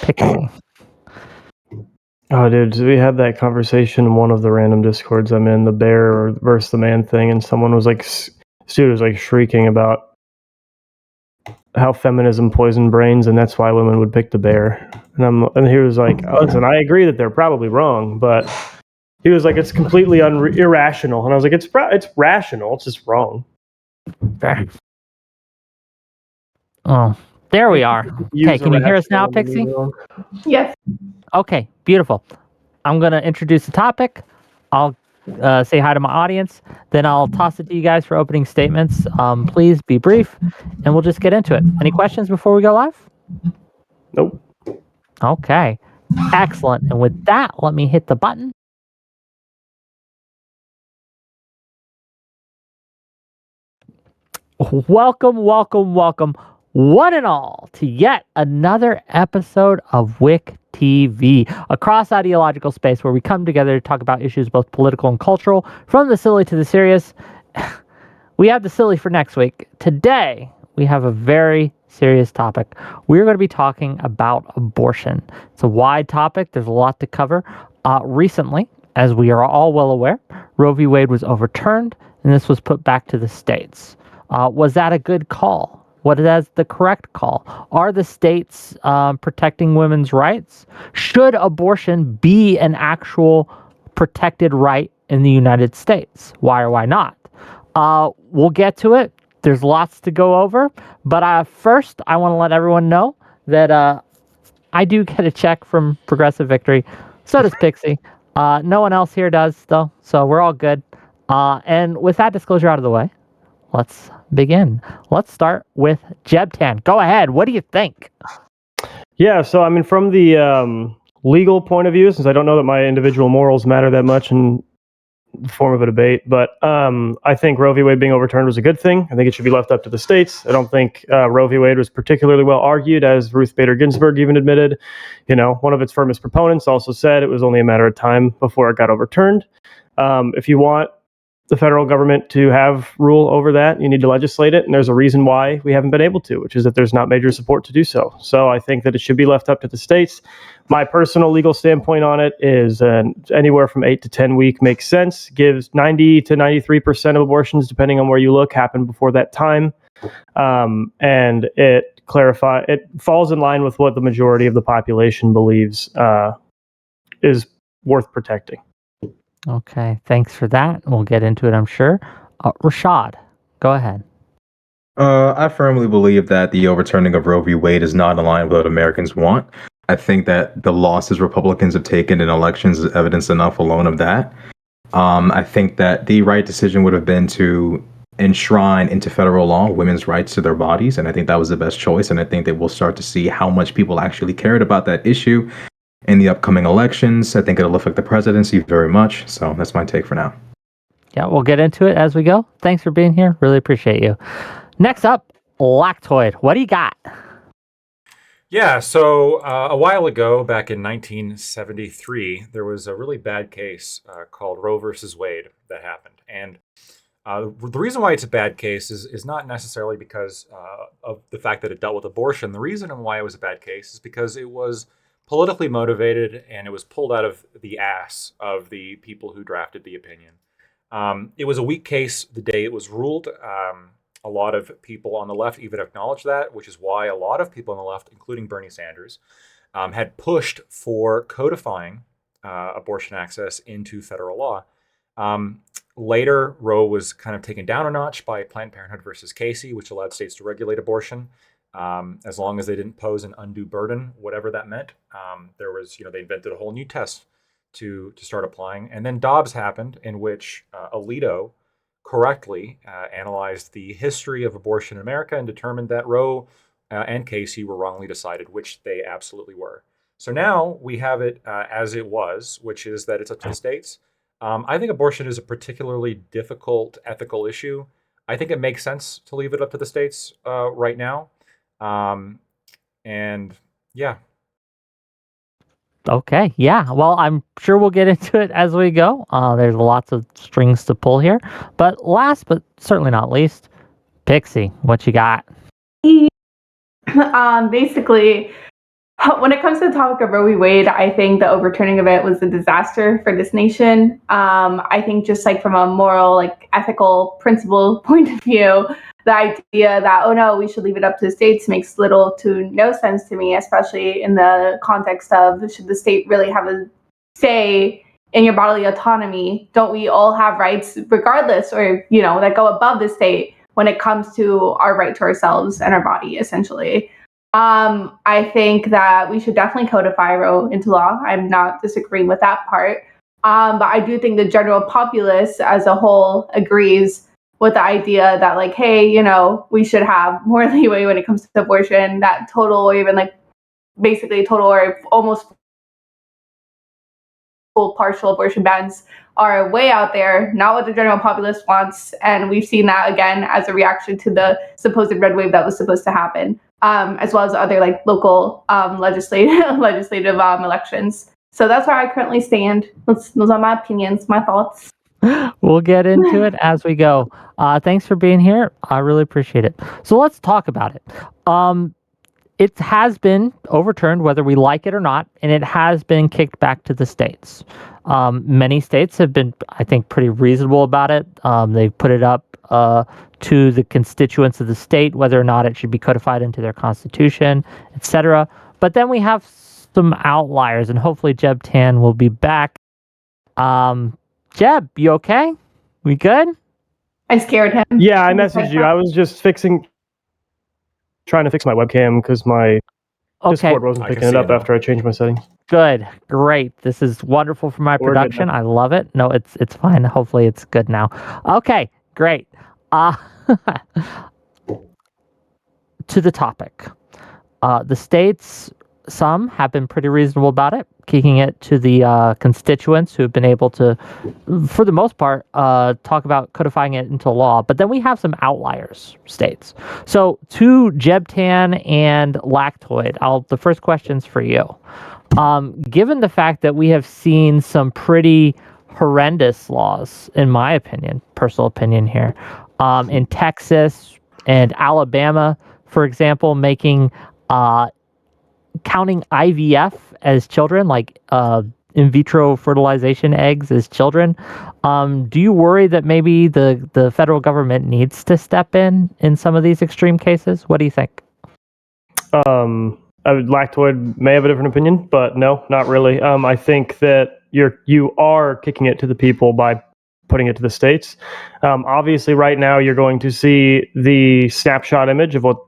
Pixie. Oh, dude, we had that conversation in one of the random Discords I'm in, the bear versus the man thing, and someone was like, dude was like shrieking about how feminism poisoned brains, and that's why women would pick the bear. And he was like, oh, listen, I agree that they're probably wrong, but he was like, it's completely irrational. And I was like, it's rational, it's just wrong. Fair. Oh, there we are. Okay, can you hear us now, Pixie? Yes. Okay, beautiful. I'm going to introduce the topic. I'll say hi to my audience. Then I'll toss it to you guys for opening statements. Please be brief, and we'll just get into it. Any questions before we go live? Nope. Okay, excellent. And with that, let me hit the button. Welcome, one and all, to yet another episode of WIC TV, a cross-ideological space where we come together to talk about issues both political and cultural, from the silly to the serious. We have the silly for next week. Today, we have a very serious topic. We're going to be talking about abortion. It's a wide topic. There's a lot to cover. Recently, as we are all well aware, Roe v. Wade was overturned, and this was put back to the states. Was that a good call? What is the correct call? Are the states protecting women's rights? Should abortion be an actual protected right in the United States? Why or why not? We'll get to it. There's lots to go over. But first, I want to let everyone know that I do get a check from Progressive Victory. So does Pixie. No one else here does, though. So we're all good. And with that disclosure out of the way, let's begin. Let's start with Jebtan. Go ahead. What do you think? Yeah, so I mean, from the legal point of view, since I don't know that my individual morals matter that much in the form of a debate, but I think Roe v. Wade being overturned was a good thing. I think it should be left up to the states. I don't think Roe v. Wade was particularly well argued, as Ruth Bader Ginsburg even admitted. You know, one of its firmest proponents also said it was only a matter of time before it got overturned. If you want the federal government to have rule over that, you need to legislate it, and there's a reason why we haven't been able to, which is that there's not major support to do so. So I think that it should be left up to the states. My personal legal standpoint on it is anywhere from 8 to 10 week makes sense. Gives 90 to 93% of abortions, depending on where you look, happen before that time. And it falls in line with what the majority of the population believes is worth protecting. Okay, thanks for that. We'll get into it, I'm sure. Rashad, go ahead. I firmly believe that the overturning of Roe v. Wade is not in line with what Americans want. I think that the losses Republicans have taken in elections is evidence enough alone of that. I think that the right decision would have been to enshrine into federal law women's rights to their bodies, and I think that was the best choice, and I think that we'll start to see how much people actually cared about that issue in the upcoming elections. I think it'll affect the presidency very much, so that's my take for now. Yeah, we'll get into it as we go. Thanks for being here. Really appreciate you. Next up, Lactoid. What do you got? Yeah, so a while ago, back in 1973, there was a really bad case called Roe versus Wade that happened. And the reason why it's a bad case is not necessarily because of the fact that it dealt with abortion. The reason why it was a bad case is because it was politically motivated, and it was pulled out of the ass of the people who drafted the opinion. It was a weak case the day it was ruled. A lot of people on the left even acknowledged that, which is why a lot of people on the left, including Bernie Sanders, had pushed for codifying abortion access into federal law. Later, Roe was kind of taken down a notch by Planned Parenthood versus Casey, which allowed states to regulate abortion. As long as they didn't pose an undue burden, whatever that meant. There was, they invented a whole new test to start applying. And then Dobbs happened, in which Alito correctly analyzed the history of abortion in America and determined that Roe and Casey were wrongly decided, which they absolutely were. So now we have it as it was, which is that it's up to the states. I think abortion is a particularly difficult ethical issue. I think it makes sense to leave it up to the states right now. And yeah. Okay, yeah. Well, I'm sure we'll get into it as we go. There's lots of strings to pull here. But last but certainly not least, Pixie, what you got? Basically, When it comes to the topic of Roe v. Wade, I think the overturning of it was a disaster for this nation. I think just like from a moral, like ethical principle point of view, the idea that, oh no, we should leave it up to the states makes little to no sense to me, especially in the context of should the state really have a say in your bodily autonomy? Don't we all have rights regardless, or, that go above the state when it comes to our right to ourselves and our body, essentially? I think that we should definitely codify Roe into law. I'm not disagreeing with that part. But I do think the general populace as a whole agrees with the idea that, like, hey, we should have more leeway when it comes to abortion, that total or even like basically total or almost full partial abortion bans are way out there, not what the general populace wants. And we've seen that again as a reaction to the supposed red wave that was supposed to happen, as well as other like local legislative elections. So that's where I currently stand. Those are my opinions, my thoughts. We'll get into it as we go. Thanks for being here. I really appreciate it. So let's talk about it. It has been overturned, whether we like it or not, and it has been kicked back to the states. Many states have been, I think, pretty reasonable about it. They've put it up to the constituents of the state, whether or not it should be codified into their constitution, etc. But then we have some outliers, and hopefully Jeb Tan will be back. Jeb, you okay? We good? I scared him. Yeah, I messaged you. I was just trying to fix my webcam because my Discord wasn't I can picking it see up it now. after I changed my settings. Good. Great. This is wonderful for my We're good production. I love it. No, it's fine. Hopefully it's good now. Okay, great. To the topic. The states, some have been pretty reasonable about it, kicking it to the constituents who have been able to, for the most part, talk about codifying it into law. But then we have some outliers states. So to Jeb Tan and Lactoid, the first question's for you. Given the fact that we have seen some pretty horrendous laws, in my opinion, personal opinion here, in Texas and Alabama, for example, making counting IVF as children, like in vitro fertilization eggs as children. Do you worry that maybe the federal government needs to step in some of these extreme cases? What do you think? Lactoid may have a different opinion, but no, not really. I think that you are kicking it to the people by putting it to the states. Obviously, right now you're going to see the snapshot image of what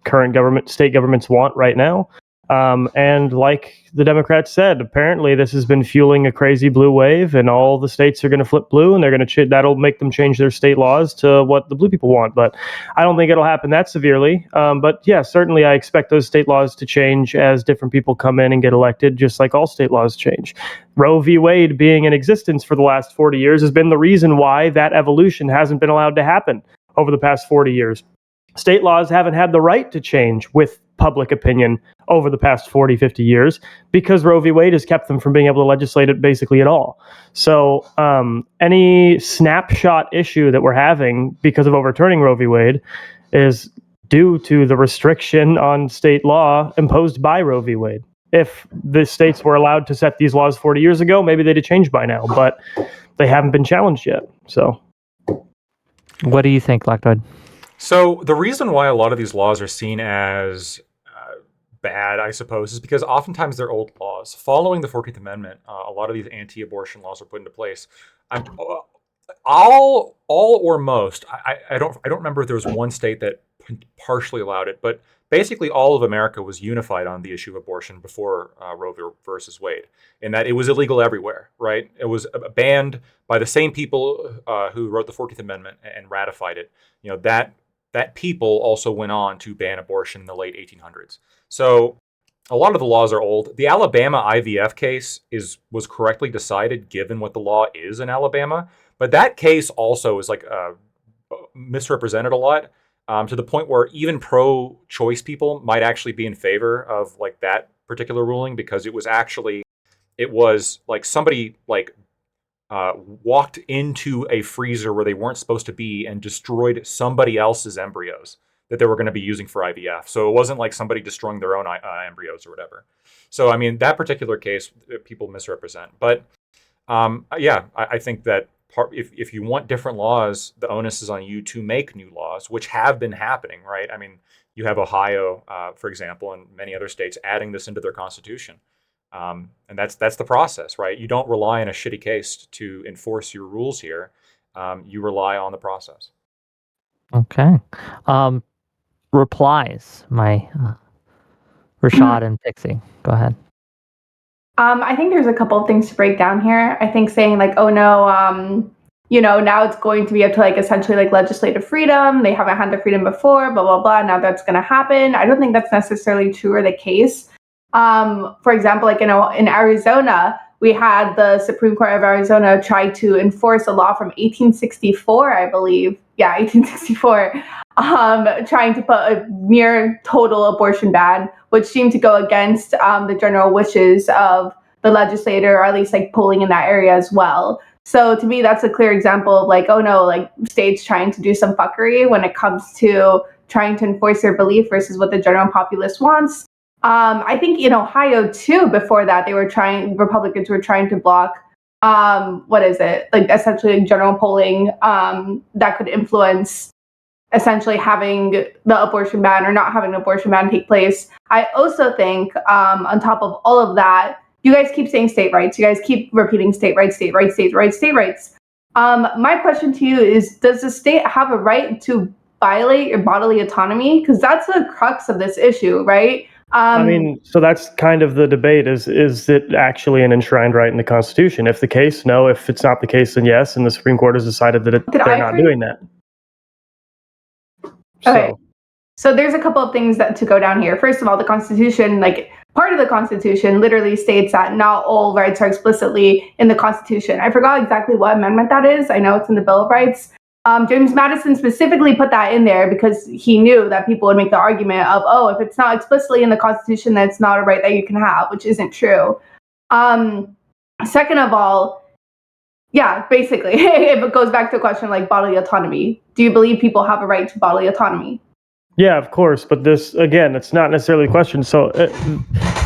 state governments want right now. And like the Democrats said, apparently this has been fueling a crazy blue wave, and all the states are going to flip blue, and they're going to that'll make them change their state laws to what the blue people want. But I don't think it'll happen that severely. But yeah, certainly I expect those state laws to change as different people come in and get elected, just like all state laws change. Roe v. Wade being in existence for the last 40 years has been the reason why that evolution hasn't been allowed to happen over the past 40 years. State laws haven't had the right to change with public opinion over the past 40, 50 years because Roe v. Wade has kept them from being able to legislate it basically at all. So any snapshot issue that we're having because of overturning Roe v. Wade is due to the restriction on state law imposed by Roe v. Wade. If the states were allowed to set these laws 40 years ago, maybe they'd have changed by now, but they haven't been challenged yet. So What do you think, Lactoid? So the reason why a lot of these laws are seen as bad, I suppose, is because oftentimes they're old laws. Following the 14th Amendment, a lot of these anti-abortion laws were put into place. All or most. I don't remember if there was one state that partially allowed it, but basically all of America was unified on the issue of abortion before Roe versus Wade, in that it was illegal everywhere, right? It was banned by the same people who wrote the 14th Amendment and ratified it. That people also went on to ban abortion in the late 1800s. So a lot of the laws are old. The Alabama IVF case was correctly decided given what the law is in Alabama, but that case also is misrepresented a lot, to the point where even pro-choice people might actually be in favor of like that particular ruling, because it was like somebody walked into a freezer where they weren't supposed to be and destroyed somebody else's embryos that they were going to be using for IVF. So it wasn't like somebody destroying their own embryos or whatever. So I mean, that particular case, people misrepresent. But I think that if you want different laws, the onus is on you to make new laws, which have been happening, right? I mean, you have Ohio, for example, and many other states adding this into their constitution. And that's the process, right? You don't rely on a shitty case to enforce your rules here. You rely on the process. Okay. Replies, my Rashad and Pixie. Go ahead. I think there's a couple of things to break down here. I think saying like, oh no, now it's going to be up to like essentially like legislative freedom. They haven't had the freedom before, blah, blah, blah. Now that's going to happen. I don't think that's necessarily true or the case. For example, like in Arizona, we had the Supreme Court of Arizona try to enforce a law from 1864, I believe. Yeah, 1864, trying to put a near total abortion ban, which seemed to go against the general wishes of the legislator, or at least like polling in that area as well. So to me, that's a clear example of like, oh no, like states trying to do some fuckery when it comes to trying to enforce their belief versus what the general populace wants. I think in Ohio too, before that, Republicans were trying to block, essentially general polling that could influence essentially having the abortion ban or not having an abortion ban take place. I also think on top of all of that, you guys keep saying state rights. You guys keep repeating state rights, state rights, state rights, state rights. My question to you is, does the state have a right to violate your bodily autonomy? Because that's the crux of this issue, right? So that's kind of the debate, is it actually an enshrined right in the Constitution? If the case, no. If it's not the case, then yes. And the Supreme Court has decided that they're not doing that. Okay. So there's a couple of things to go down here. First of all, the Constitution, like part of the Constitution literally states that not all rights are explicitly in the Constitution. I forgot exactly what amendment that is. I know it's in the Bill of Rights. James Madison specifically put that in there because he knew that people would make the argument of, oh, if it's not explicitly in the Constitution, then it's not a right that you can have, which isn't true. Second of all, yeah, basically, it goes back to a question like bodily autonomy. Do you believe people have a right to bodily autonomy? Yeah, of course. But this, again, it's not necessarily a question. So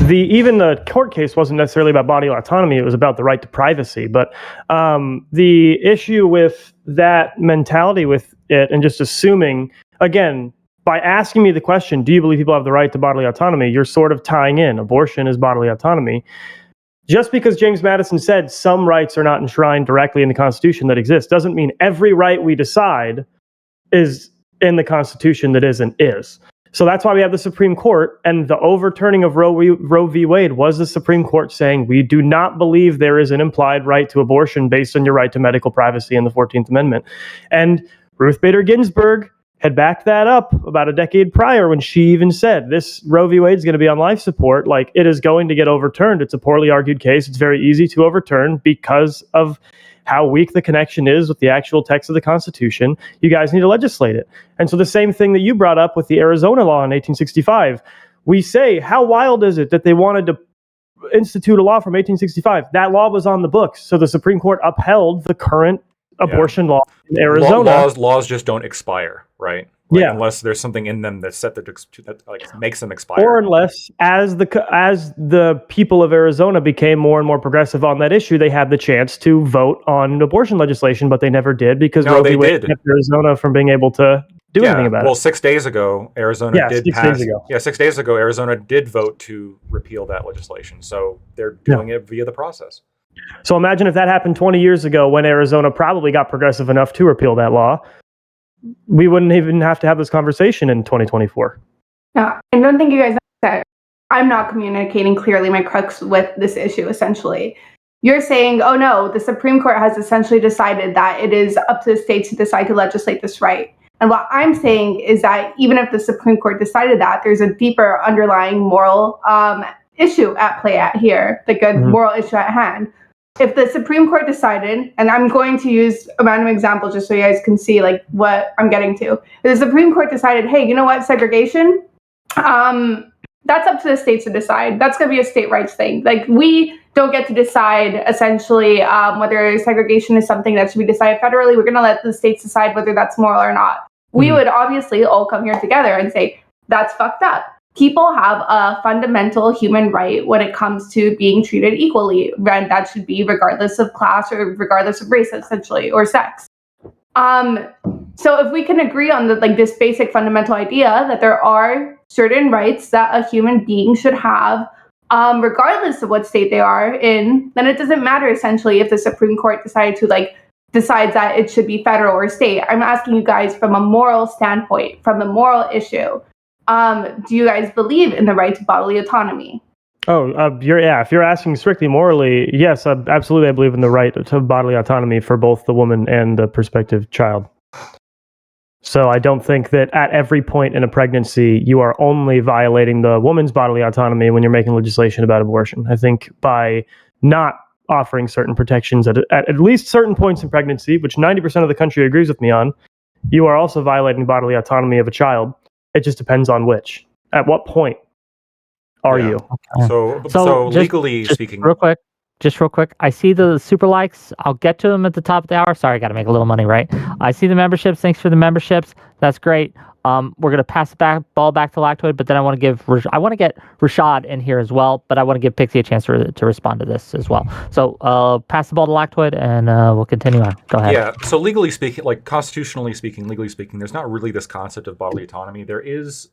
even the court case wasn't necessarily about bodily autonomy. It was about the right to privacy. But the issue with that mentality with it and just assuming, again, by asking me the question, do you believe people have the right to bodily autonomy? You're sort of tying in abortion is bodily autonomy. Just because James Madison said some rights are not enshrined directly in the Constitution that exist doesn't mean every right we decide is in the Constitution that isn't is. So that's why we have the Supreme Court, and the overturning of Roe v. Wade was the Supreme Court saying we do not believe there is an implied right to abortion based on your right to medical privacy in the 14th Amendment. And Ruth Bader Ginsburg had backed that up about a decade prior when she even said this Roe v. Wade is going to be on life support, like it is going to get overturned. It's a poorly argued case. It's very easy to overturn because of how weak the connection is with the actual text of the Constitution. You guys need to legislate it. And so the same thing that you brought up with the Arizona law in 1865, we say, how wild is it that they wanted to institute a law from 1865? That law was on the books. So the Supreme Court upheld the current abortion law in Arizona. Laws just don't expire, right? Unless there's something in them that's set that like makes them expire. Or unless, as the people of Arizona became more and more progressive on that issue, they had the chance to vote on abortion legislation, but they never did because Roe v. Wade kept Arizona from being able to do anything about it. Well, 6 days ago, Arizona did pass. 6 days ago, Arizona did vote to repeal that legislation. So they're doing it via the process. So imagine if that happened 20 years ago when Arizona probably got progressive enough to repeal that law. We wouldn't even have to have this conversation in 2024. No, I don't think you guys know that. I'm not communicating clearly my crux with this issue, essentially. You're saying, oh no, the Supreme Court has essentially decided that it is up to the states to decide to legislate this right. And what I'm saying is that even if the Supreme Court decided that, there's a deeper underlying moral issue at play here, like a moral issue at hand. If the Supreme Court decided, and I'm going to use a random example just so you guys can see like what I'm getting to. If the Supreme Court decided, hey, you know what, segregation, that's up to the states to decide. That's going to be a state rights thing. Like we don't get to decide essentially whether segregation is something that should be decided federally. We're going to let the states decide whether that's moral or not. we would obviously all come here together and say, that's fucked up. People have a fundamental human right when it comes to being treated equally. And that should be regardless of class or regardless of race, essentially, or sex. So if we can agree on this basic fundamental idea that there are certain rights that a human being should have, regardless of what state they are in, then it doesn't matter essentially if the Supreme Court decides that it should be federal or state. I'm asking you guys from a moral standpoint, from the moral issue. Do you guys believe in the right to bodily autonomy? If you're asking strictly morally, yes, absolutely. I believe in the right to bodily autonomy for both the woman and the prospective child. So I don't think that at every point in a pregnancy, you are only violating the woman's bodily autonomy when you're making legislation about abortion. I think by not offering certain protections at least certain points in pregnancy, which 90% of the country agrees with me on, you are also violating bodily autonomy of a child. It just depends on which. At what point are you? So just legally speaking, real quick, I see the super likes. I'll get to them at the top of the hour. Sorry, I got to make a little money, right? I see the memberships. Thanks for the memberships. That's great. We're gonna pass the ball back to Lactoid, but then I want to get Rashad in here as well, but I want to give Pixie a chance to respond to this as well. So pass the ball to Lactoid, and we'll continue on. Go ahead. Yeah. So legally speaking, constitutionally speaking, legally speaking, there's not really this concept of bodily autonomy. There is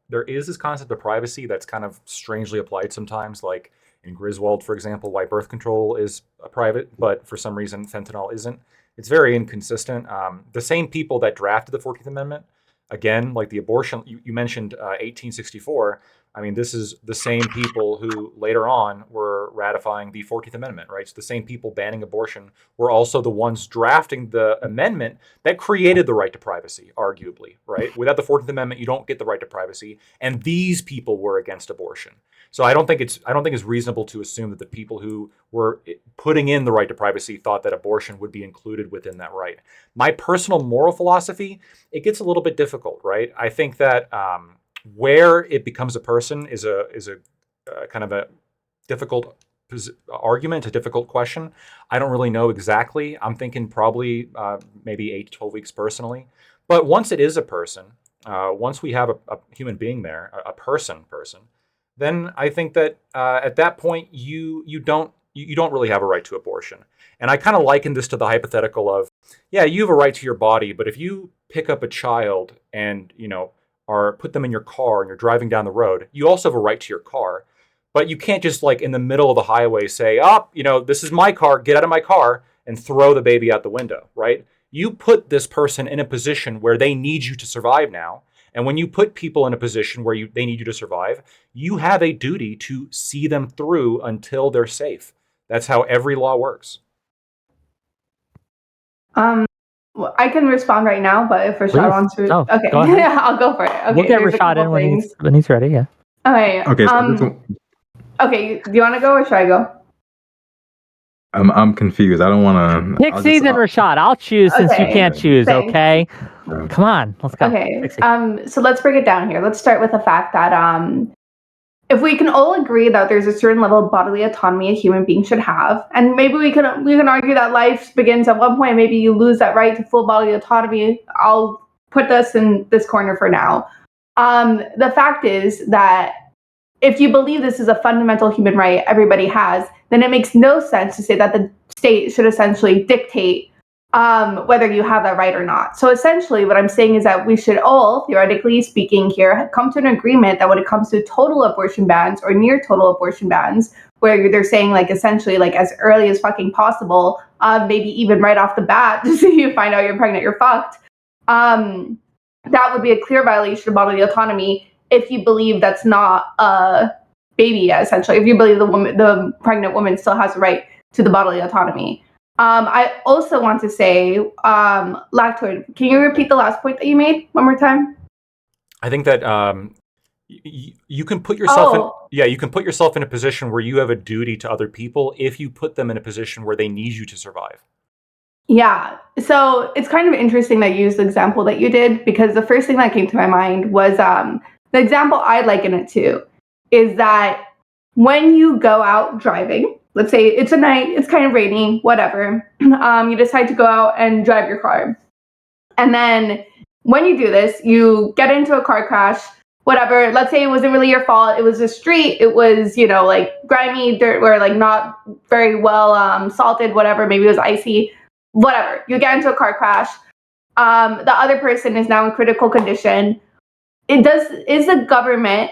this concept of privacy that's kind of strangely applied sometimes, like in Griswold, for example, why birth control is private, but for some reason fentanyl isn't. It's very inconsistent. The same people that drafted the 14th Amendment, again, like the abortion, you mentioned 1864. I mean, this is the same people who later on were ratifying the 14th Amendment, right? So the same people banning abortion were also the ones drafting the amendment that created the right to privacy, arguably, right? Without the 14th Amendment, you don't get the right to privacy. And these people were against abortion. So I don't think it's reasonable to assume that the people who were putting in the right to privacy thought that abortion would be included within that right. My personal moral philosophy, it gets a little bit difficult, right? I think that where it becomes a person is a kind of a difficult argument, a difficult question. I don't really know exactly. I'm thinking probably maybe 8 to 12 weeks personally. But once it is a person, once we have a human being there, a person, then I think that at that point you don't really have a right to abortion. And I kind of liken this to the hypothetical of, yeah, you have a right to your body, but if you pick up a child and or put them in your car and you're driving down the road, you also have a right to your car. But you can't just in the middle of the highway say, this is my car, get out of my car, and throw the baby out the window, right? You put this person in a position where they need you to survive now. And when you put people in a position where they need you to survive, you have a duty to see them through until they're safe. That's how every law works. Well, I can respond right now, but if Rashad wants to, okay, yeah, I'll go for it. Okay, we'll get Rashad in when he's ready. Yeah. Okay. Okay. Okay. Do you want to go or should I go? I'm confused. I don't want to. Pixie then Rashad. I'll choose since you can't choose. Thanks. Okay. Come on, let's go. Okay. Pixie. So let's break it down here. Let's start with the fact that if we can all agree that there's a certain level of bodily autonomy a human being should have, and maybe we can argue that life begins at one point, maybe you lose that right to full bodily autonomy. I'll put this in this corner for now. The fact is that if you believe this is a fundamental human right everybody has, then it makes no sense to say that the state should essentially dictate whether you have that right or not. So essentially what I'm saying is that we should all, theoretically speaking here, come to an agreement that when it comes to total abortion bans or near total abortion bans, where they're saying essentially as early as fucking possible, maybe even right off the bat, just so you find out you're pregnant, you're fucked. That would be a clear violation of bodily autonomy if you believe that's not a baby, essentially. If you believe the pregnant woman still has a right to the bodily autonomy. I also want to say, Lactoid, can you repeat the last point that you made one more time? I think that you can put yourself you can put yourself in a position where you have a duty to other people if you put them in a position where they need you to survive. Yeah. So it's kind of interesting that you used the example that you did, because the first thing that came to my mind was the example I liken it to is that when you go out driving, let's say it's a night, it's kind of rainy, whatever. You decide to go out and drive your car. And then when you do this, you get into a car crash, whatever. Let's say it wasn't really your fault. It was a street. It was, like grimy dirt or like not very well salted, whatever. Maybe it was icy, whatever. You get into a car crash. The other person is now in critical condition. Is the government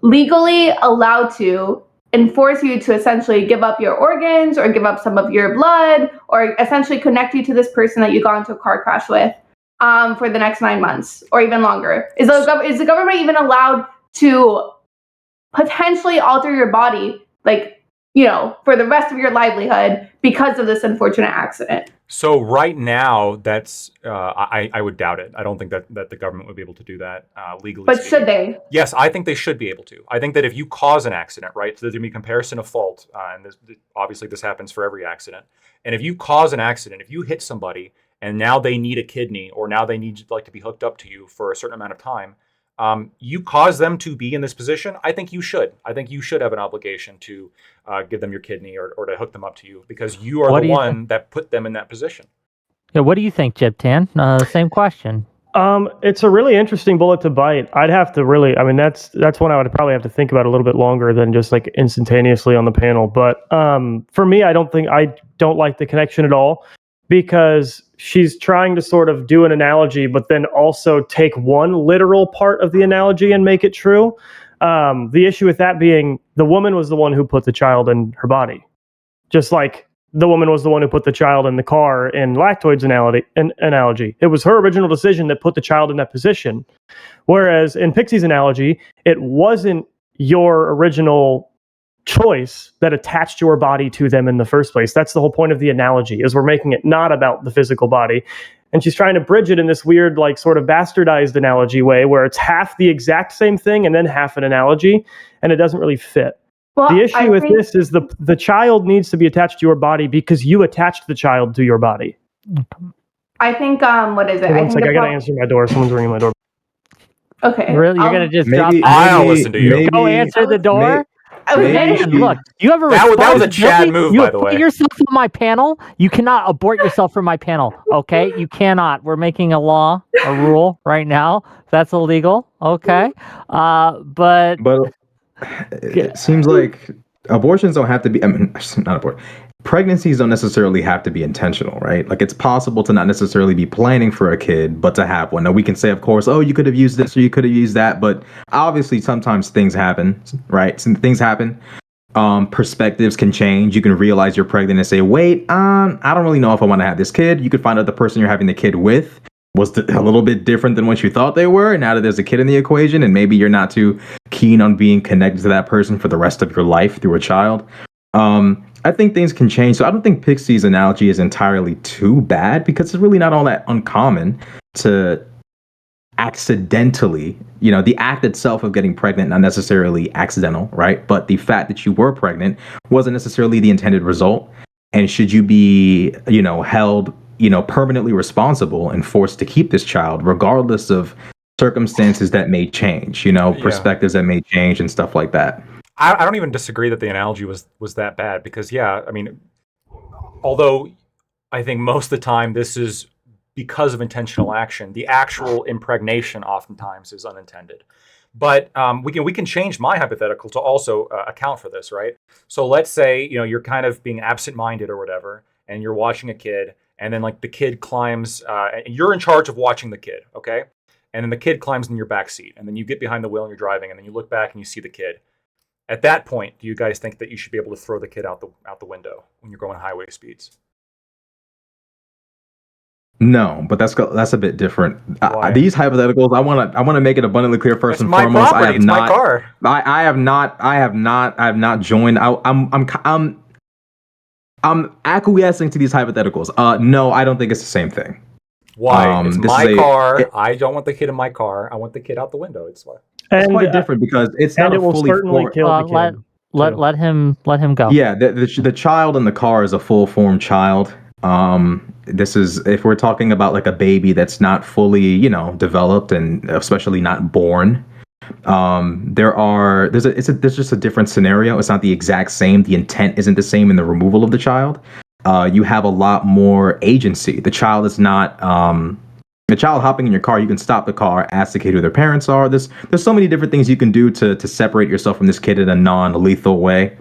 legally allowed to enforce you to essentially give up your organs or give up some of your blood or essentially connect you to this person that you got into a car crash with for the next 9 months or even longer? Is the government even allowed to potentially alter your body, for the rest of your livelihood because of this unfortunate accident? So right now, that's I would doubt it. I don't think that the government would be able to do that legally. But should they? Yes, I think they should be able to. I think that if you cause an accident, right, so there's going to be comparison of fault, and obviously this happens for every accident. And if you cause an accident, if you hit somebody and now they need a kidney or now they need to be hooked up to you for a certain amount of time, you cause them to be in this position, I think you should. I think you should have an obligation to give them your kidney or to hook them up to you because you are the one that put them in that position. Yeah, what do you think, Jib Tan? Same question. It's a really interesting bullet to bite. I'd have to really, that's one I would probably have to think about a little bit longer than just like instantaneously on the panel. But for me, I don't like the connection at all because she's trying to sort of do an analogy, but then also take one literal part of the analogy and make it true. The issue with that being the woman was the one who put the child in her body. Just like the woman was the one who put the child in the car in Lactoid's analogy. It was her original decision that put the child in that position. Whereas in Pixie's analogy, it wasn't your original choice that attached your body to them in the first place. That's the whole point of the analogy, is we're making it not about the physical body. And she's trying to bridge it in this weird, like, sort of bastardized analogy way where it's half the exact same thing and then half an analogy, and it doesn't really fit. Well, the issue with this is the child needs to be attached to your body because you attached the child to your body. I think, what is it? I gotta answer my door. Someone's ringing my door. Okay. Really? You're going to just drop? I'll listen to you. Go answer the door? Look, you have a that was a Chad move, by the way. You put yourself on my panel. You cannot abort yourself from my panel. Okay, you cannot. We're making a rule right now. That's illegal. Okay, but it seems like abortions don't have to be. Not abort. Pregnancies don't necessarily have to be intentional, right? Like it's possible to not necessarily be planning for a kid, but to have one. Now we can say, of course, oh, you could have used this or you could have used that, but obviously sometimes things happen, right? Some things happen. Perspectives can change. You can realize you're pregnant and say, wait, I don't really know if I want to have this kid. You could find out the person you're having the kid with was a little bit different than what you thought they were. And now that there's a kid in the equation and maybe you're not too keen on being connected to that person for the rest of your life through a child. I think things can change. So I don't think Pixie's analogy is entirely too bad because it's really not all that uncommon to accidentally, the act itself of getting pregnant, not necessarily accidental, right? But the fact that you were pregnant wasn't necessarily the intended result. And should you be, held, permanently responsible and forced to keep this child, regardless of circumstances that may change, perspectives that may change and stuff like that. I don't even disagree that the analogy was that bad because, although I think most of the time this is because of intentional action, the actual impregnation oftentimes is unintended. But we can change my hypothetical to also account for this, right? So let's say, you're kind of being absent-minded or whatever, and you're watching a kid, and then the kid climbs, and you're in charge of watching the kid, okay? And then the kid climbs in your back seat, and then you get behind the wheel and you're driving, and then you look back and you see the kid. At that point, do you guys think that you should be able to throw the kid out the window when you're going highway speeds? No, but that's a bit different. These hypotheticals, I want to make it abundantly clear first and foremost. Property. It's my car. I have not joined. I'm acquiescing to these hypotheticals. No, I don't think it's the same thing. Why? It's my car. I don't want the kid in my car. I want the kid out the window. It's quite different because it's not a fully formed. Let him go. Yeah, the child in the car is a full formed child. This is if we're talking about like a baby that's not fully, developed and especially not born. There's just a different scenario. It's not the exact same. The intent isn't the same in the removal of the child. You have a lot more agency. The child is not The child hopping in your car, you can stop the car, ask the kid who their parents are. There's so many different things you can do to separate yourself from this kid in a non-lethal way.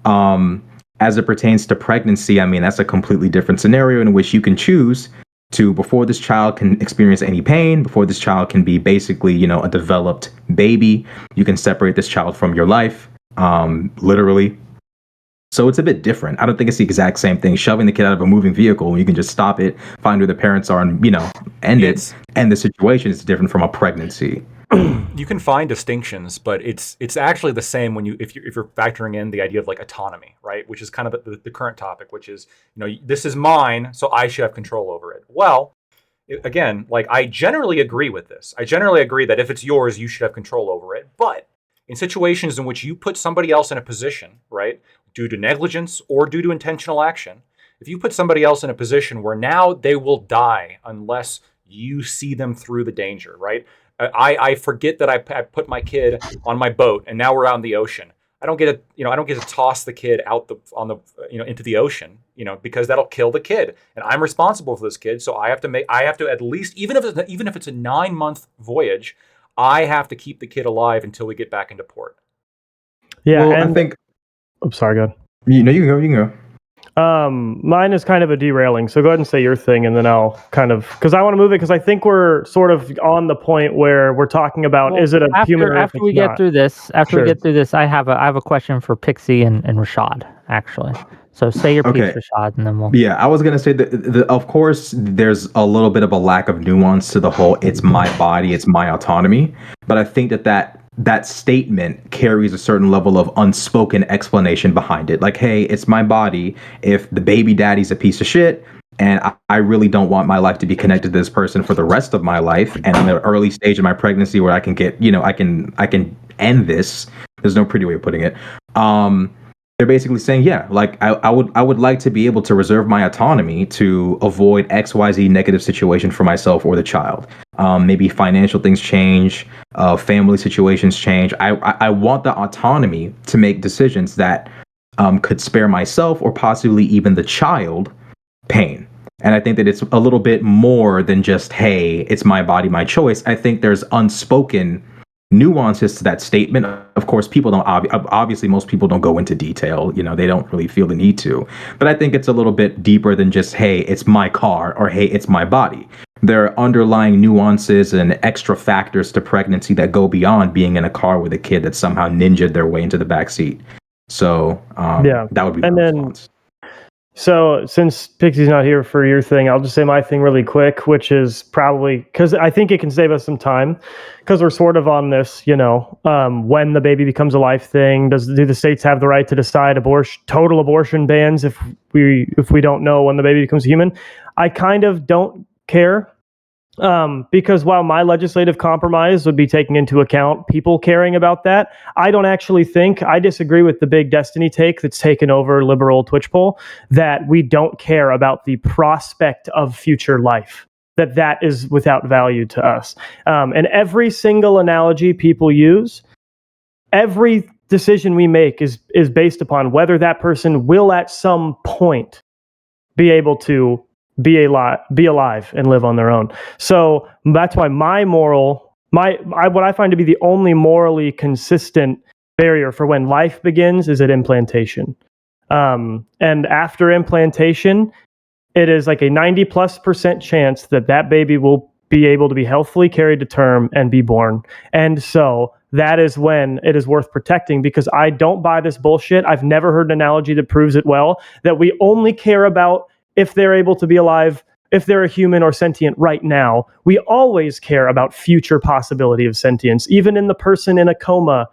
As it pertains to pregnancy, I mean, that's a completely different scenario in which you can choose to, before this child can experience any pain, before this child can be basically, you know, a developed baby, you can separate this child from your life, literally. So it's a bit different. I don't think it's the exact same thing. Shoving the kid out of a moving vehicle, you can just stop it, find who the parents are, and, you know, end it. And the situation is different from a pregnancy. You can find distinctions, but it's actually the same when if you're factoring in the idea of like autonomy, right? Which is kind of the current topic, which is, you know, this is mine, so I should have control over it. Well, again, like, I generally agree with this. I generally agree that if it's yours, you should have control over it. But in situations in which you put somebody else in a position, right, due to negligence or due to intentional action, if you put somebody else in a position where now they will die unless you see them through the danger, right? I forget that I put my kid on my boat and now we're out in the ocean. I don't get to toss the kid out into the ocean, you know, because that'll kill the kid, and I'm responsible for this kid. So I have to at least, even if it's a 9-month voyage, I have to keep the kid alive until we get back into port. Yeah, well, and I think. I'm sorry, go ahead. You know, you can go. Mine is kind of a derailing, so go ahead and say your thing, and then I'll kind of, because I want to move it, because I think we're sort of on the point where we're talking about, is it a human? After we get through this, I have a question for Pixie and Rashad, actually. So say your piece, Rashad, and then we'll. Yeah, I was gonna say that of course there's a little bit of a lack of nuance to the whole "it's my body, it's my autonomy," but I think that statement carries a certain level of unspoken explanation behind it. Like, hey, it's my body. If the baby daddy's a piece of shit, and I really don't want my life to be connected to this person for the rest of my life, and I'm at an early stage of my pregnancy where I can get, you know, I can end this. There's no pretty way of putting it. They're basically saying, yeah, like I would like to be able to reserve my autonomy to avoid XYZ negative situation for myself or the child. Maybe financial things change, family situations change. I want the autonomy to make decisions that could spare myself or possibly even the child pain. And I think that it's a little bit more than just, hey, it's my body, my choice. I think there's unspoken nuances to that statement. Of course, people don't obviously most people don't go into detail, you know, they don't really feel the need to, but I think it's a little bit deeper than just, hey, it's my car, or hey, it's my body. There are underlying nuances and extra factors to pregnancy that go beyond being in a car with a kid that somehow ninja'd their way into the back seat. So that would be my response. So since Pixie's not here for your thing, I'll just say my thing really quick, which is probably, because I think it can save us some time, because we're sort of on this, you know, when the baby becomes a life thing, do the states have the right to decide total abortion bans if we don't know when the baby becomes human? I kind of don't care. Because while my legislative compromise would be taking into account people caring about that, I don't actually think, I disagree with the big Destiny take that's taken over liberal Twitch poll, that we don't care about the prospect of future life, that is without value to us. And every single analogy people use, every decision we make is based upon whether that person will at some point be able to be alive and live on their own. So that's why what I find to be the only morally consistent barrier for when life begins is at implantation. And after implantation, it is like a 90+% chance that baby will be able to be healthily carried to term and be born. And so that is when it is worth protecting, because I don't buy this bullshit. I've never heard an analogy that proves it well, that we only care about if they're able to be alive, if they're a human or sentient right now. We always care about future possibility of sentience, even in the person in a coma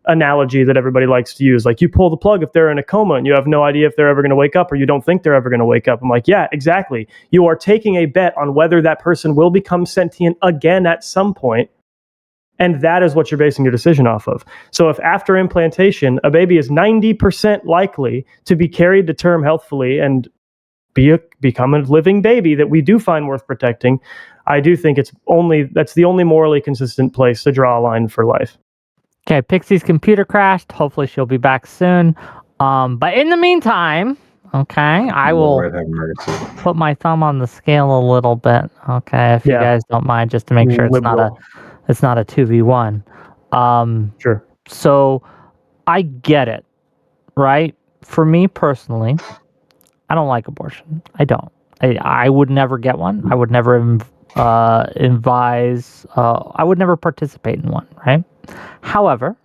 analogy that everybody likes to use. Like, you pull the plug if they're in a coma and you have no idea if they're ever going to wake up, or you don't think they're ever going to wake up. I'm like, yeah, exactly. You are taking a bet on whether that person will become sentient again at some point, and that is what you're basing your decision off of. So if after implantation, a baby is 90% likely to be carried to term healthfully and become a living baby that we do find worth protecting, I do think that's the only morally consistent place to draw a line for life. Okay, Pixie's computer crashed. Hopefully she'll be back soon. But in the meantime, Okay, I will Lord have mercy. put my thumb on the scale a little bit. Okay, if you Yeah. guys don't mind, just to make sure it's not a Liberal. 2v1. Sure. So I get it, right? For me personally, I don't like abortion. I don't. I would never get one. I would never advise. I would never participate in one, right? However,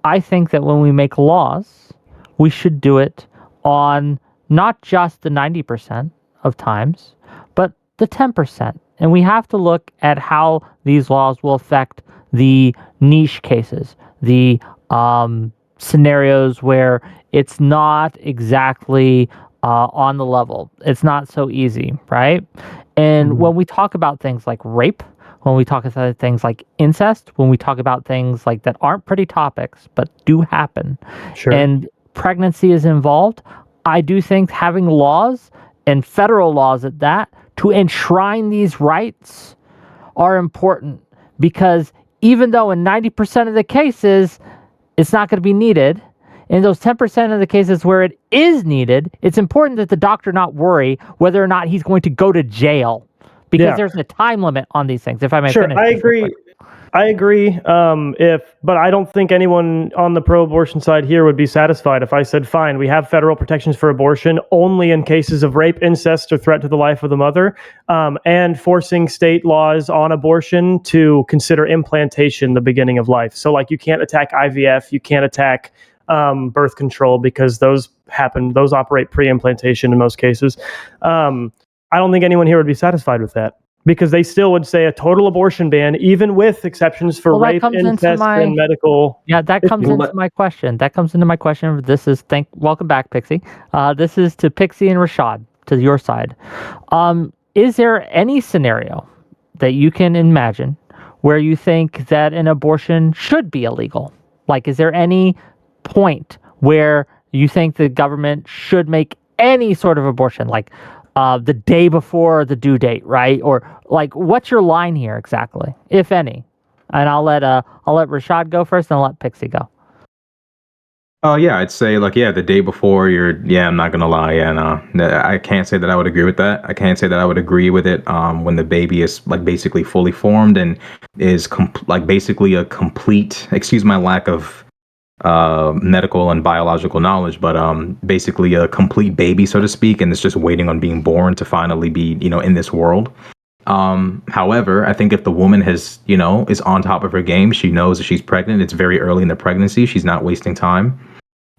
I think that when we make laws, we should do it on not just the 90% of times, but the 10%. And we have to look at how these laws will affect the niche cases, the scenarios where it's not exactly on the level. It's not so easy, right? And when we talk about things like rape, when we talk about things like incest, when we talk about things like that aren't pretty topics but do happen, Sure. and pregnancy is involved, I do think having laws, and federal laws at that, to enshrine these rights are important, because even though in 90% of the cases it's not going to be needed, in those 10% of the cases where it is needed, it's important that the doctor not worry whether or not he's going to go to jail, because there's a time limit on these things. If I may finish. I agree. I agree. But I don't think anyone on the pro-abortion side here would be satisfied if I said, fine, we have federal protections for abortion only in cases of rape, incest, or threat to the life of the mother, and forcing state laws on abortion to consider implantation the beginning of life. So, like, you can't attack IVF, you can't attack birth control, because those operate pre-implantation in most cases. I don't think anyone here would be satisfied with that, because they still would say a total abortion ban, even with exceptions for rape, incest, and medical. Yeah, that comes into my question. Welcome back, Pixie. This is to Pixie and Rashad, to your side. Is there any scenario that you can imagine where you think that an abortion should be illegal? Like, is there any point where you think the government should make any sort of abortion, like the day before the due date, right? Or like, what's your line here exactly, if any? And I'll let Rashad go first, and I'll let Pixie go. Yeah, I'd say the day before I'm not gonna lie, I can't say that I would agree with that. I can't say that I would agree with it when the baby is like basically fully formed and is basically a complete, excuse my lack of medical and biological knowledge, but basically a complete baby, so to speak, and it's just waiting on being born to finally be, in this world. However, I think if the woman is on top of her game, she knows that she's pregnant, it's very early in the pregnancy, she's not wasting time.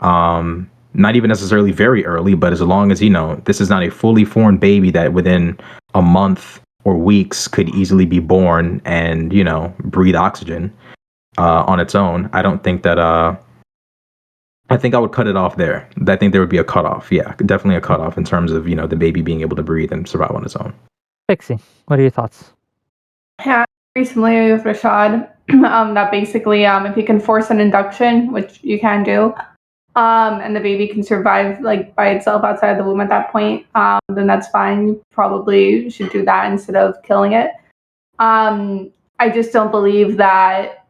Not even necessarily very early, but as long as, this is not a fully formed baby that within a month or weeks could easily be born and, breathe oxygen on its own, I don't think that I think I would cut it off there. I think there would be a cutoff. Yeah, definitely a cutoff in terms of, the baby being able to breathe and survive on its own. Pixie, what are your thoughts? Yeah, very similar with Rashad. That basically, if you can force an induction, which you can do, and the baby can survive like by itself outside the womb at that point, then that's fine. You probably should do that instead of killing it. I just don't believe that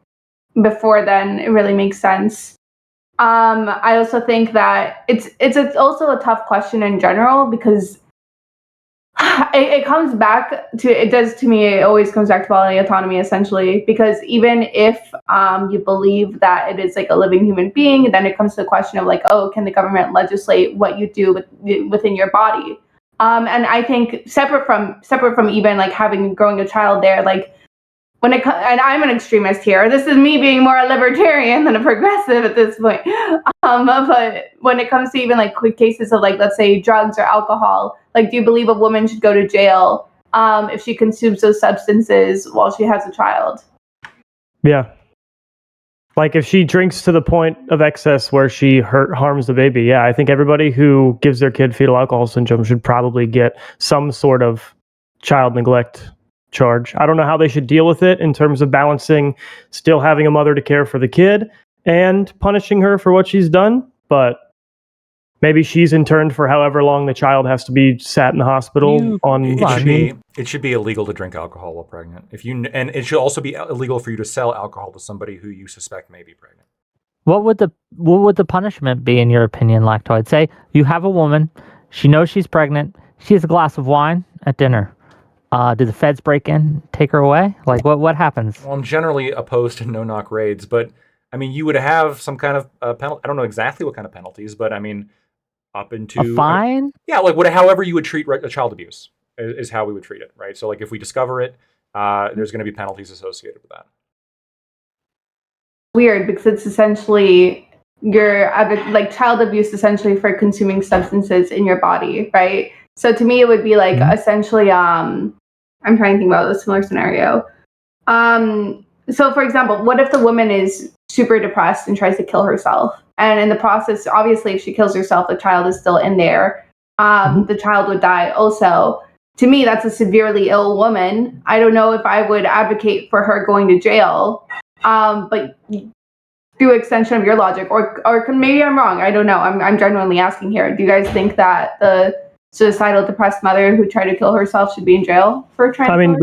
before then it really makes sense. I also think that it's also a tough question in general, because it comes back to, it always comes back to bodily autonomy, essentially, because even if you believe that it is like a living human being, then it comes to the question of like, oh, can the government legislate what you do within your body? And I think separate from even like growing a child there, like, and I'm an extremist here. This is me being more a libertarian than a progressive at this point. But when it comes to even like quick cases of like, let's say drugs or alcohol, like, do you believe a woman should go to jail if she consumes those substances while she has a child? Yeah. Like if she drinks to the point of excess where she harms the baby. Yeah, I think everybody who gives their kid fetal alcohol syndrome should probably get some sort of child neglect charge. I don't know how they should deal with it in terms of balancing still having a mother to care for the kid and punishing her for what she's done, but maybe she's interned for however long the child has to be sat in the hospital It should be illegal to drink alcohol while pregnant. And it should also be illegal for you to sell alcohol to somebody who you suspect may be pregnant. What would the punishment be in your opinion, Lactoid? Say you have a woman, she knows she's pregnant, she has a glass of wine at dinner. Do the feds break in, take her away? Like what happens? Well, I'm generally opposed to no-knock raids, but I mean, you would have some kind of penalty. I don't know exactly what kind of penalties, but I mean, up into A fine? yeah, like however you would treat a child abuse is how we would treat it, right? So like if we discover it, there's going to be penalties associated with that. Weird because it's essentially like child abuse essentially for consuming substances in your body, right? So to me, it would be like essentially, I'm trying to think about a similar scenario. So for example, what if the woman is super depressed and tries to kill herself? And in the process, obviously, if she kills herself, the child is still in there. The child would die also. To me, that's a severely ill woman. I don't know if I would advocate for her going to jail. But through extension of your logic, or maybe I'm wrong. I don't know. I'm genuinely asking here. Do you guys think that the suicidal depressed mother who tried to kill herself should be in jail for trying? I mean,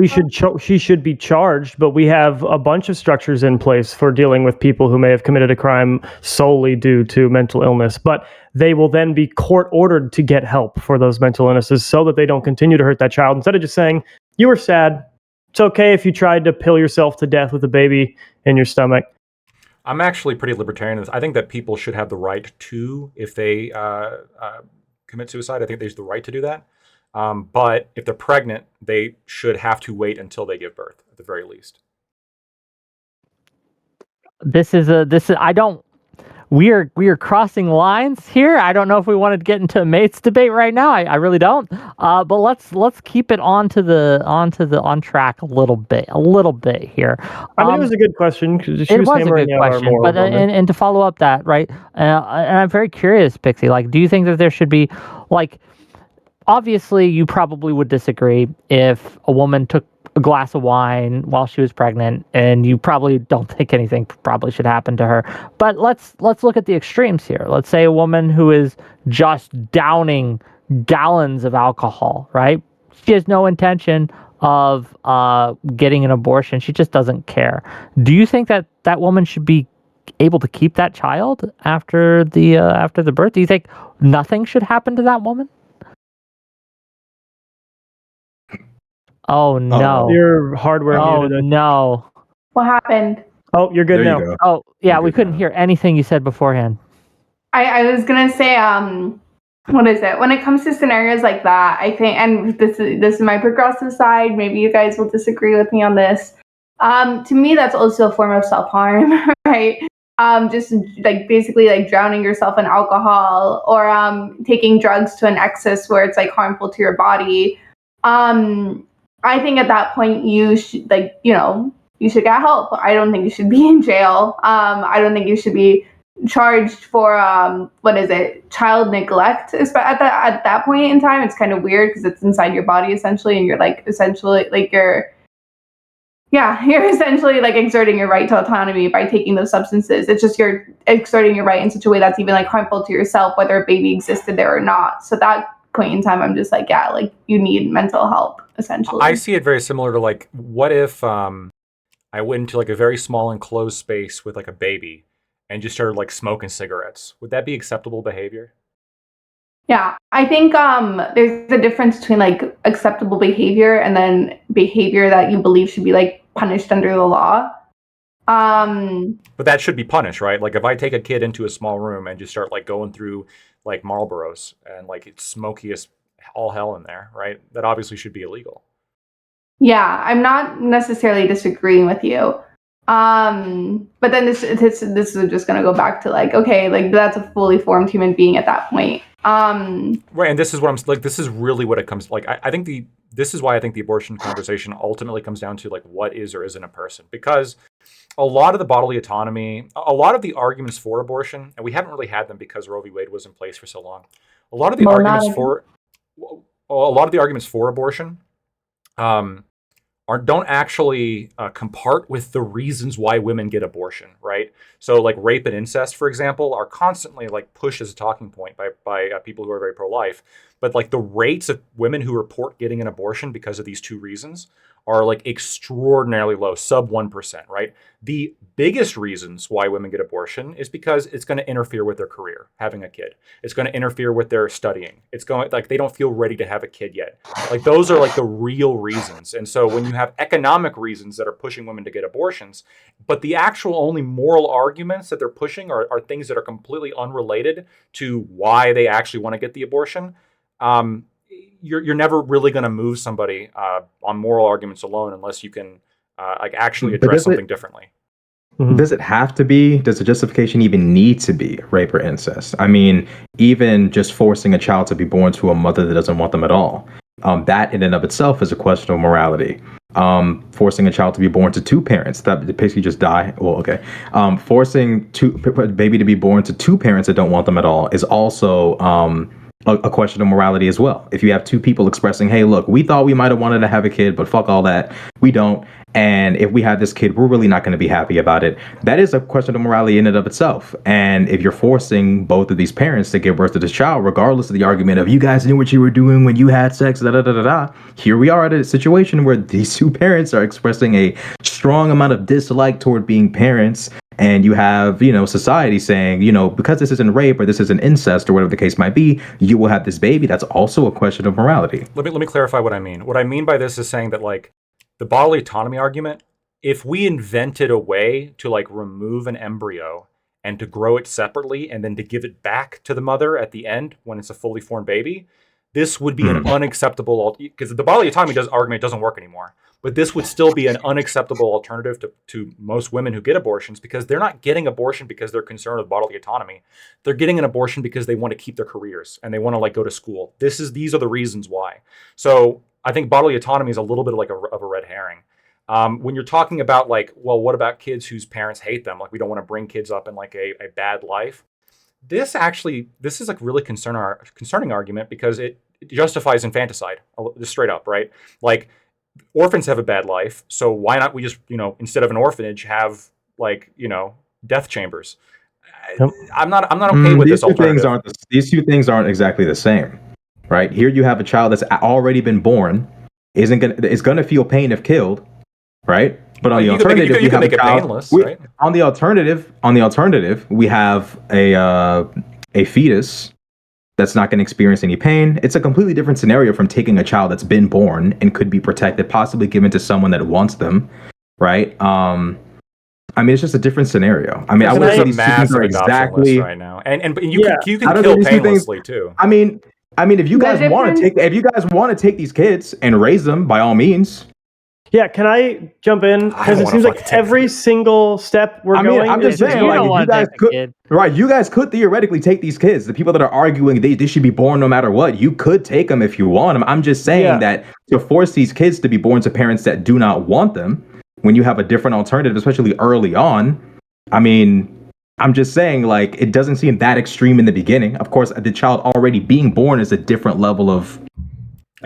she should be charged, but we have a bunch of structures in place for dealing with people who may have committed a crime solely due to mental illness. But they will then be court ordered to get help for those mental illnesses so that they don't continue to hurt that child. Instead of just saying, you were sad, it's okay if you tried to pill yourself to death with a baby in your stomach. I'm actually pretty libertarian. I think that people should have the right to, if they commit suicide, I think there's the right to do that. But if they're pregnant, they should have to wait until they give birth, at the very least. We are crossing lines here. I don't know if we wanted to get into a mates debate right now. I really don't. But let's keep it on track a little bit here. I mean, it was a good question. It was a good question, but and to follow up that, right? And I'm very curious, Pixie. Like, do you think that there should be, like, obviously you probably would disagree if a woman took a glass of wine while she was pregnant, and you probably don't think anything probably should happen to her. But let's look at the extremes here. Let's say a woman who is just downing gallons of alcohol, right? She has no intention of getting an abortion. She just doesn't care. Do you think that that woman should be able to keep that child after the birth? Do you think nothing should happen to that woman? Oh no! Your hardware. Oh no! What happened? Oh, you're good now. Go. Oh yeah, we good couldn't now. hear anything you said beforehand. I was gonna say, what is it? When it comes to scenarios like that, I think, and this is my progressive side. Maybe you guys will disagree with me on this. To me, that's also a form of self-harm, right? Just like basically like drowning yourself in alcohol or taking drugs to an excess where it's like harmful to your body. I think at that point you should you should get help. I don't think you should be in jail. I don't think you should be charged for child neglect. At that point in time, it's kind of weird because it's inside your body essentially, and you're you're essentially like exerting your right to autonomy by taking those substances. It's just you're exerting your right in such a way that's even like harmful to yourself, whether a baby existed there or not. So that point in time, I'm just like, yeah, like you need mental help essentially. I see it very similar to like, what if I went into like a very small enclosed space with like a baby and just started like smoking cigarettes? Would that be acceptable behavior? Yeah, I think there's a difference between like acceptable behavior and then behavior that you believe should be like punished under the law. But that should be punished, right? Like if I take a kid into a small room and just start like going through like Marlboros and like it's smoky as all hell in there, right? That obviously should be illegal. Yeah, I'm not necessarily disagreeing with you. But then this is just gonna go back to like, okay, like that's a fully formed human being at that point. Right, and this is what I'm like. This is really what it comes like. I think this is why I think the abortion conversation ultimately comes down to like what is or isn't a person, because a lot of the bodily autonomy, a lot of the arguments for abortion, and we haven't really had them because Roe v. Wade was in place for so long. A lot of the arguments for abortion don't actually compart with the reasons why women get abortion, right? So like rape and incest, for example, are constantly like pushed as a talking point by people who are very pro-life. But like the rates of women who report getting an abortion because of these two reasons are like extraordinarily low, sub 1%, right? The biggest reasons why women get abortion is because it's going to interfere with their career, having a kid. It's going to interfere with their studying. It's going like they don't feel ready to have a kid yet. Like those are like the real reasons. And so when you have economic reasons that are pushing women to get abortions, but the actual only moral arguments that they're pushing are things that are completely unrelated to why they actually want to get the abortion, you're never really going to move somebody on moral arguments alone unless you can like actually address something differently. Does it have to be? Does the justification even need to be rape or incest? I mean, even just forcing a child to be born to a mother that doesn't want them at all, that in and of itself is a question of morality. Forcing a child to be born to two parents that basically just die. Well, okay. Forcing a baby to be born to two parents that don't want them at all is also a question of morality as well. If you have two people expressing, hey, look, we thought we might have wanted to have a kid, but fuck all that, we don't. And if we have this kid, we're really not going to be happy about it. That is a question of morality in and of itself. And if you're forcing both of these parents to give birth to this child, regardless of the argument of you guys knew what you were doing when you had sex, here we are at a situation where these two parents are expressing a strong amount of dislike toward being parents. And you have, society saying, because this isn't rape or this isn't incest or whatever the case might be, you will have this baby. That's also a question of morality. Let me clarify what I mean. What I mean by this is saying that like the bodily autonomy argument, if we invented a way to like remove an embryo and to grow it separately and then to give it back to the mother at the end when it's a fully formed baby, this would be an unacceptable, because the bodily autonomy argument doesn't work anymore. But this would still be an unacceptable alternative to most women who get abortions, because they're not getting abortion because they're concerned with bodily autonomy. They're getting an abortion because they want to keep their careers and they want to like go to school. These are the reasons why. So I think bodily autonomy is a little bit like of a red herring. When you're talking about like, well, what about kids whose parents hate them? Like we don't want to bring kids up in like a bad life. This is like really concerning argument because it justifies infanticide, just straight up, right? Like orphans have a bad life, so why not we just, instead of an orphanage, have like, death chambers? Yep. I'm not okay with this alternative. These two things aren't exactly the same, right? Here you have a child that's already been born, is gonna feel pain if killed, right? But on the alternative, you can make it painless, right? On the alternative, we have a fetus that's not going to experience any pain. It's a completely different scenario from taking a child that's been born and could be protected, possibly given to someone that wants them, right? I mean, it's just a different scenario. I mean, I would say these two things are exactly right now, and you can kill painlessly too. I mean, if you guys want to take these kids and raise them, by all means. Yeah, can I jump in? Because it seems like every single step we're going. I'm just saying, you guys could theoretically take these kids. The people that are arguing they should be born no matter what, you could take them if you want them. I'm just saying that to force these kids to be born to parents that do not want them, when you have a different alternative, especially early on, I mean, I'm just saying, like, it doesn't seem that extreme in the beginning. Of course, the child already being born is a different level of,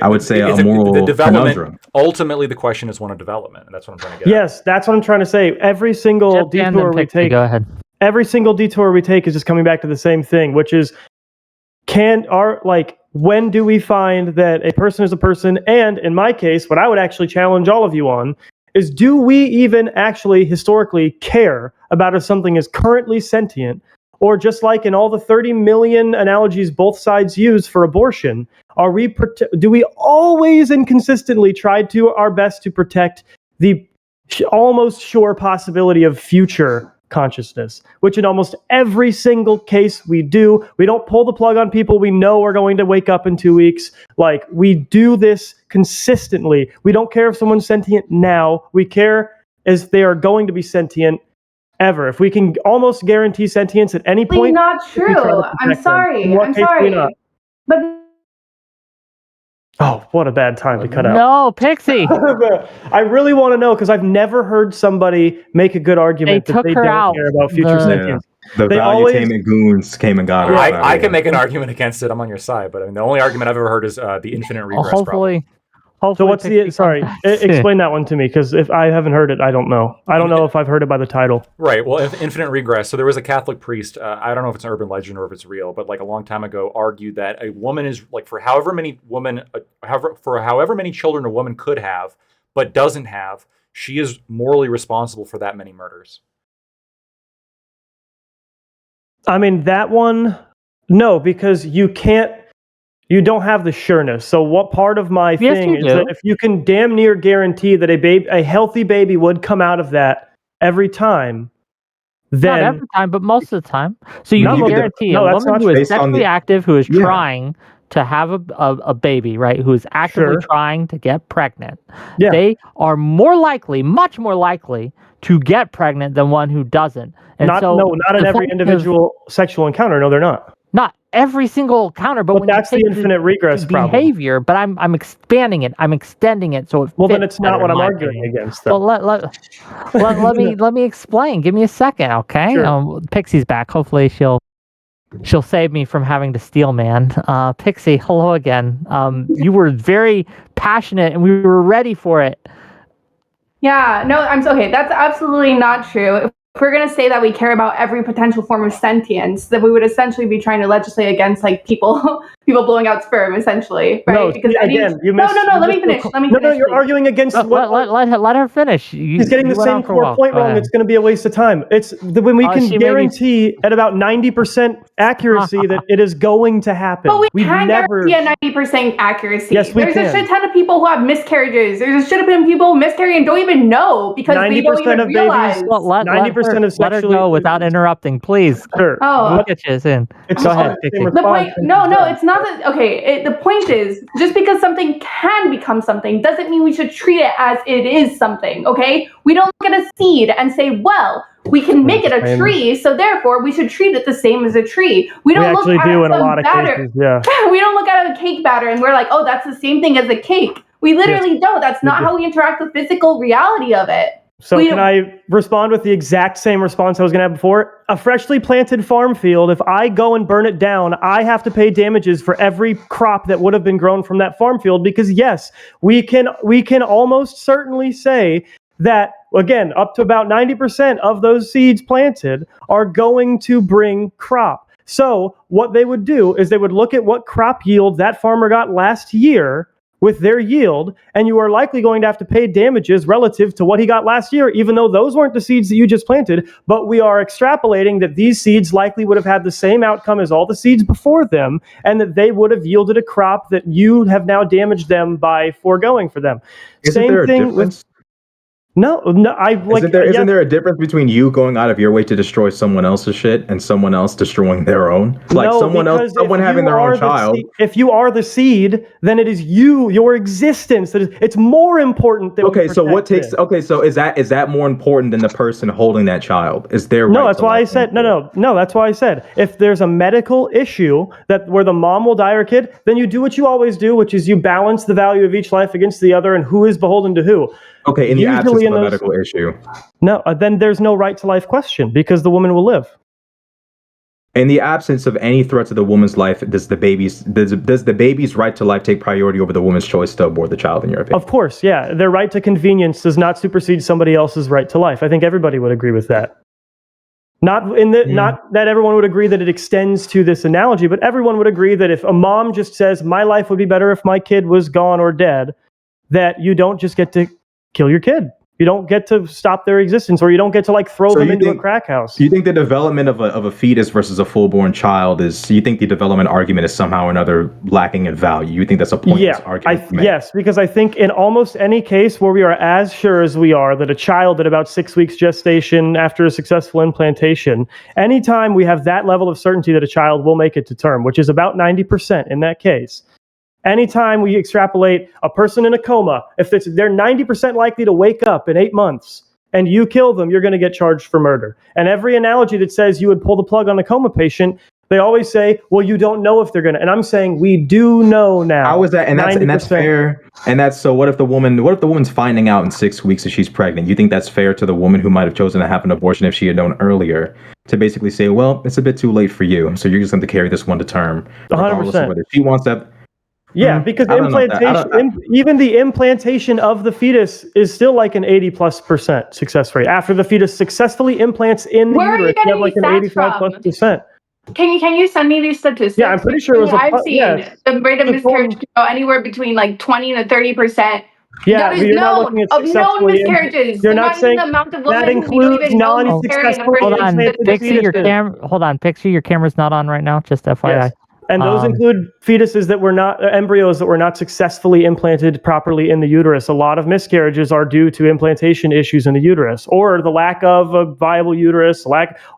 I would say, a moral conundrum. Ultimately, the question is one of development, and that's what I'm trying to get at. Yes, that's what I'm trying to say. Every single detour we take, go ahead. Every single detour we take is just coming back to the same thing, which is, when do we find that a person is a person? And in my case, what I would actually challenge all of you on is, do we even actually historically care about if something is currently sentient? Or just like in all the 30 million analogies both sides use for abortion, do we always and consistently try to our best to protect the almost sure possibility of future consciousness, which in almost every single case we do. We don't pull the plug on people we know are going to wake up in 2 weeks. Like, we do this consistently. We don't care if someone's sentient now. We care as they are going to be sentient ever. If we can almost guarantee sentience at any point. Not true. I'm sorry. But oh, what a bad time to cut out. No, Pixie. I really want to know, because I've never heard somebody make a good argument that they don't care about future sentience. The valuetainment goons came and got her. I can make an argument against it. I'm on your side, but I mean, the only argument I've ever heard is the infinite regress problem. So what's explain that one to me, because if I haven't heard it, I don't know. I don't know if I've heard it by the title. Right. Well, infinite regress. So there was a Catholic priest. I don't know if it's an urban legend or if it's real, but like a long time ago, argued that a woman is like, for however many children a woman could have but doesn't have, she is morally responsible for that many murders. I mean, that one, no, because you don't have the sureness. So what part of my Yes, thing you is do. that if you can damn near guarantee that a healthy baby would come out of that every time, Not then every time, but most of the time. So you Not can most of the- guarantee no, a that's woman not who is based on sexually the- active, who is Yeah. trying to have a baby, right? Who is actively Sure. trying to get pregnant. Yeah. They are more likely, much more likely, to get pregnant than one who doesn't. And not so in the every fact of- individual sexual encounter. No, they're not. Not every single counter, but But when you that's the take infinite regress problem. behavior, but I'm expanding it. I'm extending it so it Well, then fits it's not better, what in I'm my arguing opinion. against. Well, Though. let me explain. Give me a second, okay? Sure. Pixie's back. Hopefully she'll save me from having to steal man. Pixie, hello again. You were very passionate and we were ready for it. Yeah, no, I'm okay. That's absolutely not true. If we're going to say that we care about every potential form of sentience, then we would essentially be trying to legislate against like people blowing out sperm, essentially, right? No, because see, any, again, you no, missed- no, no. you Let me missed finish. the- Let me No, finish. you're please. arguing against Let her finish. He's getting the you went same on for a core while. point Go wrong. ahead. It's going to be a waste of time. It's when we can she may be- guarantee at about 90% accuracy that it is going to happen. But we We've can never. guarantee a 90% accuracy. Yes, we There's can. a shit ton of people who have miscarriages. There's a shit ton of people who miscarry and don't even know because they don't 90% even of babies- realize. Well, let 90% her, of let her sexually- go without interrupting, please. Sure. Oh. Look at you in. It's Go just ahead, not the Pixie. same The response. point, no, it's not that. Okay, the point is, just because something can become something doesn't mean we should treat it as it is something. Okay, we don't look at a seed and say, well, we can make it a Same. tree, so therefore we should treat it the same as a tree. We We don't actually look at do in a some lot of batter. cases. Yeah. We don't look at a cake batter and we're like, oh, that's the same thing as a cake. We literally don't. That's not how we interact with physical reality of it. So We can don't- I respond with the exact same response I was going to have before? A freshly planted farm field, if I go and burn it down, I have to pay damages for every crop that would have been grown from that farm field because yes, we can almost certainly say that, again, up to about 90% of those seeds planted are going to bring crop. So what they would do is they would look at what crop yield that farmer got last year with their yield, and you are likely going to have to pay damages relative to what he got last year, even though those weren't the seeds that you just planted. But we are extrapolating that these seeds likely would have had the same outcome as all the seeds before them, and that they would have yielded a crop that you have now damaged them by foregoing for them. Isn't there a difference? Isn't there a difference between you going out of your way to destroy someone else's shit and someone else destroying their own? Like No, someone because someone if having you their are own the child. if you are the seed, then it is your existence that is. It's more important that. Okay, we so what protect takes? it. Okay, so is that more important than the person holding that child? Is there? No, that's why I said no. That's why I said if there's a medical issue where the mom will die her kid, then you do what you always do, which is you balance the value of each life against the other and who is beholden to who. Okay, in the absence Usually of in a those- medical issue. No, then there's no right to life question because the woman will live. In the absence of any threat to the woman's life, does the baby's right to life take priority over the woman's choice to abort the child? In your opinion? Of course, yeah. Their right to convenience does not supersede somebody else's right to life. I think everybody would agree with that. Not that everyone would agree that it extends to this analogy, but everyone would agree that if a mom just says, my life would be better if my kid was gone or dead, that you don't just get to kill your kid. You don't get to stop their existence, or you don't get to throw them into a crack house. Do you think the development of a fetus versus a full-born child you think the development argument is somehow or another lacking in value? You think that's a pointless argument? Yes, because I think in almost any case where we are as sure as we are that a child at about 6 weeks gestation after a successful implantation, anytime we have that level of certainty that a child will make it to term, which is about 90% in that case, anytime we extrapolate a person in a coma, if they're 90% likely to wake up in 8 months and you kill them, you're going to get charged for murder. And every analogy that says you would pull the plug on a coma patient, they always say, well, you don't know if they're going to. And I'm saying we do know now. How is that? And that's fair. And so what if the woman's finding out in 6 weeks that she's pregnant? You think that's fair to the woman who might have chosen to have an abortion if she had known earlier, to basically say, well, it's a bit too late for you, so you're just going to carry this one to term, regardless of whether she wants that. Yeah, because even the implantation of the fetus is still an 80+% success rate. After the fetus successfully implants in the uterus, you have an 85+%. Can you send me these statistics? Yeah, I'm pretty sure it was. I've seen the rate of miscarriage go anywhere between 20 to 30% Yeah, that but is you're not known looking at of known successfully miscarriages. You're They're not even saying the amount of that women who don't includes even know miscarried in the non-successfully first Hold on, implanted instance. Pixie, fetuses. hold on, Pixie, your camera's not on right now, just FYI. Yes. And those Um, include fetuses that were not embryos that were not successfully implanted properly in the uterus. A lot of miscarriages are due to implantation issues in the uterus or the lack of a viable uterus,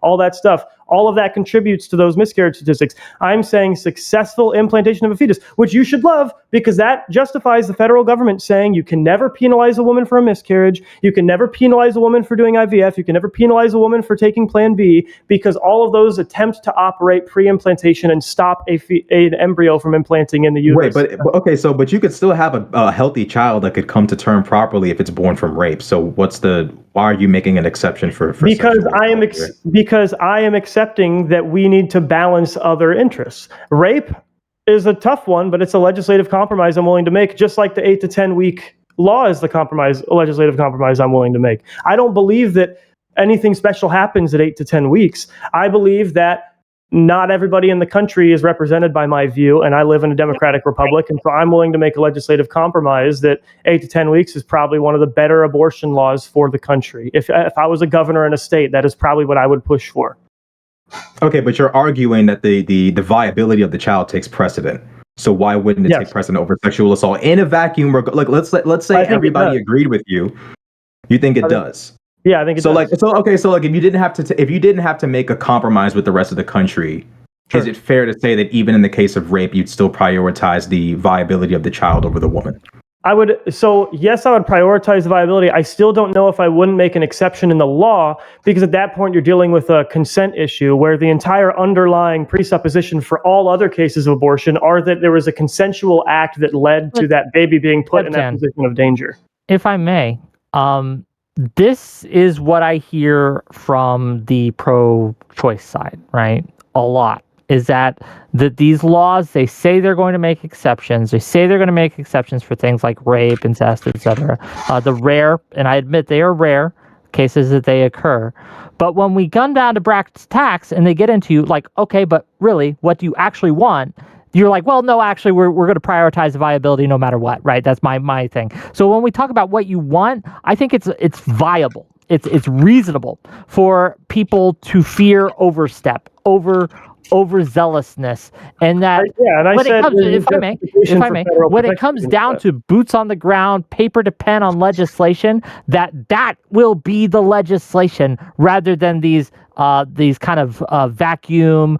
all that stuff. All of that contributes to those miscarriage statistics. I'm saying successful implantation of a fetus, which you should love because that justifies the federal government saying you can never penalize a woman for a miscarriage. You can never penalize a woman for doing IVF. You can never penalize a woman for taking Plan B because all of those attempt to operate pre-implantation and stop an embryo from implanting in the uterus. Wait, but you could still have a healthy child that could come to term properly if it's born from rape. So why are you making an exception for because sexual assault here? because I am accepting that we need to balance other interests. Rape is a tough one, but it's a legislative compromise I'm willing to make, just like the 8 to 10 week law is a legislative compromise I'm willing to make. I don't believe that anything special happens at 8 to 10 weeks. I believe that not everybody in the country is represented by my view, and I live in a democratic republic, and so I'm willing to make a legislative compromise that 8 to 10 weeks is probably one of the better abortion laws for the country. If I was a governor in a state, that is probably what I would push for. Okay, but you're arguing that the viability of the child takes precedent. So why wouldn't it take precedent over sexual assault in a vacuum? Like let's say everybody agreed with you. You think it does? Yeah, I think it does. If you didn't have to make a compromise with the rest of the country, is it fair to say that even in the case of rape, you'd still prioritize the viability of the child over the woman? Yes, I would prioritize the viability. I still don't know if I wouldn't make an exception in the law because at that point you're dealing with a consent issue where the entire underlying presupposition for all other cases of abortion are that there was a consensual act that led to that baby being put in that position of danger. If I may, this is what I hear from the pro-choice side, right? A lot is that these laws, they say they're going to make exceptions. They say they're going to make exceptions for things like rape, incest, etc. The rare, and I admit they are rare cases that they occur. But when we come down to brass tacks and they get into like, okay, but really, what do you actually want? You're like, well, no, actually, we're going to prioritize viability no matter what, right? That's my thing. So when we talk about what you want, I think it's viable. It's reasonable for people to fear overstep, overzealousness, and that when it comes down to boots on the ground, paper to pen on legislation, that will be the legislation rather than these kind of vacuum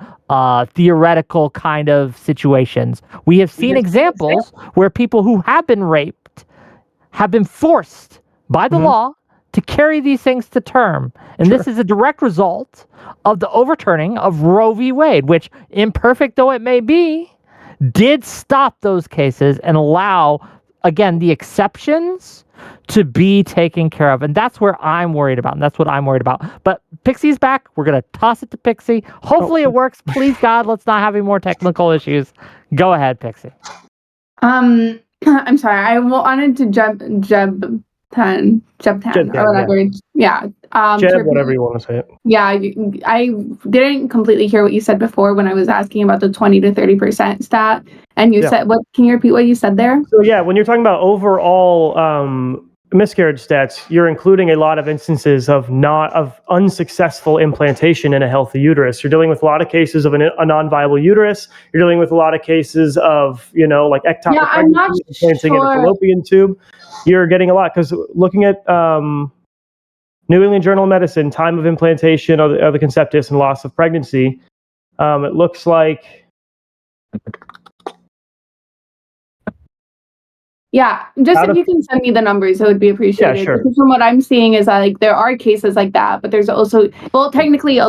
theoretical kind of situations. We have seen examples where people who have been raped have been forced by the law to carry these things to term. And this is a direct result of the overturning of Roe v. Wade, which, imperfect though it may be, did stop those cases and allow, again, the exceptions to be taken care of. And that's where I'm worried about. And that's what I'm worried about. But Pixie's back. We're going to toss it to Pixie. Hopefully it works. Please, God, let's not have any more technical issues. Go ahead, Pixie. I'm sorry. I wanted to Jeb 10 or whatever. Yeah. Jeb, whatever you want to say it. Yeah, I didn't completely hear what you said before when I was asking about the 20 to 30% stat. And you said, can you repeat what you said there? So yeah, when you're talking about overall miscarriage stats, you're including a lot of instances of unsuccessful implantation in a healthy uterus. You're dealing with a lot of cases of a non-viable uterus. You're dealing with a lot of cases of, like ectopic pregnancy, implanting in a fallopian tube. You're getting a lot because looking at New England Journal of Medicine, time of implantation of the conceptus and loss of pregnancy, it looks like. Yeah, if you can send me the numbers, it would be appreciated. Yeah, sure. Because from what I'm seeing is that there are cases like that, but there's also, technically,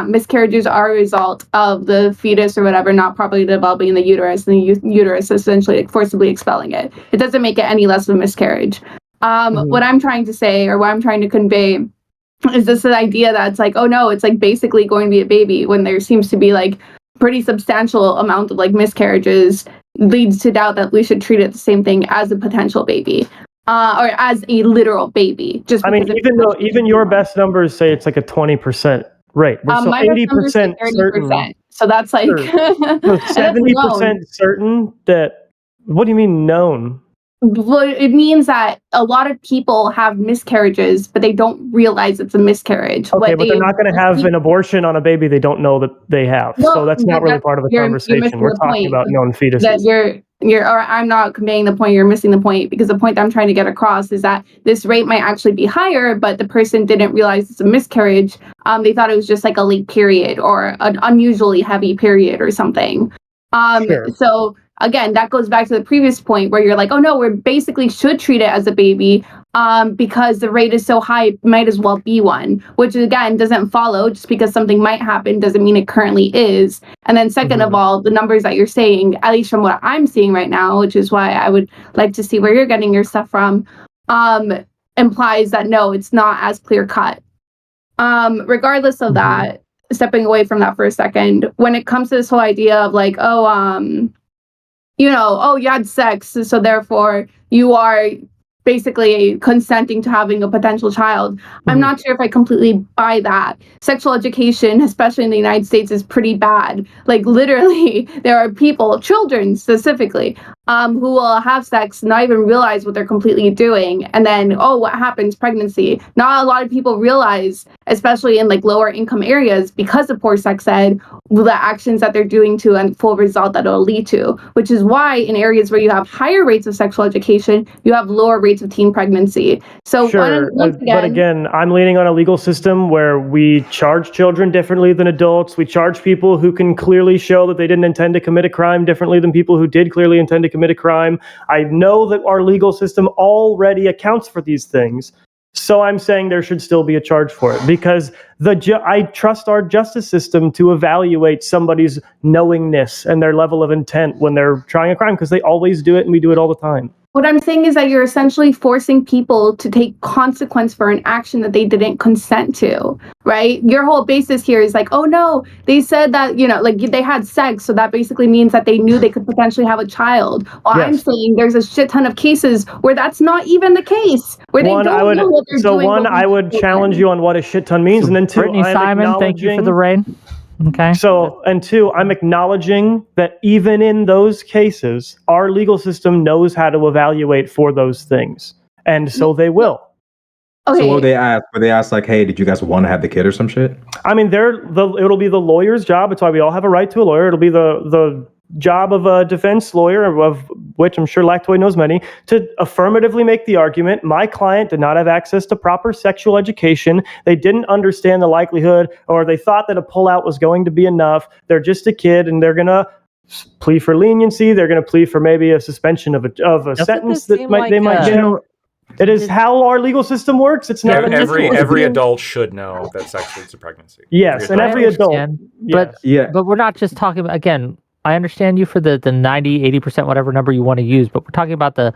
miscarriages are a result of the fetus or whatever not properly developing in the uterus, and the uterus essentially forcibly expelling it. It doesn't make it any less of a miscarriage. What I'm trying to say, or what I'm trying to convey, is this an idea that's like, oh no, it's like basically going to be a baby when there seems to be like pretty substantial amount of like miscarriages leads to doubt that we should treat it the same thing as a potential baby, or as a literal baby. Even your best numbers say it's like a 20% rate. So my 80% certain. So that's like 70% certain that. What do you mean known? Well, it means that a lot of people have miscarriages, but they don't realize it's a miscarriage. Okay, but they're not going to have an abortion on a baby they don't know that they have. No, so that's but not really part of the you're conversation. missing We're the talking point about known fetuses. that or I'm not conveying the point. You're missing the point, because the point that I'm trying to get across is that this rate might actually be higher, but the person didn't realize it's a miscarriage. They thought it was just like a late period or an unusually heavy period or something. Sure. So again, that goes back to the previous point where you're like, oh no, we basically should treat it as a baby, because the rate is so high, it might as well be one, which again doesn't follow. Just because something might happen doesn't mean it currently is. And then second of all, the numbers that you're saying, at least from what I'm seeing right now, which is why I would like to see where you're getting your stuff from, implies that no, it's not as clear cut. Regardless of that, stepping away from that for a second, when it comes to this whole idea of like, you had sex, so therefore you are basically consenting to having a potential child. I'm not sure if I completely buy that. Sexual education, especially in the United States, is pretty bad. Like literally, there are people, children specifically, who will have sex, not even realize what they're completely doing. And then, what happens? Pregnancy. Not a lot of people realize, especially in like lower income areas, because of poor sex ed, the actions that they're doing to and full result that it'll lead to, which is why in areas where you have higher rates of sexual education, you have lower rates of teen pregnancy. So sure, but again, I'm leaning on a legal system where we charge children differently than adults. We charge people who can clearly show that they didn't intend to commit a crime differently than people who did clearly intend to commit a crime. I know that our legal system already accounts for these things. So I'm saying there should still be a charge for it, because I trust our justice system to evaluate somebody's knowingness and their level of intent when they're trying a crime, because they always do it and we do it all the time. What I'm saying is that you're essentially forcing people to take consequence for an action that they didn't consent to, right? Your whole basis here is like, oh no, they said that, like they had sex, so that basically means that they knew they could potentially have a child. Well, yes. I'm saying there's a shit ton of cases where that's not even the case, where they don't know what they're doing. So one, I would challenge you on what a shit ton means, and then two, Brittany Simon, thank you for the rain. Okay. So, and two, I'm acknowledging that even in those cases, our legal system knows how to evaluate for those things. And so they will. Okay. So what would they ask? Would they ask like, hey, did you guys want to have the kid or some shit? I mean, it'll be the lawyer's job. It's why we all have a right to a lawyer. It'll be the job of a defense lawyer, of which I'm sure Lactoid knows many, to affirmatively make the argument, my client did not have access to proper sexual education. They didn't understand the likelihood, or they thought that a pullout was going to be enough. They're just a kid, and they're going to plea for leniency. They're going to plea for maybe a suspension of a sentence that they might get. It is how our legal system works. It's not every adult should know that sex leads to pregnancy. Yes, and every adult. But we're not just talking about, again, I understand you for the 90, 80%, whatever number you want to use, but we're talking about the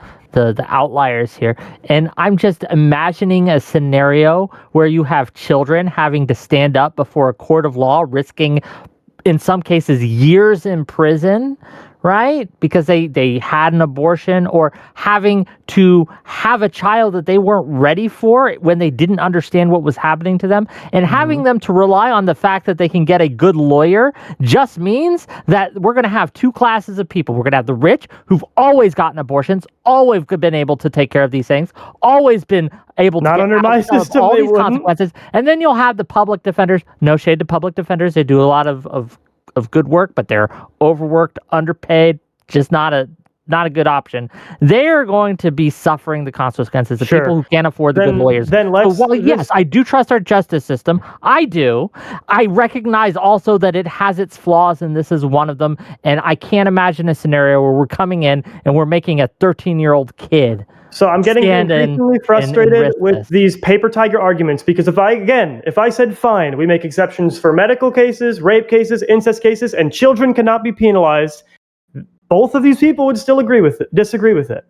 outliers here. And I'm just imagining a scenario where you have children having to stand up before a court of law, risking, in some cases, years in prison, right? Because they had an abortion, or having to have a child that they weren't ready for when they didn't understand what was happening to them, and having them to rely on the fact that they can get a good lawyer just means that we're going to have two classes of people. We're going to have the rich who've always gotten abortions, always been able to take care of these things, always been able to not get under my system, all these consequences. And then you'll have the public defenders. No shade to public defenders. They do a lot of good work, but they're overworked, underpaid, just not a good option. They're going to be suffering the consequences. The people who can't afford the good lawyers. Yes, I do trust our justice system. I do. I recognize also that it has its flaws, and this is one of them. And I can't imagine a scenario where we're coming in and we're making a 13-year-old kid. So I'm getting increasingly frustrated with these paper tiger arguments, because if I said fine, we make exceptions for medical cases, rape cases, incest cases, and children cannot be penalized, both of these people would still disagree with it.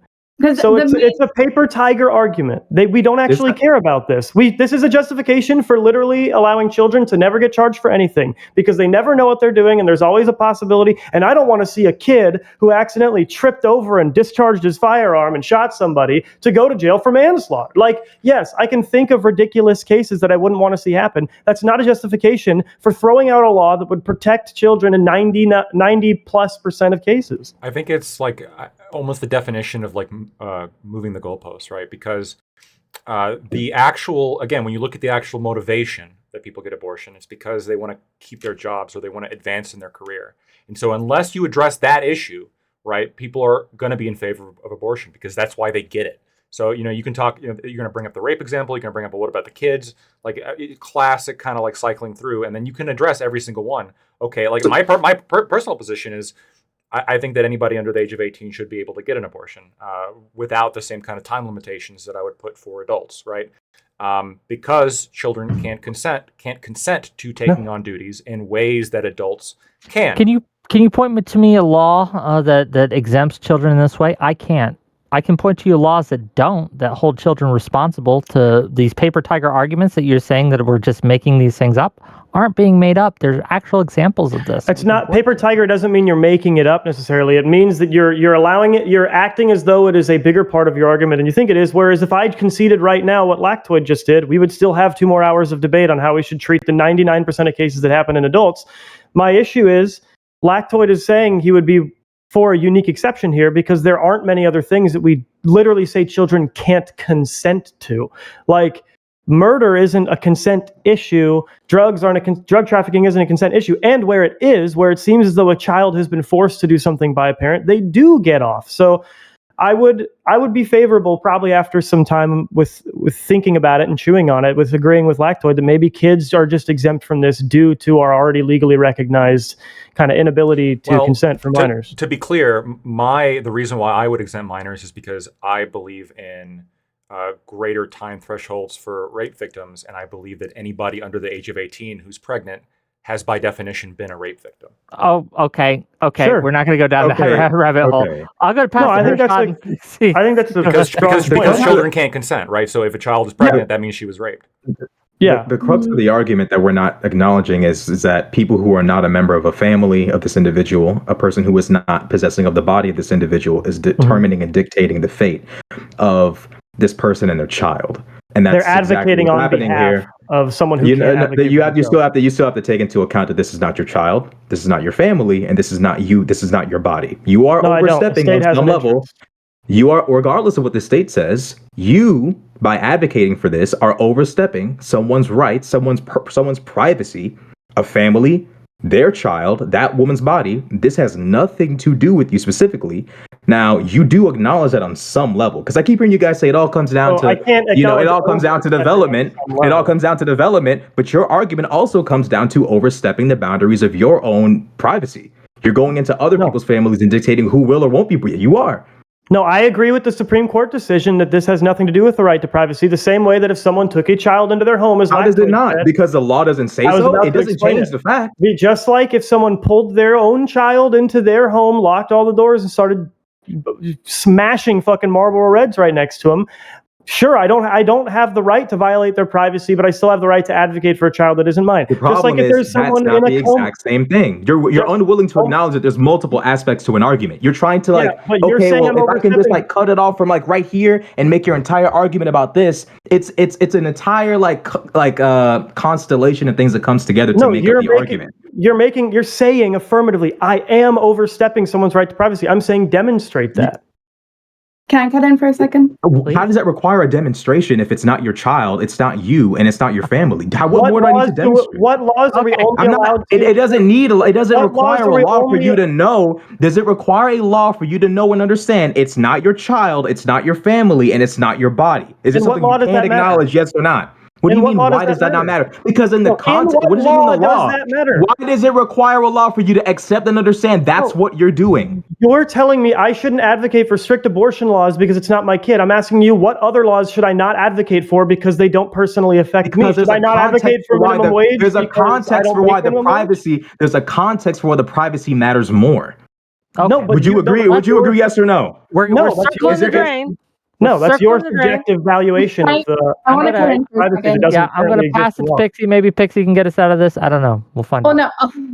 So it's a paper tiger argument. We don't actually care about this. This is a justification for literally allowing children to never get charged for anything, because they never know what they're doing, and there's always a possibility. And I don't want to see a kid who accidentally tripped over and discharged his firearm and shot somebody to go to jail for manslaughter. Like, yes, I can think of ridiculous cases that I wouldn't want to see happen. That's not a justification for throwing out a law that would protect children in 90+% of cases. I think it's like almost the definition of like moving the goalposts, right? Because the actual, again, when you look at the actual motivation that people get abortion, it's because they want to keep their jobs or they want to advance in their career. And so unless you address that issue, right, people are going to be in favor of abortion because that's why they get it. So, you can talk, you're going to bring up the rape example. You're going to bring up, well, what about the kids? Like classic kind of like cycling through, and then you can address every single one. Okay. Like my personal position is, I think that anybody under the age of 18 should be able to get an abortion without the same kind of time limitations that I would put for adults, right? Because children can't consent to taking on duties in ways that adults can. Can you point to me a law that exempts children in this way? I can't. I can point to you laws that don't, that hold children responsible to these paper tiger arguments that you're saying that we're just making these things up aren't being made up. There's actual examples of this. It's not paper tiger doesn't mean you're making it up necessarily. It means that you're allowing it, you're acting as though it is a bigger part of your argument and you think it is. Whereas if I conceded right now what Lactoid just did, we would still have 2 more hours of debate on how we should treat the 99% of cases that happen in adults. My issue is Lactoid is saying he would be for a unique exception here because there aren't many other things that we literally say children can't consent to. Like murder isn't a consent issue. Drug trafficking isn't a consent issue. And where it seems as though a child has been forced to do something by a parent, they do get off. So I would be favorable probably after some time with thinking about it and chewing on it, with agreeing with Lactoid that maybe kids are just exempt from this due to our already legally recognized kind of inability to consent for minors. To be clear, the reason why I would exempt minors is because I believe in greater time thresholds for rape victims, and I believe that anybody under the age of 18 who's pregnant has by definition been a rape victim. Oh, okay. Sure. We're not going to go down that rabbit hole. I'll go to pass. No, I think that's because children can't consent, right? So if a child is pregnant, that means she was raped. Yeah. The crux of the argument that we're not acknowledging is that people who are not a member of a family of this individual, a person who is not possessing of the body of this individual, is determining and dictating the fate of this person and their child. And that's they're advocating on behalf of someone who you still have to take into account that this is not your child, this is not your family, and this is not you. This is not your body. You are overstepping on some level. You are, regardless of what the state says, you, by advocating for this, are overstepping someone's rights, someone's privacy, a family, their child, that woman's body. This has nothing to do with you specifically. Now, you do acknowledge that on some level, because I keep hearing you guys say it all comes down to, it all comes down to development. It all comes down to development, but your argument also comes down to overstepping the boundaries of your own privacy. You're going into other people's families and dictating who will or won't be. You are. No, I agree with the Supreme Court decision that this has nothing to do with the right to privacy, the same way that if someone took a child into their home, how does it not? Because the law doesn't say so? It doesn't change the fact. Just like if someone pulled their own child into their home, locked all the doors, and started smashing fucking Marlboro Reds right next to them. Sure, I don't have the right to violate their privacy, but I still have the right to advocate for a child that isn't mine. The problem just like if there's someone that's not the exact same thing. You're unwilling to acknowledge that there's multiple aspects to an argument. You're trying to if I can just cut it off from right here and make your entire argument about this, it's an entire constellation of things that comes together to make up the argument. You're saying affirmatively, I am overstepping someone's right to privacy. I'm saying demonstrate that. Can I cut in for a second? How does that require a demonstration if it's not your child, it's not you, and it's not your family? What more do I need to demonstrate? What laws are we only allowed to? It doesn't require a law for you to know. Does it require a law for you to know and understand it's not your child, it's not your family, and it's not your body? Is it something you can't acknowledge, yes or not? What do you mean? Why does that not matter? Because in the context, what does it mean in the law? Why does it require a law for you to accept and understand that's what you're doing? You're telling me I shouldn't advocate for strict abortion laws because it's not my kid. I'm asking you, what other laws should I not advocate for because they don't personally affect me? Should I not advocate for minimum wage? There's a context for why the privacy. There's a context for why the privacy matters more. Okay. No, but would you agree? Would you agree? Yes or no? We're circling the drain. No, that's your subjective valuation of the. I want to cut in for a second. I'm going to pass it to Pixie. Maybe Pixie can get us out of this. I don't know. We'll find out. No.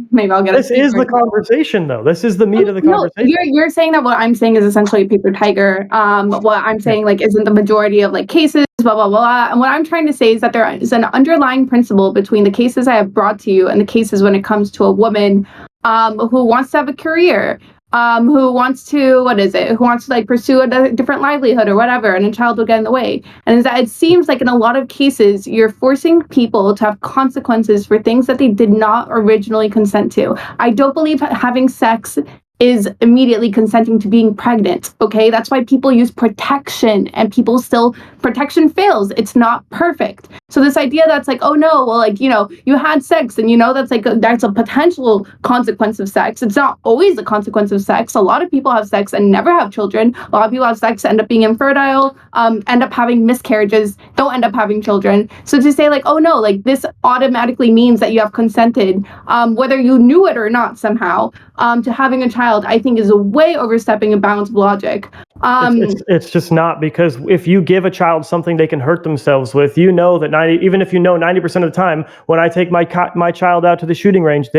Maybe I'll get This is the conversation, though. This is the meat of the conversation. You're saying that what I'm saying is essentially a paper tiger. What I'm saying isn't the majority of cases, blah, blah, blah. And what I'm trying to say is that there is an underlying principle between the cases I have brought to you and the cases when it comes to a woman who wants to have a career. who wants to like pursue a different livelihood or whatever, and a child will get in the way. And is that it seems like in a lot of cases you're forcing people to have consequences for things that they did not originally consent to. I don't believe having sex is immediately consenting to being pregnant. Okay, that's why people use protection, and protection fails. It's not perfect. So this idea that's like, oh no, well, like, you had sex, and that's that's a potential consequence of sex. It's not always a consequence of sex. A lot of people have sex and never have children. A lot of people have sex, end up being infertile, end up having miscarriages, don't end up having children. So to say like, oh no, like this automatically means that you have consented, whether you knew it or not somehow, to having a child, I think is a way overstepping a bounds of logic. It's just not, because if you give a child something they can hurt themselves with, that even if 90% of the time when I take my child out to the shooting range,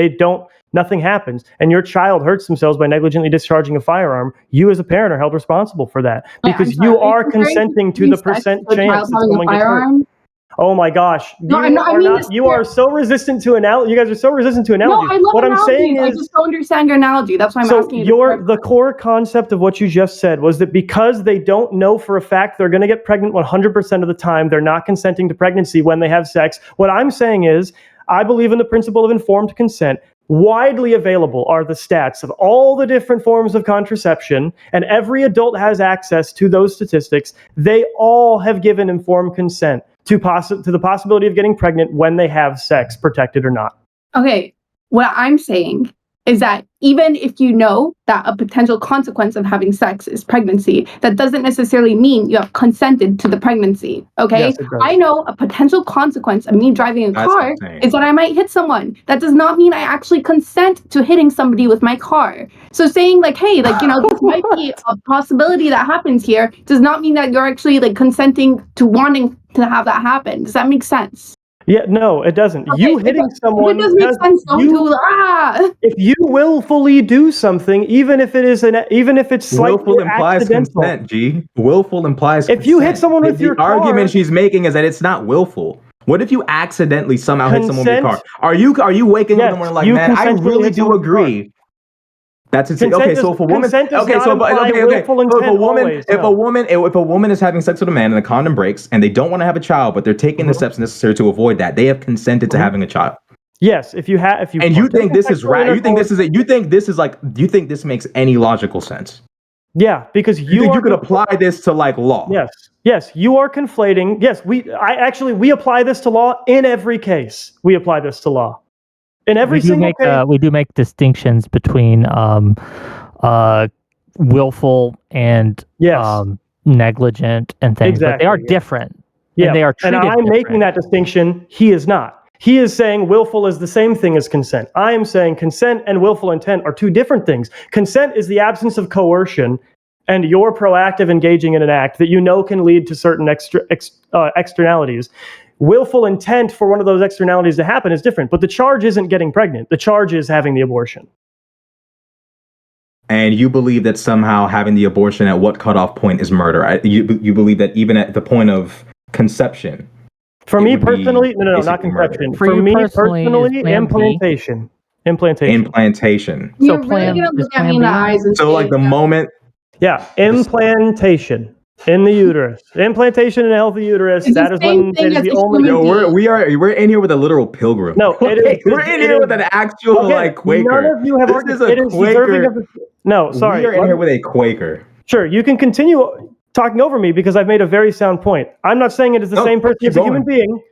nothing happens, and your child hurts themselves by negligently discharging a firearm, you as a parent are held responsible for that, because you are consenting to the percent chance that someone gets hurt. Oh my gosh! You are so resistant to analogy. You guys are so resistant to analogies. No, I love analogies. I just don't understand your analogy. That's why I'm asking you. The core concept of what you just said was that because they don't know for a fact they're going to get pregnant 100% of the time, they're not consenting to pregnancy when they have sex. What I'm saying is, I believe in the principle of informed consent. Widely available are the stats of all the different forms of contraception, and every adult has access to those statistics. They all have given informed consent to the possibility of getting pregnant when they have sex, protected or not. Okay, what I'm saying is that even if you know that a potential consequence of having sex is pregnancy, that doesn't necessarily mean you have consented to the pregnancy, okay? Yes, it does. I know a potential consequence of me driving a car is that I might hit someone. That does not mean I actually consent to hitting somebody with my car. So saying like, hey, like, this might be a possibility that happens here does not mean that you're actually like consenting to wanting to have that happen. Does that make sense? Yeah, no, it doesn't. Okay, you hitting someone. It does make sense. If you willfully do something, even if it's slightly willful implies accidental. consent. G. Willful implies. If you hit someone with your car, argument she's making is that it's not willful. What if you accidentally somehow hit someone with your car? Are you waking up in the morning like, man, I really do agree. That's it. Okay, so if a woman, if a woman is having sex with a man and the condom breaks and they don't want to have a child, but they're taking the steps necessary to avoid that, they have consented to having a child. Yes, if you think this is right? You think this makes any logical sense? Yeah, because you could apply this to like law. Yes, you are conflating. Yes, we apply this to law in every case. We apply this to law. In every single case, we do make distinctions between willful and negligent and things, but they are different. Yeah, and they are treated I'm making that distinction. He is not. He is saying willful is the same thing as consent. I am saying consent and willful intent are two different things. Consent is the absence of coercion, and your proactive engaging in an act that can lead to certain externalities. Willful intent for one of those externalities to happen is different, but the charge isn't getting pregnant. The charge is having the abortion. And you believe that somehow having the abortion at what cutoff point is murder? You believe that even at the point of conception? For me personally, no, not conception. For me personally, implantation. Implantation. You're really gonna look at me in the eyes and so like the moment. Yeah, implantation. In the uterus, implantation in a healthy uterus. That is when it is the only. We're in here with a literal pilgrim. No, we're in here with an actual Quaker. None of you have this is a Quaker. No, sorry. We are in here with a Quaker. Sure, you can continue talking over me because I've made a very sound point. I'm not saying it is the same person as a human being.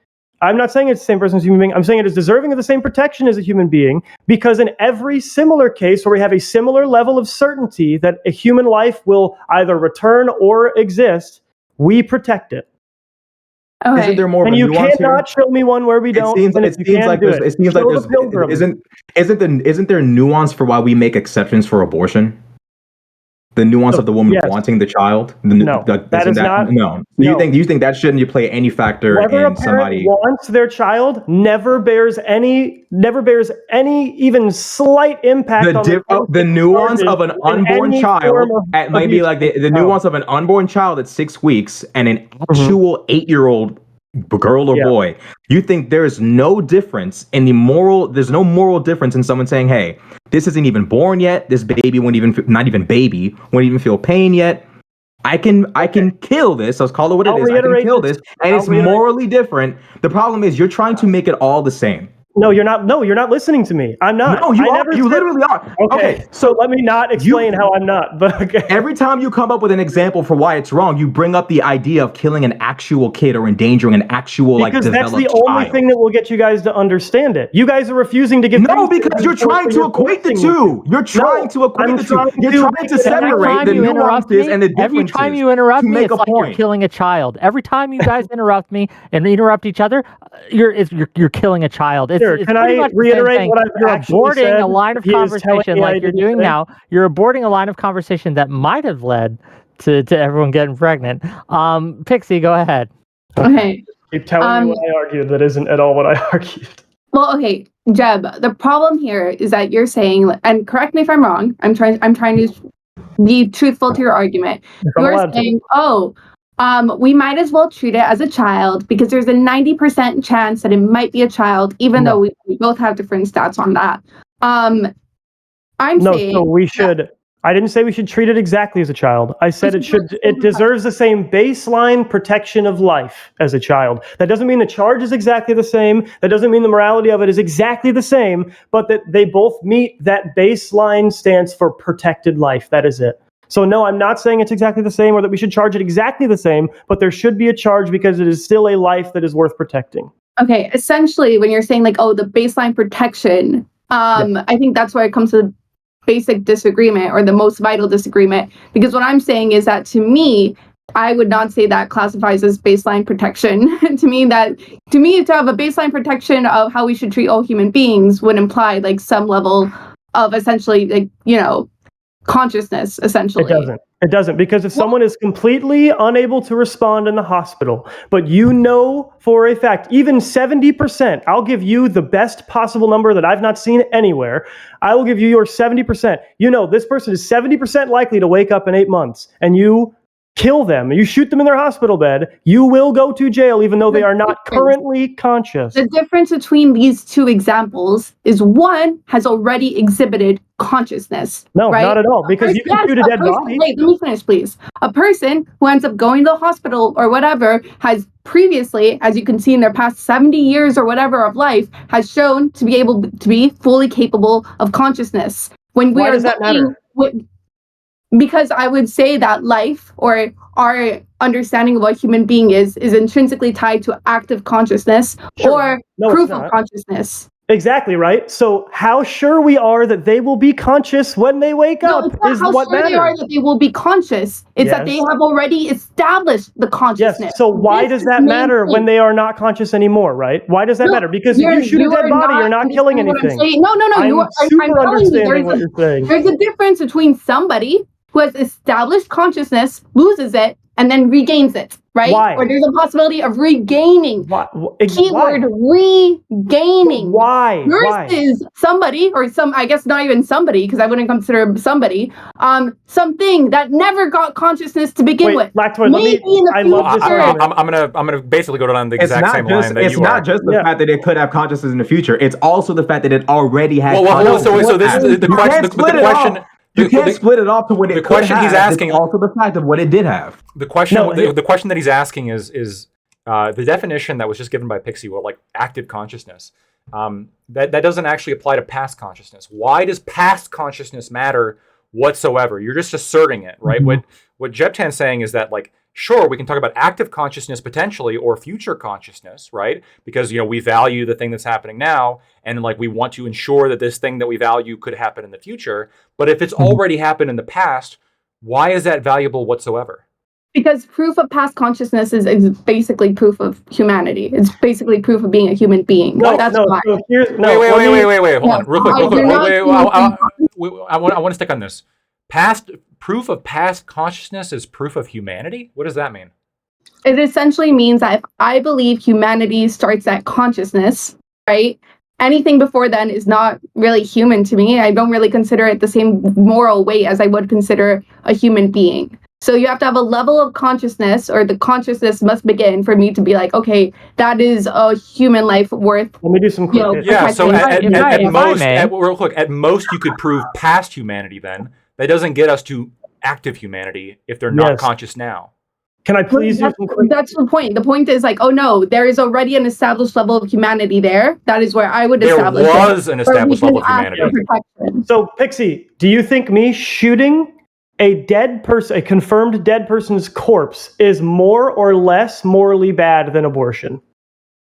I'm not saying it's the same person as a human being. I'm saying it is deserving of the same protection as a human being because in every similar case where we have a similar level of certainty that a human life will either return or exist, we protect it. Okay. Isn't there more of a nuance here? And you cannot show me one where we don't. Isn't there nuance for why we make exceptions for abortion? The nuance of the woman wanting the child. No, that is not. No. Do you think that shouldn't play any factor whether in somebody wants their child never bears any even slight impact on the nuance of an unborn child might be like the nuance of an unborn child at 6 weeks and an actual 8-year-old girl or Yeah. boy, you think there is no difference in there's no moral difference in someone saying, hey, this isn't even born yet, this baby won't even feel pain yet, I can kill this, let's call it what it I'll is, I can reiterate kill this. this, and I'll it's reiterate- morally different. The problem is you're trying to make it all the same. No, you're not. No, you're not listening to me. I'm not. No, you I are. never You said- literally are. Okay, so let me not explain how I'm not. But okay. Every time you come up with an example for why it's wrong, you bring up the idea of killing an actual kid or endangering an actual Because that's the developed only child. thing that will get you guys to understand it. You guys are refusing to give. No, things because you're forcing- trying to equate the two. You're trying to equate I'm the two. trying You're to trying make to it Every separate time the you interrupt nuances me, and the every differences time you interrupt to me, make it's a like you're point. killing a child. Every time you guys interrupt me and interrupt each other, you're killing a child. Sure, It's can pretty I much the same reiterate thing. what I've You're actually aborting said? a line of He is telling conversation me I like you're didn't doing say? now. You're aborting a line of conversation that might have led to everyone getting pregnant. Pixie, go ahead. Okay. Keep telling me what I argued that isn't at all what I argued. Well, okay, Jeb, the problem here is that you're saying, and correct me if I'm wrong, I'm trying to be truthful to your argument. If I'm You're allowed to. saying, we might as well treat it as a child because there's a 90% chance that it might be a child, even though we both have different stats on that. I'm saying So we should. I didn't say we should treat it exactly as a child. I said it deserves the same baseline protection of life as a child. That doesn't mean the charge is exactly the same. That doesn't mean the morality of it is exactly the same, but that they both meet that baseline stance for protected life. That is it. So no, I'm not saying it's exactly the same or that we should charge it exactly the same, but there should be a charge because it is still a life that is worth protecting. Okay, essentially, when you're saying like, the baseline protection, I think that's where it comes to the basic disagreement or the most vital disagreement. Because what I'm saying is that to me, I would not say that classifies as baseline protection. to me, to have a baseline protection of how we should treat all human beings would imply like some level of essentially like, consciousness, essentially. It doesn't, because if someone is completely unable to respond in the hospital, but you know for a fact, even 70%, I'll give you the best possible number that I've not seen anywhere. I will give you your 70%. You know, this person is 70% likely to wake up in 8 months, and you kill them, you shoot them in their hospital bed, you will go to jail even though they are not currently conscious. The difference between these two examples is one has already exhibited consciousness. No, right? not at all, because you can shoot a dead body. Wait, let me finish, please. A person who ends up going to the hospital or whatever has previously, as you can see in their past 70 years or whatever of life, has shown to be able to be fully capable of consciousness. When we Why are does that matter? Because I would say that life or our understanding of what human being is intrinsically tied to active consciousness or proof of consciousness. Exactly, right? So how sure we are that they will be conscious when they wake up is what sure matters. they are that they will be conscious. It's that they have already established the consciousness. Yes, so why does that matter when they are not conscious anymore, right? Why does that matter? Because if you shoot a dead body, you're not killing anything. No, I'm super understanding what you're saying. There's a difference between somebody who has established consciousness, loses it, and then regains it, right? Why? Or there's a possibility of regaining. Keyword regaining. Why? Versus somebody, or I guess not even somebody, because I wouldn't consider somebody, something that never got consciousness to begin with. Lactoid, I'm gonna basically go down the exact same line that you are. It's not just the fact that it could have consciousness in the future. It's also the fact that it already has. So this is the question. You can't split it off to what it the question he's asking. It's also the fact of what it did have. The question, the question that he's asking is the definition that was just given by Pixie, like active consciousness. That doesn't actually apply to past consciousness. Why does past consciousness matter whatsoever? You're just asserting it, right? Mm-hmm. What Jebtan's saying is that, like, sure, we can talk about active consciousness potentially or future consciousness, right? Because, we value the thing that's happening now, and like we want to ensure that this thing that we value could happen in the future. But if it's already happened in the past, why is that valuable whatsoever? Because proof of past consciousness is basically proof of humanity. It's basically proof of being a human being. Wait. Hold on, real quick. I want to stick on this. Proof of past consciousness is proof of humanity? What does that mean? It essentially means that if I believe humanity starts at consciousness, right? Anything before then is not really human to me. I don't really consider it the same moral weight as I would consider a human being. So you have to have a level of consciousness, or the consciousness must begin for me to be like, okay, that is a human life worth. Let me do some quick hits. Yeah, so Real quick, at most you could prove past humanity then. That doesn't get us to active humanity if they're not conscious now. Can I please do some quick That's the point. The point is like, oh no, there is already an established level of humanity there. That is where I would establish there was an established level of humanity. So, Pixie, do you think me shooting a dead person, a confirmed dead person's corpse, is more or less morally bad than abortion?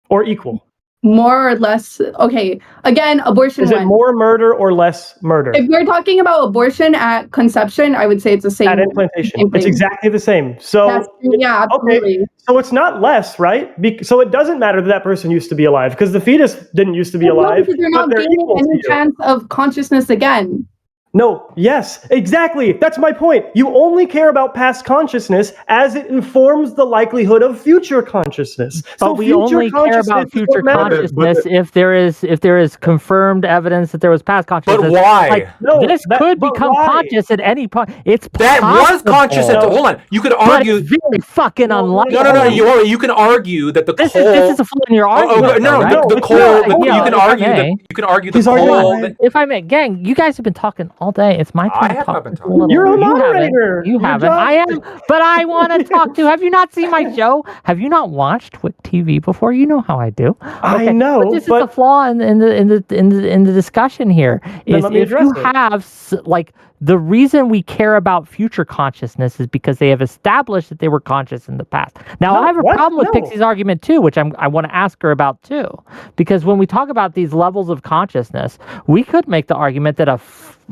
Or equal? More or less. Okay. Again, abortion. Is it more murder or less murder? If we're talking about abortion at conception, I would say it's the same. At implantation. It's exactly the same. So yeah, absolutely. Okay. So it's not less, right? So it doesn't matter that that person used to be alive, because the fetus didn't used to be alive. Because they're not gaining any chance of consciousness again. No, yes, exactly. That's my point. You only care about past consciousness as it informs the likelihood of future consciousness. But we only care about future consciousness if there is confirmed evidence that there was past consciousness. But why? This could become conscious at any point. It's that was conscious at hold on. You could argue it's very fucking unlikely. No. You can argue that the this coal. This is a flaw in your argument. The coal. You can argue that. You can argue the coal. If I may, gang, you guys have been talking all day. It's my turn to talk. You're a moderator. You haven't. I am, but I want to talk to. Have you not seen my show? Have you not watched WIC TV before? You know how I do. I know. But this is the flaw in the discussion here. Is if you have like the reason we care about future consciousness is because they have established that they were conscious in the past. Now, I have a problem with Pixie's argument too, which I want to ask her about too, because when we talk about these levels of consciousness, we could make the argument that a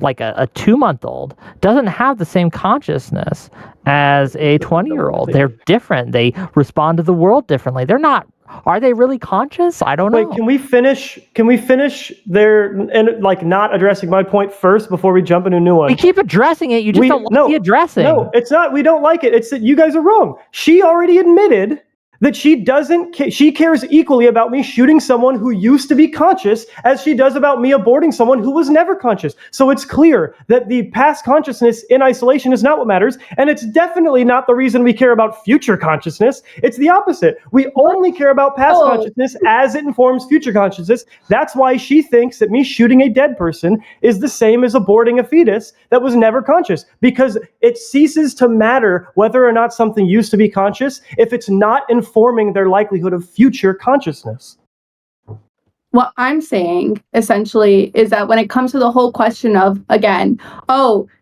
2-month-old doesn't have the same consciousness as a 20-year-old. They're different. They respond to the world differently. They're not. Are they really conscious? I don't know. Wait, can we finish their and like not addressing my point first before we jump into a new one? We keep addressing it. You just don't like the addressing. No, it's not. We don't like it. It's that you guys are wrong. She already admitted that she cares equally about me shooting someone who used to be conscious as she does about me aborting someone who was never conscious. So it's clear that the past consciousness in isolation is not what matters, and it's definitely not the reason we care about future consciousness. It's the opposite. We only care about past consciousness as it informs future consciousness. That's why she thinks that me shooting a dead person is the same as aborting a fetus that was never conscious, because it ceases to matter whether or not something used to be conscious if it's not informing their likelihood of future consciousness. What I'm saying essentially is that when it comes to the whole question of, again,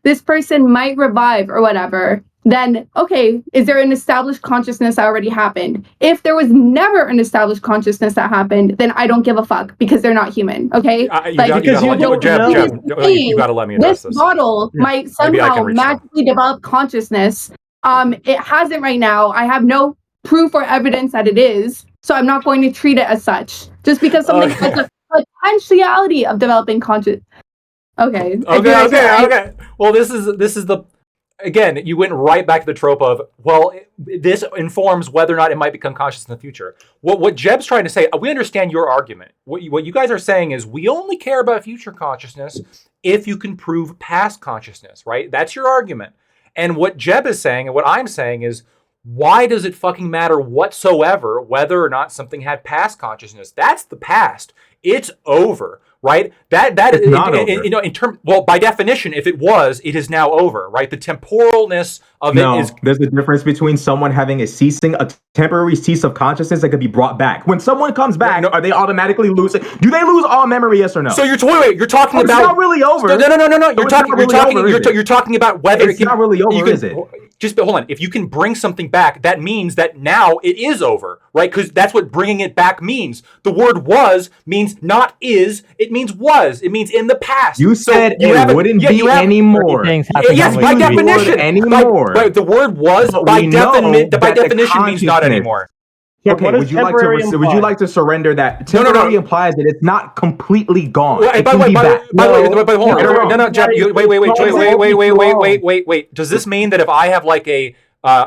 this person might revive or whatever, then, okay, is there an established consciousness that already happened? If there was never an established consciousness that happened, then I don't give a fuck, because they're not human, okay? You got to let me address this. This model might somehow magically develop consciousness. It hasn't right now. I have no proof or evidence that it is, so I'm not going to treat it as such. Just because something has a potentiality of developing conscious. Okay. Well, this is the. Again, you went right back to the trope of, this informs whether or not it might become conscious in the future. What Jeb's trying to say, we understand your argument. What you guys are saying is we only care about future consciousness if you can prove past consciousness, right? That's your argument. And what Jeb is saying and what I'm saying is, why does it fucking matter whatsoever whether or not something had past consciousness? That's the past. It's over, right? That is not over. By definition, if it was, it is now over, right? The temporalness of it is. There's a difference between someone having a temporary cease of consciousness that could be brought back. When someone comes back, are they automatically losing? Do they lose all memory? Yes or no? So you're talking about. It's not really over. No. You're talking about whether it's not really over, is it? Just hold on. If you can bring something back, that means that now it is over, right? Because that's what bringing it back means. The word "was" means not is. It means was. It means in the past. You said it wouldn't be anymore. Yes, by definition. Anymore. But the word "was" by definition means not anymore. Yeah, okay, would you like to surrender that? Temporary implies that it's not completely gone. By the way, wait. Does this mean that if I have like a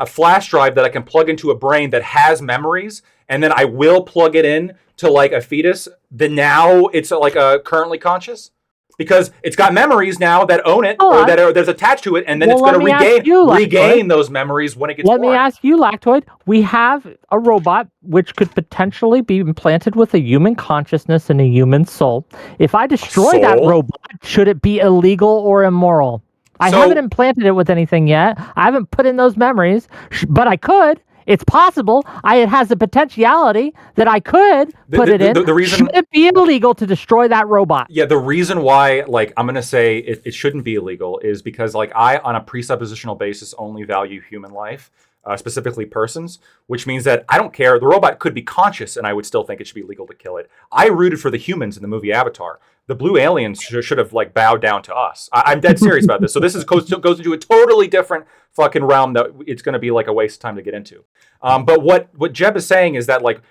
flash drive that I can plug into a brain that has memories, and then I will plug it in to like a fetus, then now it's like a currently conscious? because it's got memories now that own it Hold or on. that are, that's attached to it, and then Well, it's going to let me ask you, Lactoid. regain those memories when it gets Let born. me ask you, Lactoid. We have a robot which could potentially be implanted with a human consciousness and a human soul. If I destroy that Soul? robot, should it be illegal or immoral? I So- haven't implanted it with anything yet. I haven't put in those memories, but I could. It's possible. It has the potentiality that I could put it in. The reason, should it be illegal to destroy that robot? yeah, the reason why, like, I'm gonna say it shouldn't be illegal is because, like, I, on a presuppositional basis, only value human life, specifically persons, which means that I don't care. The robot could be conscious, and I would still think it should be legal to kill it. I rooted for the humans in the movie Avatar. The blue aliens should have like bowed down to us. I'm dead serious about this. So this goes into a totally different fucking realm that it's going to be like a waste of time to get into. But what Jeb is saying is that, like,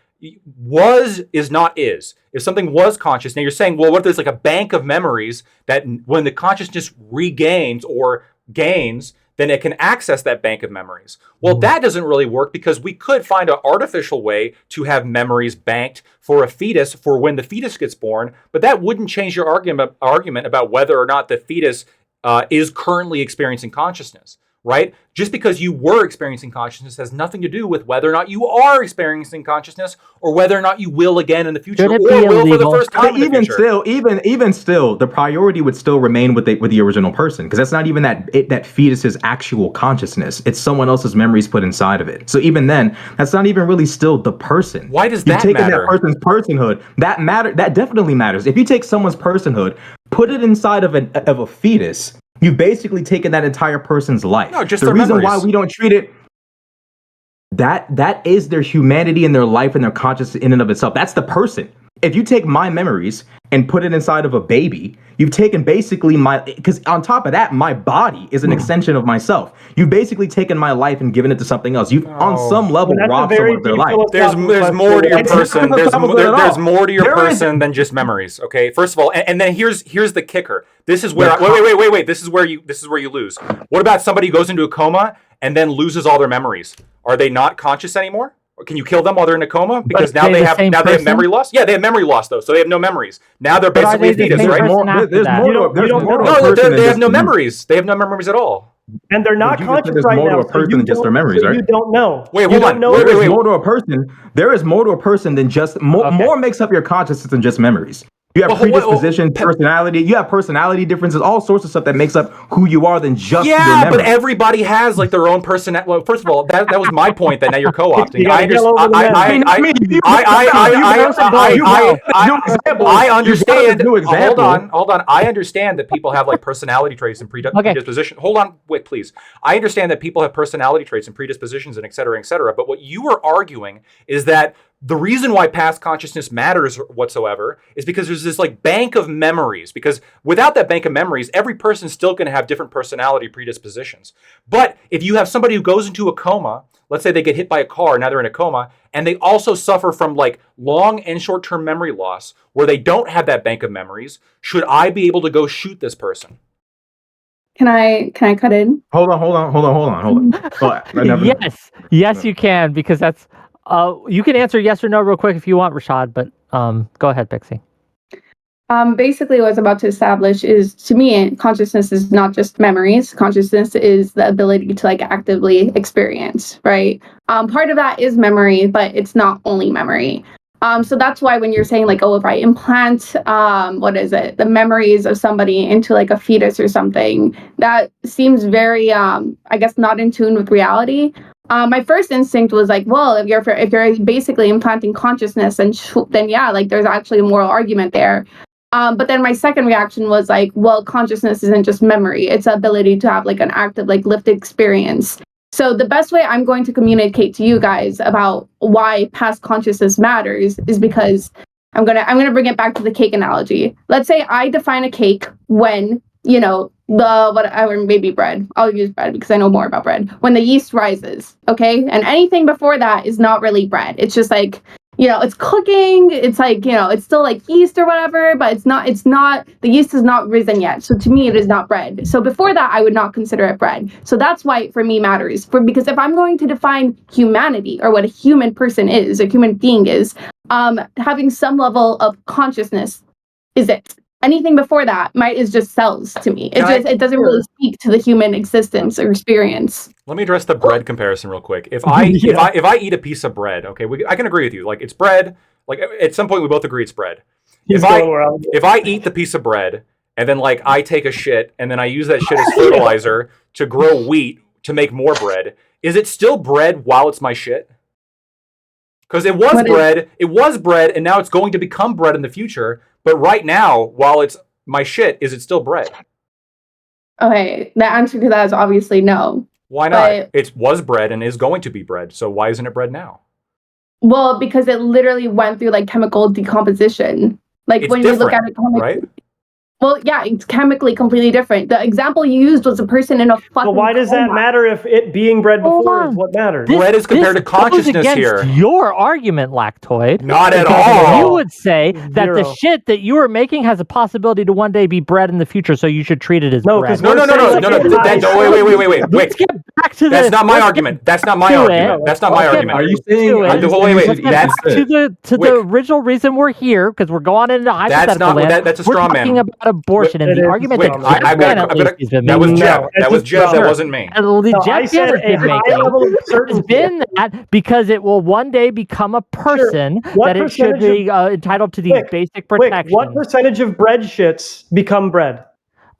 was is not is. If something was conscious, now you're saying, well, what if there's like a bank of memories that when the consciousness regains or gains, then it can access that bank of memories. Well, that doesn't really work because we could find an artificial way to have memories banked for a fetus for when the fetus gets born, but that wouldn't change your argument about whether or not the fetus is currently experiencing consciousness, right? Just because you were experiencing consciousness has nothing to do with whether or not you are experiencing consciousness or whether or not you will again in the future Should it or be will for the illegal? first time in the even future. still, even still, the priority would still remain with the original person, because that's not even that fetus's actual consciousness. It's someone else's memories put inside of it. So even then, that's not even really still the person. Why does You've that taken matter? that person's personhood. That definitely matters. If you take someone's personhood, put it inside of a fetus, you've basically taken that entire person's life. No, just the their reason memories. why we don't treat it. That is their humanity and their life and their consciousness in and of itself. That's the person. If you take my memories and put it inside of a baby, you've taken basically because on top of that, my body is an extension of myself. You've basically taken my life and given it to something else. You've on some level That's a robbed very someone of their deep life. There's philosophical more to your question. It's not person. There's philosophical at there's all. more to your There is- person than just memories. Okay, first of all, and then here's the kicker. This is where The wait. This is where you lose. What about somebody who goes into a coma and then loses all their memories? Are they not conscious anymore? Or can you kill them while they're in a coma? Because now they they the have same person? memory loss. Yeah, they have memory loss though, so they have no memories. Now they're But are basically a they the fetus, same right? person after There's that? more You to don't- there's you don't more to know. a No, person than they have just no the memory. memories. They have no memories at all. And they're not You just said conscious there's right more to now. a person than just their memories, right? You don't know. Wait, You hold don't on. know. Wait, There wait, is wait. more to a person. There is more to a person than just more makes up your consciousness than just memories. You have Well, predisposition, personality. You have personality differences, all sorts of stuff that makes up who you are than just your Yeah, memory. but everybody has like their own personality. Well, first of all, that was my point. That now you're co-opting. You gotta get over the I understand. New example. Hold on. I understand that people have like personality traits and predisposition. Hold on, wait, please. I understand that people have personality traits and predispositions and et cetera, et cetera. But what you are arguing is that the reason why past consciousness matters whatsoever is because there's this like bank of memories. Because without that bank of memories, every person's still going to have different personality predispositions. But if you have somebody who goes into a coma, let's say they get hit by a car, now they're in a coma, and they also suffer from like long and short-term memory loss where they don't have that bank of memories, should I be able to go shoot this person? Can I cut in? Hold on. Oh, I never- Yes, you can, because that's you can answer yes or no real quick if you want, Rashad, but go ahead, Pixie. Basically what I was about to establish is, to me, consciousness is not just memories. Consciousness is the ability to like actively experience, right? Part of that is memory, but it's not only memory. So that's why when you're saying like, oh, if I implant, the memories of somebody into like a fetus or something, that seems very, I guess, not in tune with reality. My first instinct was like, well, if you're basically implanting consciousness, then yeah, like there's actually a moral argument there. But then my second reaction was like, well, consciousness isn't just memory; it's the ability to have like an active, like lived experience. So the best way I'm going to communicate to you guys about why past consciousness matters is because I'm gonna bring it back to the cake analogy. Let's say I define a cake when, or maybe bread. I'll use bread because I know more about bread. When the yeast rises, okay? And anything before that is not really bread. It's just like, it's cooking. It's like, it's still like yeast or whatever, but it's not, the yeast has not risen yet. So to me, it is not bread. So before that, I would not consider it bread. So that's why it for me matters. Because if I'm going to define humanity or what a human person is, a human being is, having some level of consciousness is it. Anything before that is just cells to me. It doesn't really speak to the human existence or experience. Let me address the bread comparison real quick. If I if I eat a piece of bread, okay, I can agree with you. Like, it's bread. Like, at some point we both agree it's bread. If I eat the piece of bread and then, like, I take a shit and then I use that shit as fertilizer to grow wheat to make more bread, is it still bread while it's my shit? Because it was bread, and now it's going to become bread in the future. But right now, while it's my shit, is it still bread? Okay, the answer to that is obviously no. Why not? It was bread and is going to be bread. So why isn't it bread now? Well, because it literally went through like chemical decomposition. Like, it's when you look at it, right? Well, yeah, it's chemically completely different. The example you used was a person in a fucking But why does that matter if it being bread before is what matters? Bread is compared to consciousness here. Your argument, Lactoid. Not at all. You would say that the shit that you are making has a possibility to one day be bread in the future, so you should treat it as bread. No. Wait. Let's get back to That's not my argument. That's not my argument. That's not my argument. Are you saying? Wait. That's to the original reason we're here, because we're going into hypothetical land. That's a straw man. We're talking about abortion and the argument that was Jeb. That was Jeb. That wasn't me. Jeff has been that because it will one day become a person that it should be entitled to these basic protections. What percentage of bread shits become bread?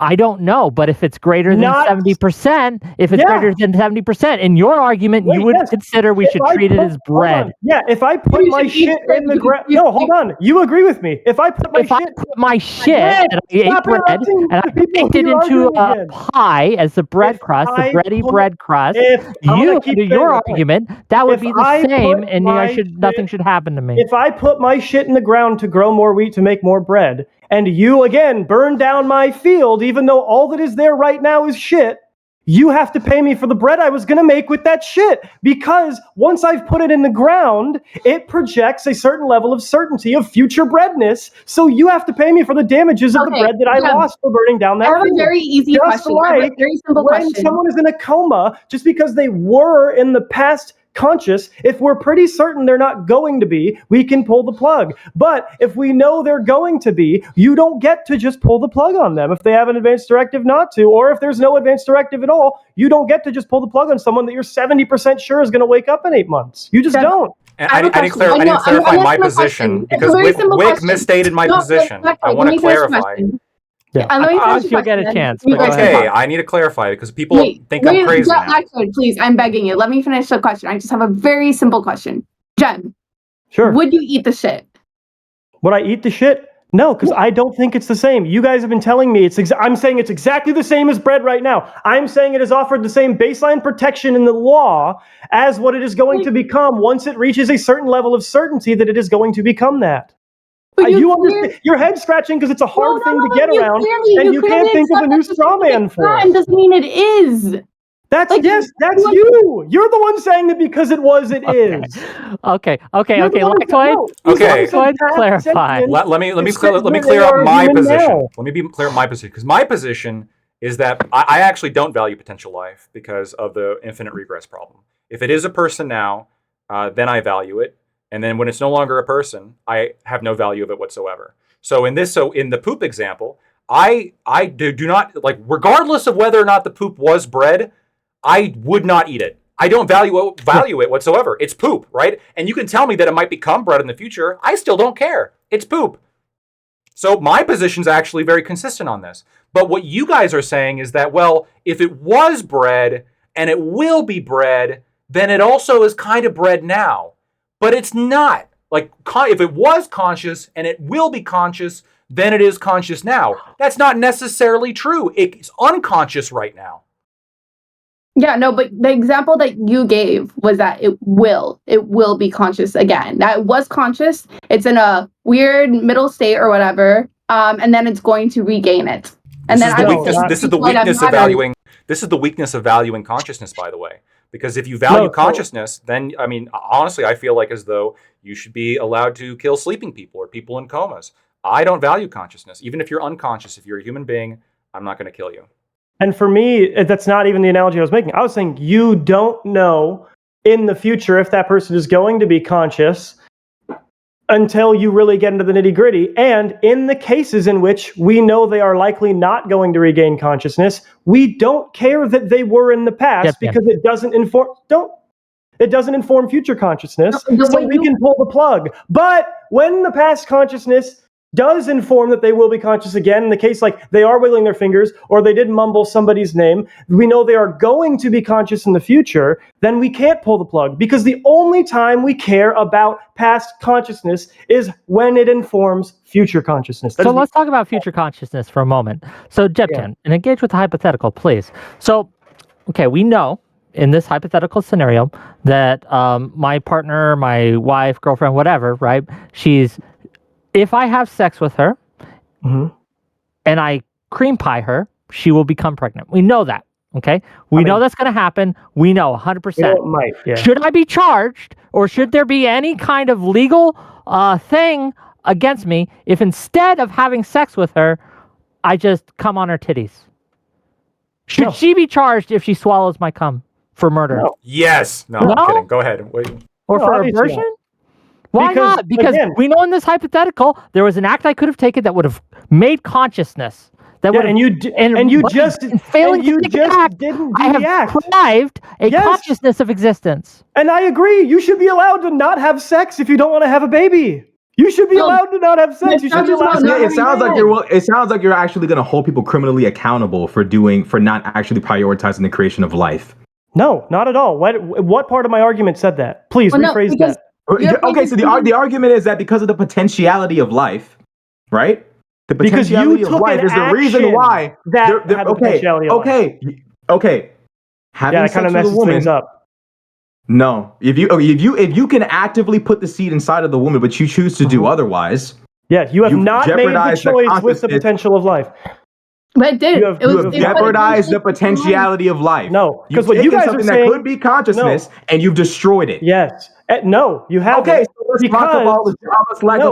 I don't know, but if it's greater than 70%, greater than 70%, in your argument, you would consider we should treat it as bread. Yeah, if I put my shit in the ground. No, hold on. You agree with me. If I put my shit and I ate bread and I baked it into a pie as the bread crust, the bready bread crust, under your argument, that would be the same, and nothing should happen to me. If I put my shit in the ground to grow more wheat to make more bread, and you, again, burn down my field, even though all that is there right now is shit, you have to pay me for the bread I was going to make with that shit. Because once I've put it in the ground, it projects a certain level of certainty of future breadness. So you have to pay me for the damages of the bread that I lost for burning down that field. I have a very easy question. I have a very simple question. When someone is in a coma, just because they were in the past conscious, if we're pretty certain they're not going to be, we can pull the plug. But if we know they're going to be, you don't get to just pull the plug on them if they have an advance directive not to, or if there's no advance directive at all, you don't get to just pull the plug on someone that you're 70% sure is going to wake up in 8 months. You just don't. I didn't clarify my position because Wick misstated my position. I want to clarify. You'll get a chance. Okay, I need to clarify because people think I'm crazy now. Actually, please, I'm begging you. Let me finish the question. I just have a very simple question. Jen, sure. Would you eat the shit? Would I eat the shit? No, because I don't think it's the same. You guys have been telling me I'm saying it's exactly the same as bread right now. I'm saying it has offered the same baseline protection in the law as what it is going to become once it reaches a certain level of certainty that it is going is that. You understand? You're head scratching because it's a hard thing to get around, and you can't think of a new straw man for it. Doesn't mean it is. That's you. You're the one saying that because it was, it is. Okay. Lactoid, clarify. Let me clear up my position. Let me be clear up my position because my position is that I actually don't value potential life because of the infinite regress problem. If it is a person now, then I value it. And then when it's no longer a person, I have no value of it whatsoever. So in the poop example, I do not, like, regardless of whether or not the poop was bread, I would not eat it. I don't value it whatsoever. It's poop, right? And you can tell me that it might become bread in the future. I still don't care. It's poop. So my position's actually very consistent on this. But what you guys are saying is that, well, if it was bread and it will be bread, then it also is kind of bread now. But it's not. Like, if it was conscious and it will be conscious, then it is conscious now. That's not necessarily true. It's unconscious right now. Yeah, no, but the example that you gave was that it will be conscious again. That was conscious. It's in a weird middle state or whatever, and then it's going to regain it. And this is the weakness of valuing consciousness, by the way. Because if you value consciousness, then, I mean, honestly, I feel like as though you should be allowed to kill sleeping people or people in comas. I don't value consciousness. Even if you're unconscious, if you're a human being, I'm not going to kill you. And for me, that's not even the analogy I was making. I was saying you don't know in the future if that person is going to be conscious until you really get into the nitty gritty. And in the cases in which we know they are likely not going to regain consciousness, we don't care that they were in the past because it doesn't inform future consciousness, so we can pull the plug. But when the past consciousness does inform that they will be conscious again, in the case like they are wiggling their fingers or they did mumble somebody's name, we know they are going to be conscious in the future, then we can't pull the plug, because the only time we care about past consciousness is when it informs future consciousness. So let's talk about future consciousness for a moment. So Jebkin, and engage with the hypothetical, please. So, okay, we know in this hypothetical scenario that my partner, my wife, girlfriend, whatever, right? If I have sex with her and I cream pie her, she will become pregnant. We know that. Okay. We know that's going to happen. We know 100%. It might, yeah. Should I be charged, or should there be any kind of legal thing against me if instead of having sex with her, I just come on her titties? Should she be charged if she swallows my cum for murder? No. Yes. No, I'm kidding. Go ahead. Wait. Or for obviously abortion? Why not? Because again, we know in this hypothetical there was an act I could have taken that would have made consciousness. That would and you just didn't do I have the act. deprived a consciousness of existence. And I agree. You should be allowed to not have sex if you don't want to have a baby. You should be allowed to not have sex. You should be allowed to it sounds like you're actually going to hold people criminally accountable for not actually prioritizing the creation of life. No, not at all. What part of my argument said that? Please rephrase that. Okay, so the argument is that because of the potentiality of life, right? The potentiality of life is the reason why Okay. Having it kind of sex with messes a woman, things up. No, if you can actively put the seed inside of the woman, but you choose to do otherwise. Yeah, you have not made the choice with the potential of life. But it did. You have jeopardized the potentiality of life. No, because what you guys are saying, that could be consciousness, and you've destroyed it. Yes. No, you haven't. Okay, so let's lock up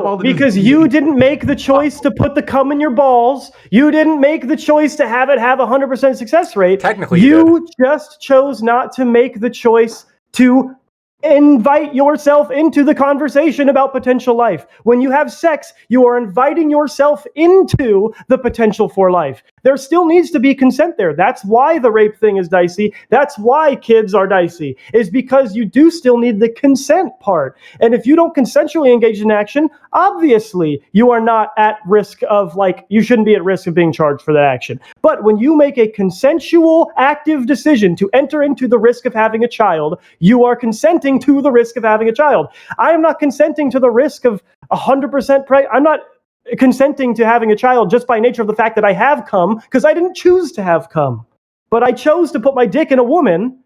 all the because you didn't make the choice to put the cum in your balls. You didn't make the choice to have it have 100% success rate. Technically, you just chose not to make the choice to invite yourself into the conversation about potential life. When you have sex, you are inviting yourself into the potential for life. There still needs to be consent there. That's why the rape thing is dicey. That's why kids are dicey, is because you do still need the consent part. And if you don't consensually engage in action, obviously you are not at risk of, you shouldn't be at risk of being charged for that action. But when you make a consensual, active decision to enter into the risk of having a child, you are consenting to the risk of having a child. I am not consenting to the risk of 100% I'm not consenting to having a child just by nature of the fact that I have cum, because I didn't choose to have cum. But I chose to put my dick in a woman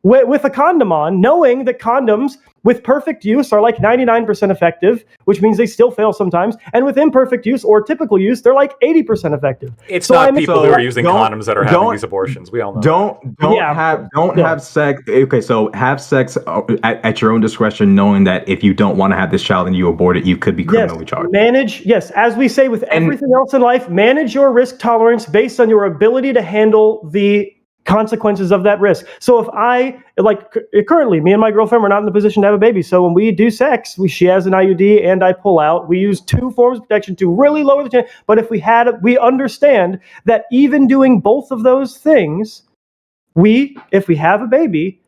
with a condom on, knowing that condoms with perfect use are 99% effective, which means they still fail sometimes. And with imperfect use or typical use, they're 80% effective. It's not people who are using condoms that are having these abortions. We all know. Don't have sex. Okay, so have sex at your own discretion, knowing that if you don't want to have this child and you abort it, you could be criminally charged. As we say with everything else in life, manage your risk tolerance based on your ability to handle the consequences of that risk. So if currently me and my girlfriend, we're not in the position to have a baby. So when we do sex, she has an IUD and I pull out. We use 2 forms of protection to really lower the chance. But if we understand that even doing both of those things, if we have a baby,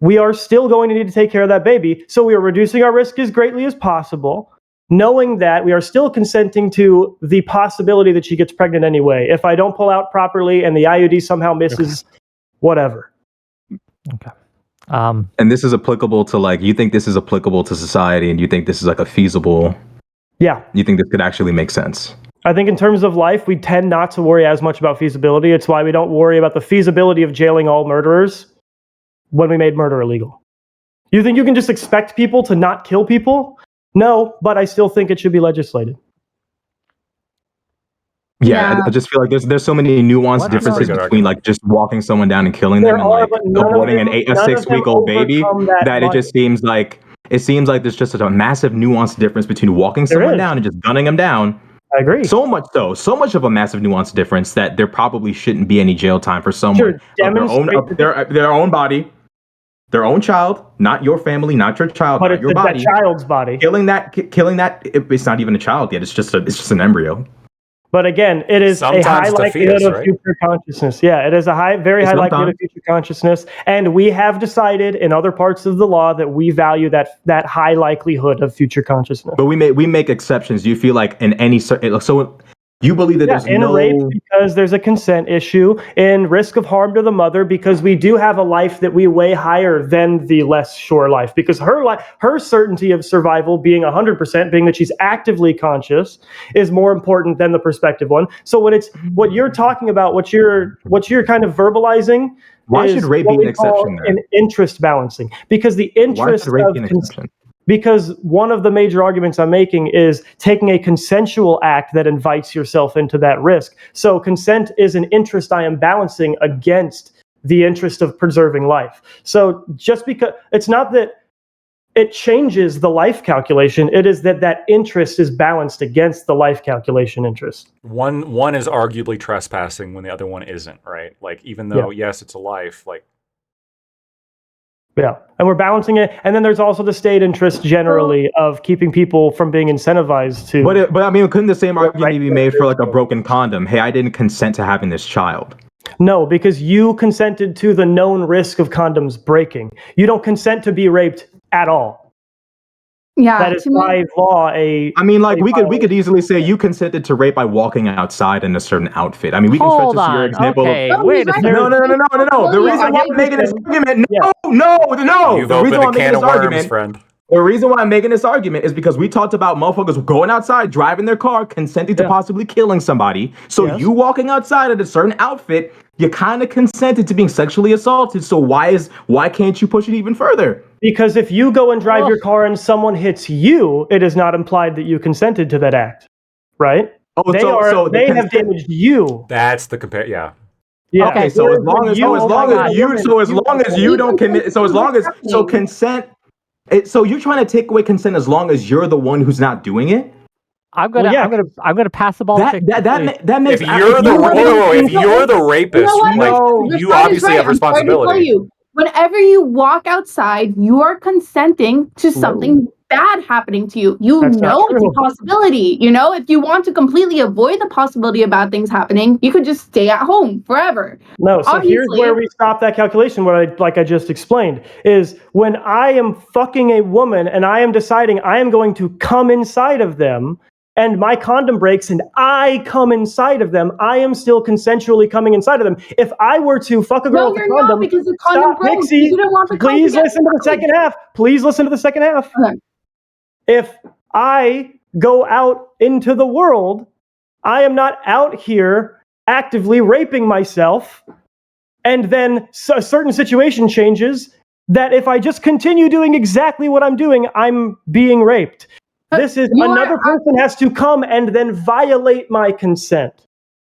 we are still going to need to take care of that baby. So we are reducing our risk as greatly as possible, knowing that we are still consenting to the possibility that she gets pregnant anyway. If I don't pull out properly and the IUD somehow misses, whatever. Okay. And this is applicable to you think this is applicable to society, and you think this is a feasible. Yeah. You think this could actually make sense? I think in terms of life, we tend not to worry as much about feasibility. It's why we don't worry about the feasibility of jailing all murderers when we made murder illegal. You think you can just expect people to not kill people? No, but I still think it should be legislated. Yeah. I just feel like there's so many nuanced differences between just walking someone down and killing them and aborting a 6-week-old baby that it just seems like there's just a massive nuanced difference between walking someone down and just gunning them down. I agree. So much of a massive nuanced difference that there probably shouldn't be any jail time for someone of their own body their own child, not your family, not your child, But not it's your that body. child's body. Killing that, it's not even a child yet. It's just an embryo. But again, it is Sometimes a high it's a likelihood fetus, of right? future consciousness. Yeah, it is a very high likelihood of future consciousness. And we have decided in other parts of the law that we value that high likelihood of future consciousness. But we make exceptions. Do you feel like in any so you believe that there's in no rape because there's a consent issue, in risk of harm to the mother because we do have a life that we weigh higher than the less sure life, because her certainty of survival being 100%, being that she's actively conscious, is more important than the prospective one. So when it's what you're talking about, what you're kind of verbalizing, why should rape be an exception there? An interest balancing, because the interest why should rape of be an exception? because one of the major arguments I'm making is taking a consensual act that invites yourself into that risk. So consent is an interest I am balancing against the interest of preserving life. So just because it's not that it changes the life calculation, it is that interest is balanced against the life calculation interest. One is arguably trespassing when the other one isn't, right? Like, even though, yes, it's a life, like, yeah, and we're balancing it. And then there's also the state interest generally of keeping people from being incentivized to. But I mean, couldn't the same argument be made for like a broken condom? Hey, I didn't consent to having this child. No, because you consented to the known risk of condoms breaking. You don't consent to be raped at all. Yeah, That is by law I mean, like we could easily say you consented to rape by walking outside in a certain outfit. I mean, we can Hold stretch this to your on. example. Okay, No, wait a he's right. second. No. The reason why I'm making this argument, no. You've The opened reason why a I'm making can this of worms, argument, friend. the reason why I'm making this argument is because we talked about motherfuckers going outside, driving their car, consenting to possibly killing somebody. So you walking outside in a certain outfit, you kind of consented to being sexually assaulted. So why can't you push it even further? Because if you go and drive your car and someone hits you, it is not implied that you consented to that act, right? Oh, they have damaged you. That's the compare. Yeah. Yeah. Okay, so as long as you don't commit, so consent. So you're trying to take away consent as long as you're the one who's not doing it. I'm gonna pass the ball. That makes. If you're the rapist, you obviously have responsibility. Whenever you walk outside, you are consenting to something bad happening to you. That's it's a possibility. If you want to completely avoid the possibility of bad things happening, you could just stay at home forever. No, so here's where we stop that calculation. Like I just explained, is when I am fucking a woman and I am deciding I am going to come inside of them, and my condom breaks and I come inside of them, I am still consensually coming inside of them. If I were to fuck a girl with a condom, not, because the condom broke. Pixie, you don't want the please listen to the second half. Please listen to the second half. Okay. If I go out into the world, I am not out here actively raping myself, and then a certain situation changes that if I just continue doing exactly what I'm doing, I'm being raped. This is another person has to come and then violate my consent.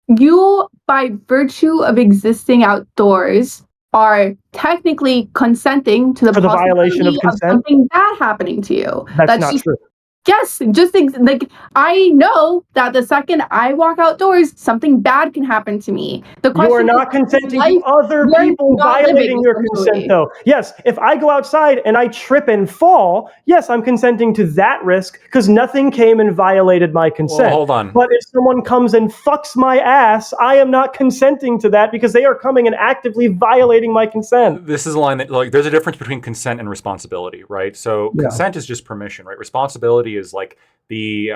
You, by virtue of existing outdoors, are technically consenting to the violation of consent, something bad happening to you. That's not true. Yes, like I know that the second I walk outdoors, something bad can happen to me. The question you are not consenting to other people violating your consent, though. Yes, if I go outside and I trip and fall, yes, I'm consenting to that risk because nothing came and violated my consent. Well, hold on. But if someone comes and fucks my ass, I am not consenting to that because they are coming and actively violating my consent. This is a line that, like, there's a difference between consent and responsibility, right? So consent is just permission, right? Responsibility is like the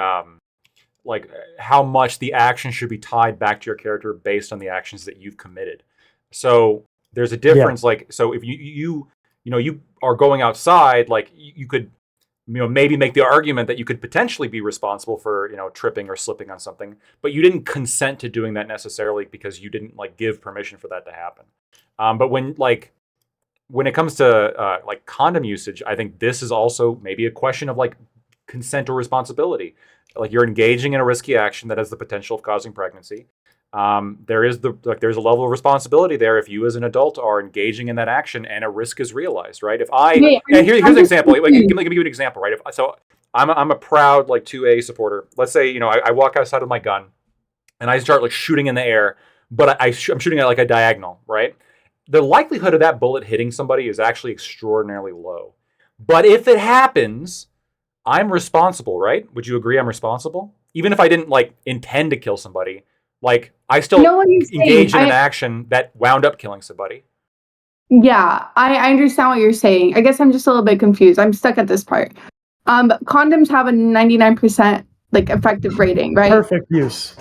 like how much the action should be tied back to your character based on the actions that you've committed. So there's a difference. Like, so if you are going outside, like you could maybe make the argument that you could potentially be responsible for tripping or slipping on something, but you didn't consent to doing that necessarily because you didn't like give permission for that to happen. But when it comes to like condom usage, I think this is also maybe a question of like consent or responsibility. Like, you're engaging in a risky action that has the potential of causing pregnancy. There's a level of responsibility there if you as an adult are engaging in that action and a risk is realized, right? If here's an example. Like, let me give you an example, right? So I'm a proud like 2A supporter. Let's say I walk outside with my gun and I start like shooting in the air, but I'm shooting at like a diagonal, right? the likelihood of that bullet hitting somebody is actually extraordinarily low. But if it happens, I'm responsible, right? Would you agree I'm responsible? Even if I didn't like intend to kill somebody, like I still engaged in an action that wound up killing somebody. Yeah, I understand what you're saying. I guess I'm just a little bit confused. I'm stuck at this part. Condoms have a 99% like effective rating, right? Perfect use.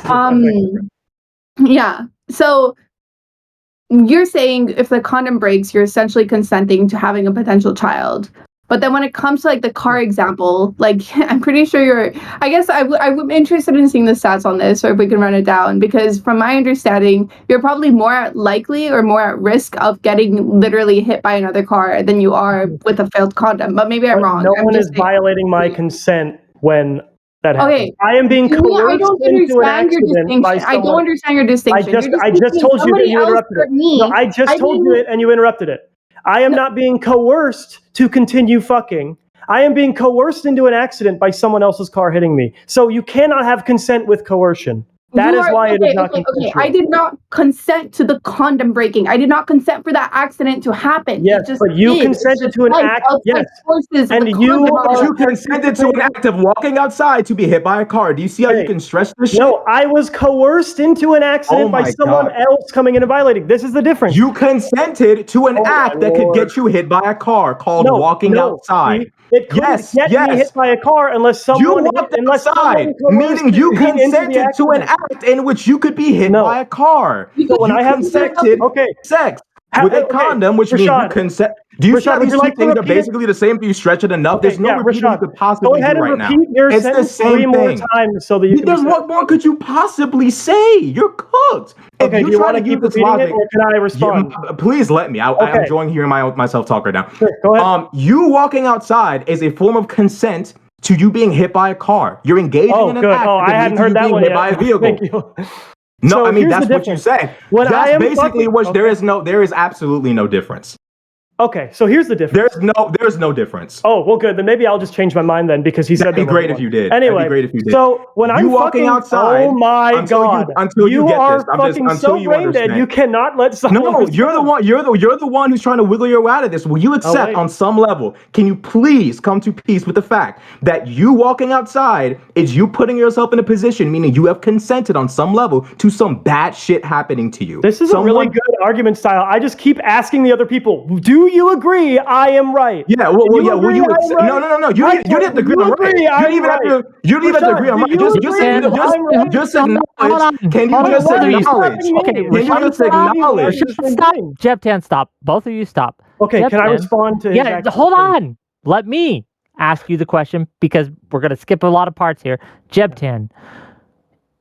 Yeah. So you're saying if the condom breaks, you're essentially consenting to having a potential child. But then when it comes to like the car example, like I'm pretty sure I guess I'm interested in seeing the stats on this, or if we can run it down, because from my understanding, you're probably more likely or more at risk of getting literally hit by another car than you are with a failed condom. But maybe I'm wrong. No one is violating my consent when that happens. Okay. I am being coerced I don't into an understand your accident by distinction. I someone. don't understand your distinction. I just told you that you interrupted it. No, I just told you it and you interrupted it. I am not being coerced to continue fucking. I am being coerced into an accident by someone else's car hitting me. So you cannot have consent with coercion. That is why it is not consensual. Okay, I did not consent to the condom breaking. I did not consent for that accident to happen. Yes, but you consented to an act. Yes, and you consented to an act of walking outside to be hit by a car. Do you see how you can stretch this shit? No, I was coerced into an accident by someone else coming in and violating. This is the difference. You consented to an act that could get you hit by a car called walking outside. It couldn't get me hit by a car unless someone walked outside, meaning you consented to an act in which you could be hit by a car. So when I have sex with a condom, which means you consent. Do you see how these two things are basically the same? If you stretch it enough, there's no repeating you could possibly do right now. It's the same thing. So that you there's what more could you possibly say? You're cooked. Okay, do you want to keep repeating it, or can I respond? Please let me. I'm enjoying hearing myself talk right now. Sure, go ahead. You walking outside is a form of consent to you being hit by a car. You're engaging in an act I hadn't heard that one yet. By a vehicle. Thank you. No, So I mean that's what you said. That's basically what there is absolutely no difference. Okay, so here's the difference. There's no difference. Oh, well, good. Then maybe I'll just change my mind then, because he said that'd be great if you did. Anyway, that'd be great if you did. So when I'm walking outside, oh my god, until you get are this, fucking so brain dead. You cannot let someone. No, you're the one. You're the one who's trying to wiggle your way out of this. Will you accept on some level? Can you please come to peace with the fact that you walking outside is you putting yourself in a position, meaning you have consented on some level to some bad shit happening to you. This is a really good argument style. I just keep asking the other people, do you agree I am right? Yeah, well, yeah. Will you accept? Right? No. You didn't have to agree. I'm right. You didn't even have to. You didn't even have to agree. I'm right. Just acknowledge. Can you just acknowledge? Can you just acknowledge? Stop, Jebtan. Stop. Both of you stop. Okay, can I respond to? Yeah, hold on. Let me ask you the question, because we're gonna skip a lot of parts here. Jebtan,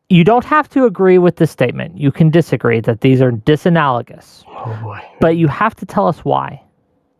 you don't have to agree with the statement. You can disagree that these are disanalogous. Oh boy. But you have to tell us why.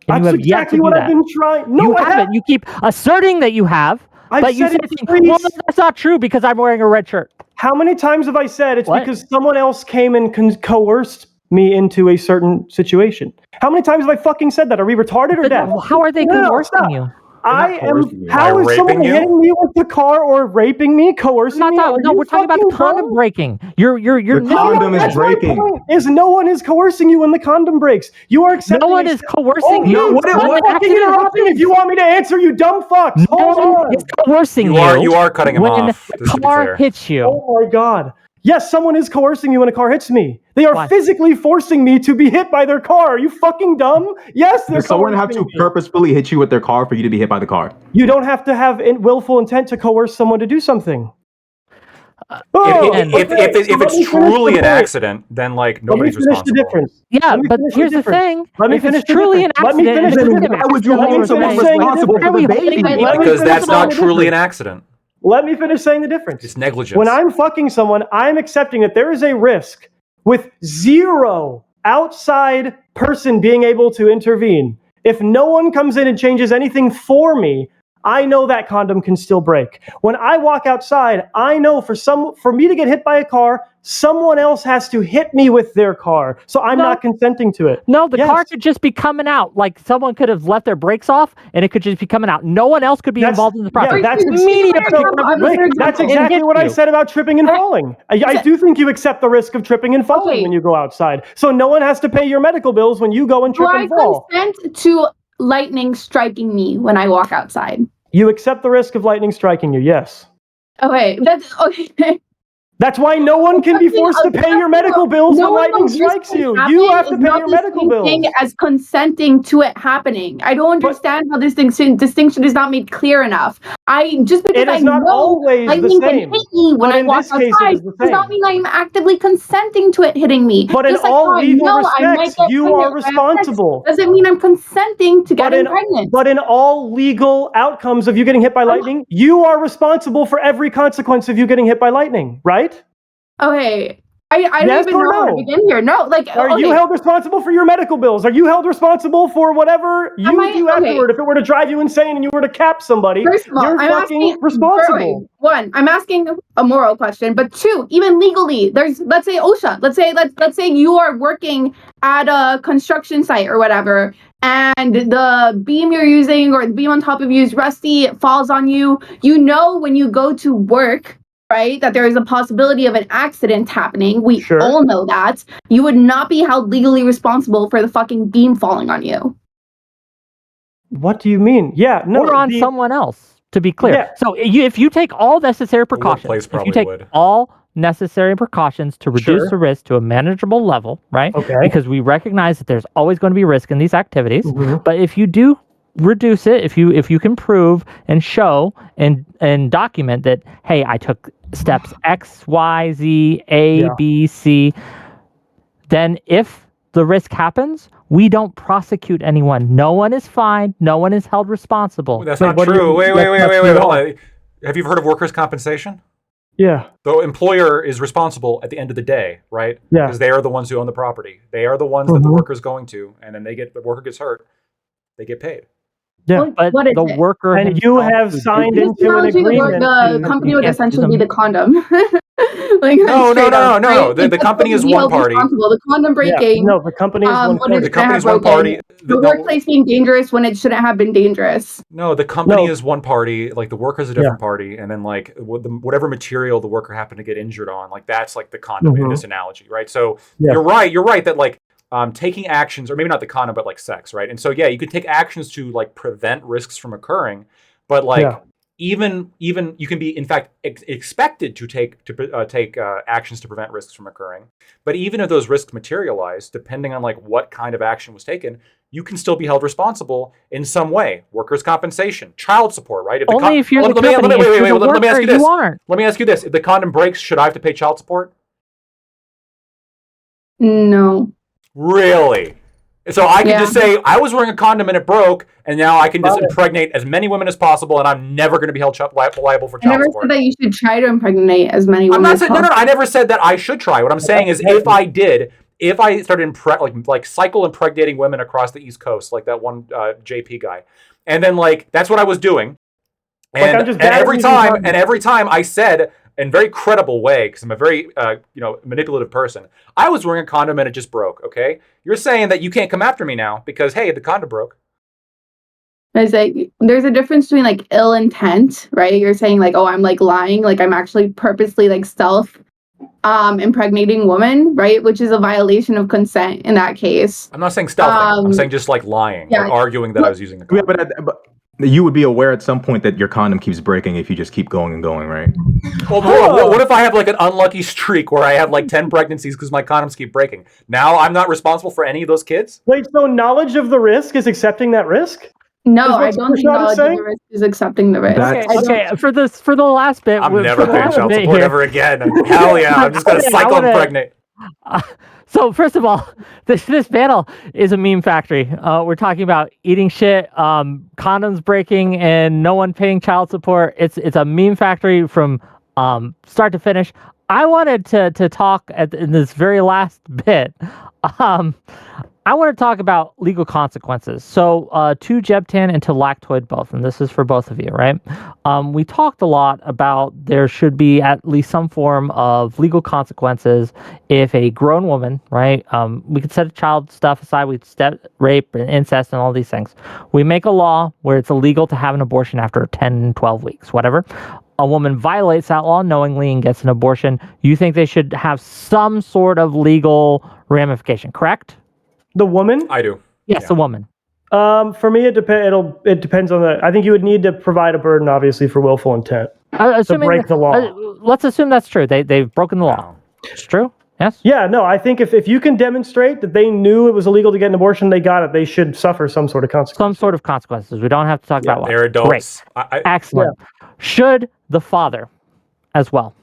And That's exactly what I've been trying. No, you haven't. You keep asserting that you have, but you said, well, that's not true because I'm wearing a red shirt. How many times have I said it's because someone else came and coerced me into a certain situation? How many times have I fucking said that? Are we retarded or deaf? How are they coercing you? I am. How is someone hitting me with the car or raping me, coercing me? No, we're talking about the condom breaking. The condom is breaking. No one is coercing you when the condom breaks. You are accepting. No one is coercing you. What interrupting if you want me to answer, you dumb fucks? No one is coercing you. You are cutting him off. When the car hits you. Oh my god. Yes, someone is coercing you when a car hits me. They are physically forcing me to be hit by their car. Are you fucking dumb? Yes, they're Does someone have to purposefully hit you with their car for you to be hit by the car? You don't have to have willful intent to coerce someone to do something. If it's truly an accident, then like nobody's responsible. The difference. Yeah, but here's the thing. Let me finish truly an accident. Why would you hold someone responsible for the baby? Because that's not truly an accident. Let me finish saying the difference. It's negligence. When I'm fucking someone, I'm accepting that there is a risk with zero outside person being able to intervene. If no one comes in and changes anything for me, I know that condom can still break. When I walk outside, I know for me to get hit by a car, someone else has to hit me with their car. So I'm not consenting to it. No, the Yes. car could just be coming out. Like someone could have let their brakes off and it could just be coming out. No one else could be involved in the process. Yeah, that's that's exactly what I said about tripping and falling. I do think you accept the risk of tripping and falling when you go outside. So no one has to pay your medical bills when you go and trip and fall. Do I consent to lightning striking me when I walk outside? You accept the risk of lightning striking you, yes. Okay, that's okay. That's why no one can be forced to pay your medical bills when lightning strikes you. You have to pay your medical bills. As consenting to it happening. I don't understand how this distinction is not made clear enough. Just because I know lightning can hit me when I walk outside does not mean I'm actively consenting to it hitting me. But in all legal respects, you are responsible. Doesn't mean I'm consenting to getting pregnant. But in all legal outcomes of you getting hit by lightning, you are responsible for every consequence of you getting hit by lightning, right? Okay. I don't even know how to begin here. No, are you held responsible for your medical bills? Are you held responsible for whatever you do afterward? If it were to drive you insane and you were to cap somebody, first of all, you're fucking responsible. One, I'm asking a moral question, but two, even legally, let's say OSHA. Let's say you are working at a construction site or whatever, and the beam you're using or the beam on top of you is rusty, it falls on you. You know when you go to work, right, that there is a possibility of an accident happening. We all know that. You would not be held legally responsible for the fucking beam falling on you. What do you mean? Yeah, no. Or on someone else, to be clear. Yeah. So if you take all necessary precautions, all necessary precautions to reduce the risk to a manageable level, right? Okay. Because we recognize that there's always going to be risk in these activities. But if you do reduce it, if you can prove and show and document that, hey, I took steps X, Y, Z, A, B, C, then if the risk happens, we don't prosecute anyone. No one is fined. No one is held responsible. That's not true. Wait, hold on. Have you heard of workers' compensation? Yeah. The employer is responsible at the end of the day, right? Yeah. Because they are the ones who own the property. They are the ones that the worker's going to, and then the worker gets hurt, they get paid. Yeah, but the worker and you have signed into an agreement. The company would essentially be the condom. No. The company is one party. The condom breaking. Yeah, no, the company is one party. The company is one party. The workplace being dangerous when it shouldn't have been dangerous. No, the company is one party. Like the worker is a different party, and then like whatever material the worker happened to get injured on, like that's like the condom in this analogy, right? So you're right that like. Taking actions, or maybe not the condom, but like sex, right? And so, you could take actions to like prevent risks from occurring, but like even you can be in fact expected to take actions to prevent risks from occurring. But even if those risks materialize, depending on like what kind of action was taken, you can still be held responsible in some way. Workers' compensation, child support, right? Only if you're the company. Let me ask you this. Let me ask you this: if the condom breaks, should I have to pay child support? No. Really? So I can just say, I was wearing a condom and it broke, and now I can just impregnate as many women as possible, and I'm never going to be held liable for child support. I never said that you should try to impregnate as many women as possible. No, I never said that I should try. What I'm saying is if I started like cycle impregnating women across the East Coast, like that one JP guy, and then like that's what I was doing. And every time I said, in a very credible way, because I'm a very manipulative person, I was wearing a condom and it just broke. Okay, you're saying that you can't come after me now because hey, the condom broke. There's a difference between like ill intent, right? You're saying like, oh, I'm like lying, like I'm actually purposely like impregnating woman, right? Which is a violation of consent in that case. I'm not saying stealthing. I'm saying just like lying, like arguing that I was using the condom. Yeah, but you would be aware at some point that your condom keeps breaking if you just keep going and going, right? Well, what if I have like an unlucky streak where I have like 10 pregnancies because my condoms keep breaking? Now I'm not responsible for any of those kids? Wait, so knowledge of the risk is accepting that risk? No, I don't think knowledge of the risk is accepting the risk. Okay, for the last bit. I'm never paying child support ever again. Hell yeah, I'm just going to cycle impregnate. So first of all, this panel is a meme factory. We're talking about eating shit, condoms breaking, and no one paying child support. It's a meme factory from start to finish. I wanted to talk in this very last bit I want to talk about legal consequences. So, to Jebtan and to Lactoid both, and this is for both of you, right? We talked a lot about there should be at least some form of legal consequences if a grown woman, right? We could set child stuff aside. We'd step rape and incest and all these things. We make a law where it's illegal to have an abortion after 10, 12 weeks, whatever. A woman violates that law knowingly and gets an abortion. You think they should have some sort of legal ramification, correct? The woman? I do. Yes, Yeah. a woman. For me, it depends on the. I think you would need to provide a burden, obviously, for willful intent Assuming break the law. Let's assume that's true. They've broken the law. Wow. It's true. Yes. Yeah, no, I think if you can demonstrate that they knew it was illegal to get an abortion, they got it. They should suffer some sort of consequence. Some sort of consequences. We don't have to talk about what. They're adults. Great. Excellent. Should the father as well?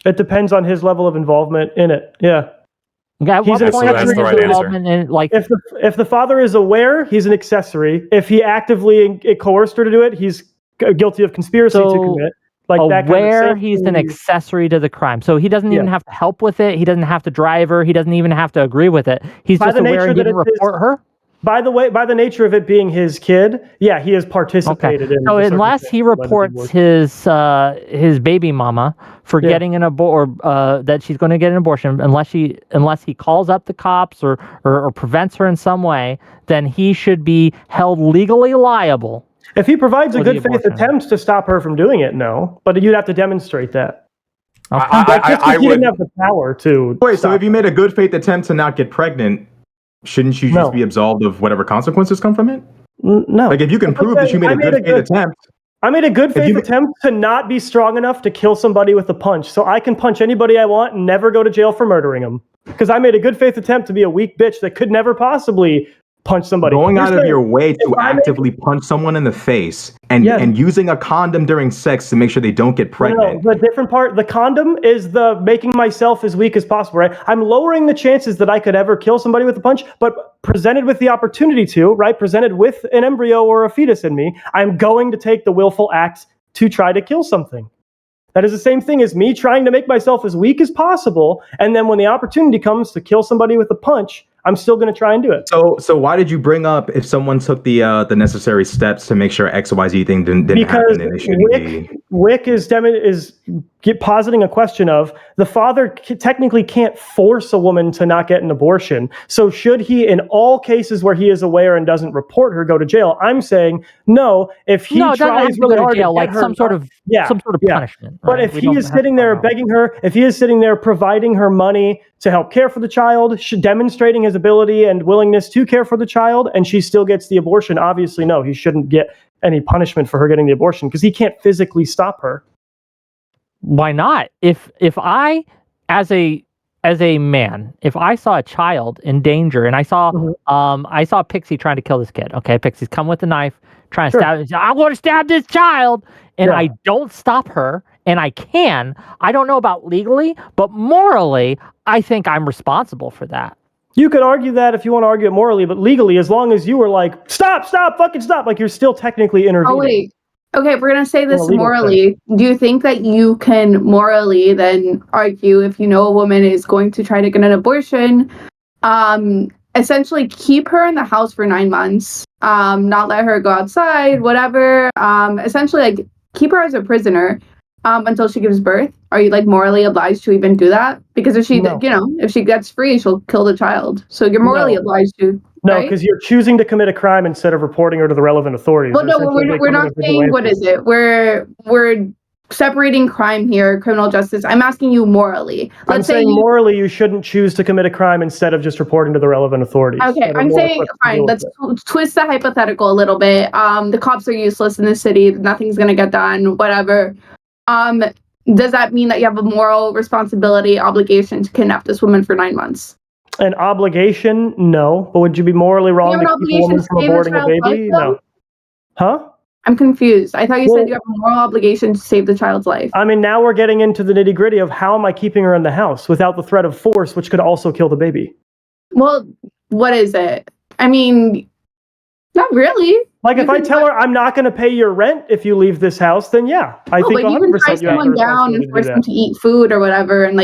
It depends on his level of involvement in it. Yeah. Okay, at what He's point that's is the right his answer. involvement in, like, If the father is aware, he's an accessory. If he actively coerced her to do it, he's guilty of conspiracy to So, commit. Like that kind of aware same he's an thing. accessory to the crime. So he doesn't even Yeah. have to help with it. He doesn't have to drive her. He doesn't even have to agree with it. He's By just the aware nature he that didn't it's his- report her. By the nature of it being his kid, yeah, he has Okay. participated in. So the unless he circumstances that led to the reports abortion. his baby mama for Yeah. getting an abortion, that she's going to get an abortion, unless he calls up the cops or prevents her in some way, then he should be held legally liable. If he provides a for the good faith abortion. attempt to stop her from doing it, no, but you'd have to demonstrate that. Okay. Like, just 'cause I he would. didn't have the power to. Wait, so stop if you made a good faith attempt to not get pregnant, shouldn't you just No. be absolved of whatever consequences come from it? No. Like, if you can prove that you made a good faith attempt, I made a good faith you- attempt to not be strong enough to kill somebody with a punch, so I can punch anybody I want and never go to jail for murdering them. Because I made a good faith attempt to be a weak bitch that could never possibly punch somebody. going You're out of saying your way to if I make- actively punch someone in the face and Yeah. and using a condom during sex to make sure they don't get No, pregnant. the different part, the condom is the making myself as weak as possible, right? I'm lowering the chances that I could ever kill somebody with a punch, but presented with the opportunity to, right? Presented with an embryo or a fetus in me, I'm going to take the willful act to try to kill something. That is the same thing as me trying to make myself as weak as possible, and then when the opportunity comes to kill somebody with a punch, I'm still going to try and do it. So why did you bring up if someone took the necessary steps to make sure XYZ thing didn't Because happen and it shouldn't be? Wick is positing a question of the father technically can't force a woman to not get an abortion. So should he, in all cases where he is aware and doesn't report her, go to jail? I'm saying no. If he No, it doesn't have tries to go really to hard jail, to get like her, some sort of punishment. But right? if We he don't is have to sitting there talk about it. begging her, if he is sitting there providing her money to help care for the child, demonstrating his ability and willingness to care for the child, and she still gets the abortion, obviously no, he shouldn't get any punishment for her getting the abortion because he can't physically stop her. Why not? If I, as a man, if I saw a child in danger and I saw Pixie trying to kill this kid. Okay, Pixie's come with a knife, trying to Sure. stab. I want to stab this child, and Yeah. I don't stop her, and I can. I don't know about legally, but morally, I think I'm responsible for that. You could argue that if you want to argue it morally, but legally, as long as you were like, stop, fucking stop, like you're still technically intervening. Oh wait. Okay, if we're gonna say this From a legal morally, do you think that you can morally then argue if you know a woman is going to try to get an abortion, essentially keep her in the house for 9 months, not let her go outside, whatever, essentially like keep her as a prisoner until she gives birth? Are you like morally obliged to even do that? Because if she, No. if she gets free, she'll kill the child. So you're morally No. obliged to. No, right? because you're choosing to commit a crime instead of reporting her to the relevant authorities. Well, no, Essentially we're becoming not a saying what vigilante. is it. We're separating crime here, criminal justice. I'm asking you morally. I'm Let's say saying you. morally, you shouldn't choose to commit a crime instead of just reporting to the relevant authorities. Okay, that are I'm more saying equipped to fine. deal with Let's it. twist the hypothetical a little bit. The cops are useless in the city. Nothing's gonna get done. Whatever. Does that mean that you have a moral responsibility, obligation to kidnap this woman for 9 months? An obligation, no. But would you be morally wrong have to an keep a woman obligation to from save the aborting a child's baby? life, No. though? Huh? I'm confused. I thought you Well- said you have a moral obligation to save the child's life. I mean, now we're getting into the nitty gritty of how am I keeping her in the house without the threat of force, which could also kill the baby. Well, what is it? I mean, not really. Like, You if I can tell her I'm not going to pay your rent if you leave this house, then yeah, I Oh, think but you can 100% tie you have the someone down responsibility and to do force that. them to eat food or whatever, and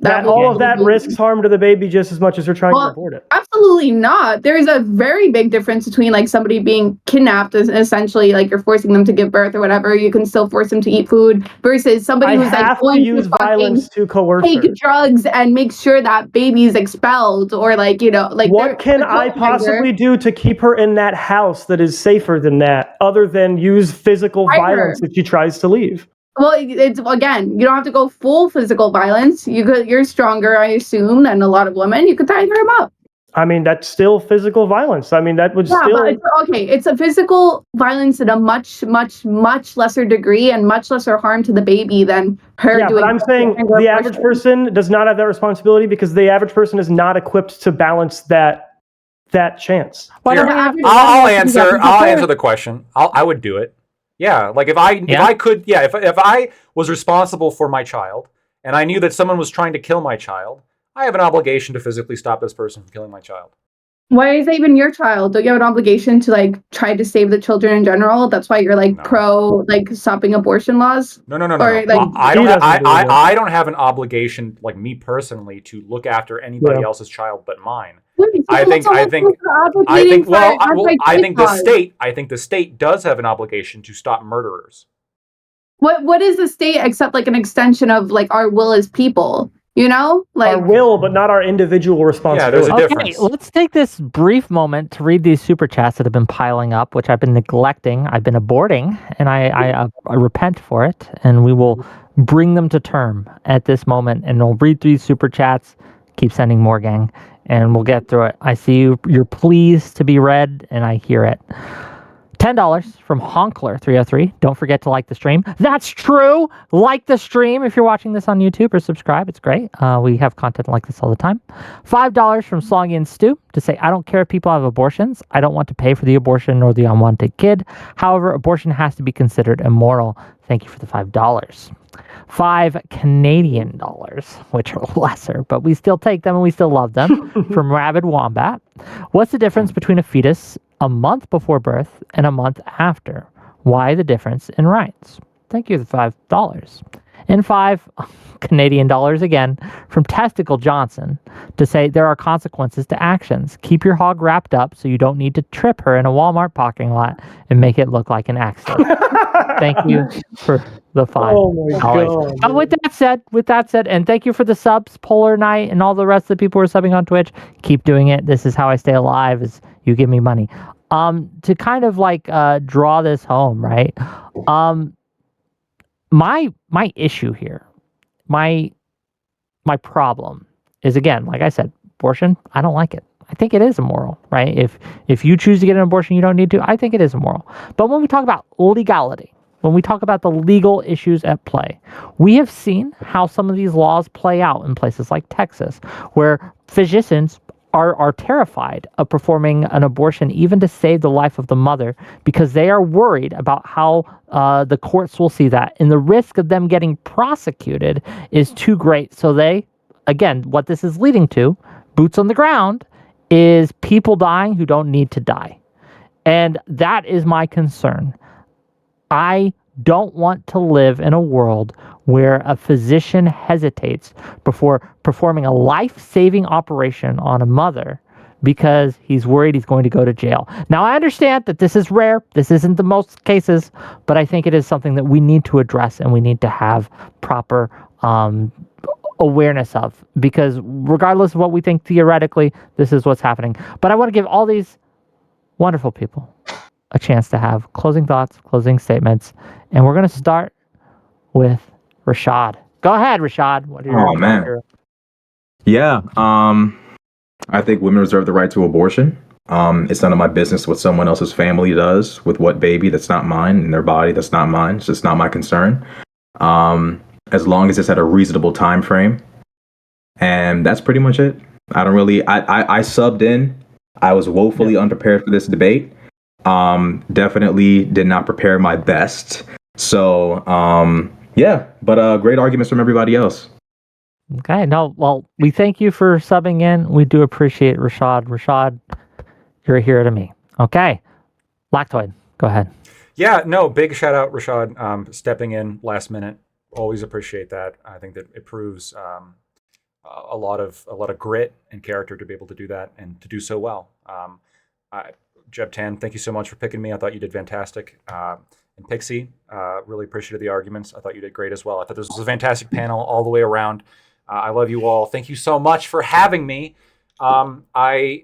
That will all of kill the that baby. risks harm to the baby just as much as you're trying Well, to abort it. Absolutely not. There's a very big difference between like somebody being kidnapped, and essentially like you're forcing them to give birth or whatever. You can still force them to eat food versus somebody I who's like have to going use to fucking violence to coerce take her. drugs and make sure that baby's expelled, or like like What can I possibly do to keep her in that house that is safer than that, other than use physical Fire. violence if she tries to leave? Well, it's again, you don't have to go full physical violence. You're stronger, I assume, than a lot of women. You could tighten them up. I mean, that's still physical violence. I mean, that would Yeah, still. but it's okay. It's a physical violence at a much, much, much lesser degree and much lesser harm to the baby than her Yeah, doing. but I'm saying the average person does not have that responsibility because the average person is not equipped to balance that chance. Why don't Here, we have? I'll answer the question. I would do it. Yeah, like if I could, if I was responsible for my child and I knew that someone was trying to kill my child, I have an obligation to physically stop this person from killing my child. Why is that even your child? Don't you have an obligation to like try to save the children in general? That's why you're like pro like stopping abortion laws. No. Or, like, I don't have an obligation, like me personally, to look after anybody else's child but mine. I think the state does have an obligation to stop murderers. What is the state except like an extension of like our will as people? You know, like our will, but not our individual responsibility. Yeah, there's a difference. Okay, let's take this brief moment to read these super chats that have been piling up, which I've been neglecting. I've been aborting, and I repent for it. And we will bring them to term at this moment, and we'll read through these super chats. Keep sending more, gang, and we'll get through it. I see you're pleased to be read, and I hear it. $10 from Honkler303. Don't forget to like the stream. That's true. Like the stream if you're watching this on YouTube, or subscribe. It's great. We have content like this all the time. $5 from Slongy Stew to say, I don't care if people have abortions. I don't want to pay for the abortion nor the unwanted kid. However, abortion has to be considered immoral. Thank you for the $5. 5 Canadian dollars, which are lesser, but we still take them and we still love them, from Rabid Wombat. What's the difference between a fetus a month before birth and a month after? Why the difference in rights? Thank you for $5. And 5 Canadian dollars again from Testicle Johnson to say there are consequences to actions. Keep your hog wrapped up so you don't need to trip her in a Walmart parking lot and make it look like an accident. Thank you for the $5. Oh my God. With that said, and thank you for the subs, Polar Knight, and all the rest of the people who are subbing on Twitch. Keep doing it. This is how I stay alive, is you give me money. To kind of like draw this home, right? My issue here, my problem is, again, like I said, abortion, I don't like it. I think it is immoral, right? If you choose to get an abortion, you don't need to. I think it is immoral. But when we talk about legality, when we talk about the legal issues at play, we have seen how some of these laws play out in places like Texas, where physicians are terrified of performing an abortion even to save the life of the mother, because they are worried about how the courts will see that. And the risk of them getting prosecuted is too great. So they, again, what this is leading to, boots on the ground, is people dying who don't need to die. And that is my concern. I don't want to live in a world where a physician hesitates before performing a life-saving operation on a mother because he's worried he's going to go to jail. Now, I understand that this is rare. This isn't the most cases, but I think it is something that we need to address and we need to have proper awareness of, because regardless of what we think theoretically, this is what's happening. But I want to give all these wonderful people a chance to have closing thoughts, closing statements, and we're going to start with Rashad. Go ahead, Rashad. What are your man. Yeah, I think women reserve the right to abortion. It's none of my business what someone else's family does with what baby that's not mine and their body that's not mine. It's just not my concern. As long as it's at a reasonable time frame. And that's pretty much it. I don't really, I subbed in. I was woefully unprepared for this debate. Definitely did not prepare my best. So, but great arguments from everybody else. Okay, no, well, we thank you for subbing in. We do appreciate Rashad. Rashad, you're a hero to me. Okay, Lactoid, go ahead. Yeah, no, big shout out, Rashad, stepping in last minute. Always appreciate that. I think that it proves a lot of grit and character to be able to do that and to do so well. Jeb Tan, thank you so much for picking me. I thought you did fantastic. And Pixie, really appreciated the arguments. I thought you did great as well. I thought this was a fantastic panel all the way around. I love you all. Thank you so much for having me. I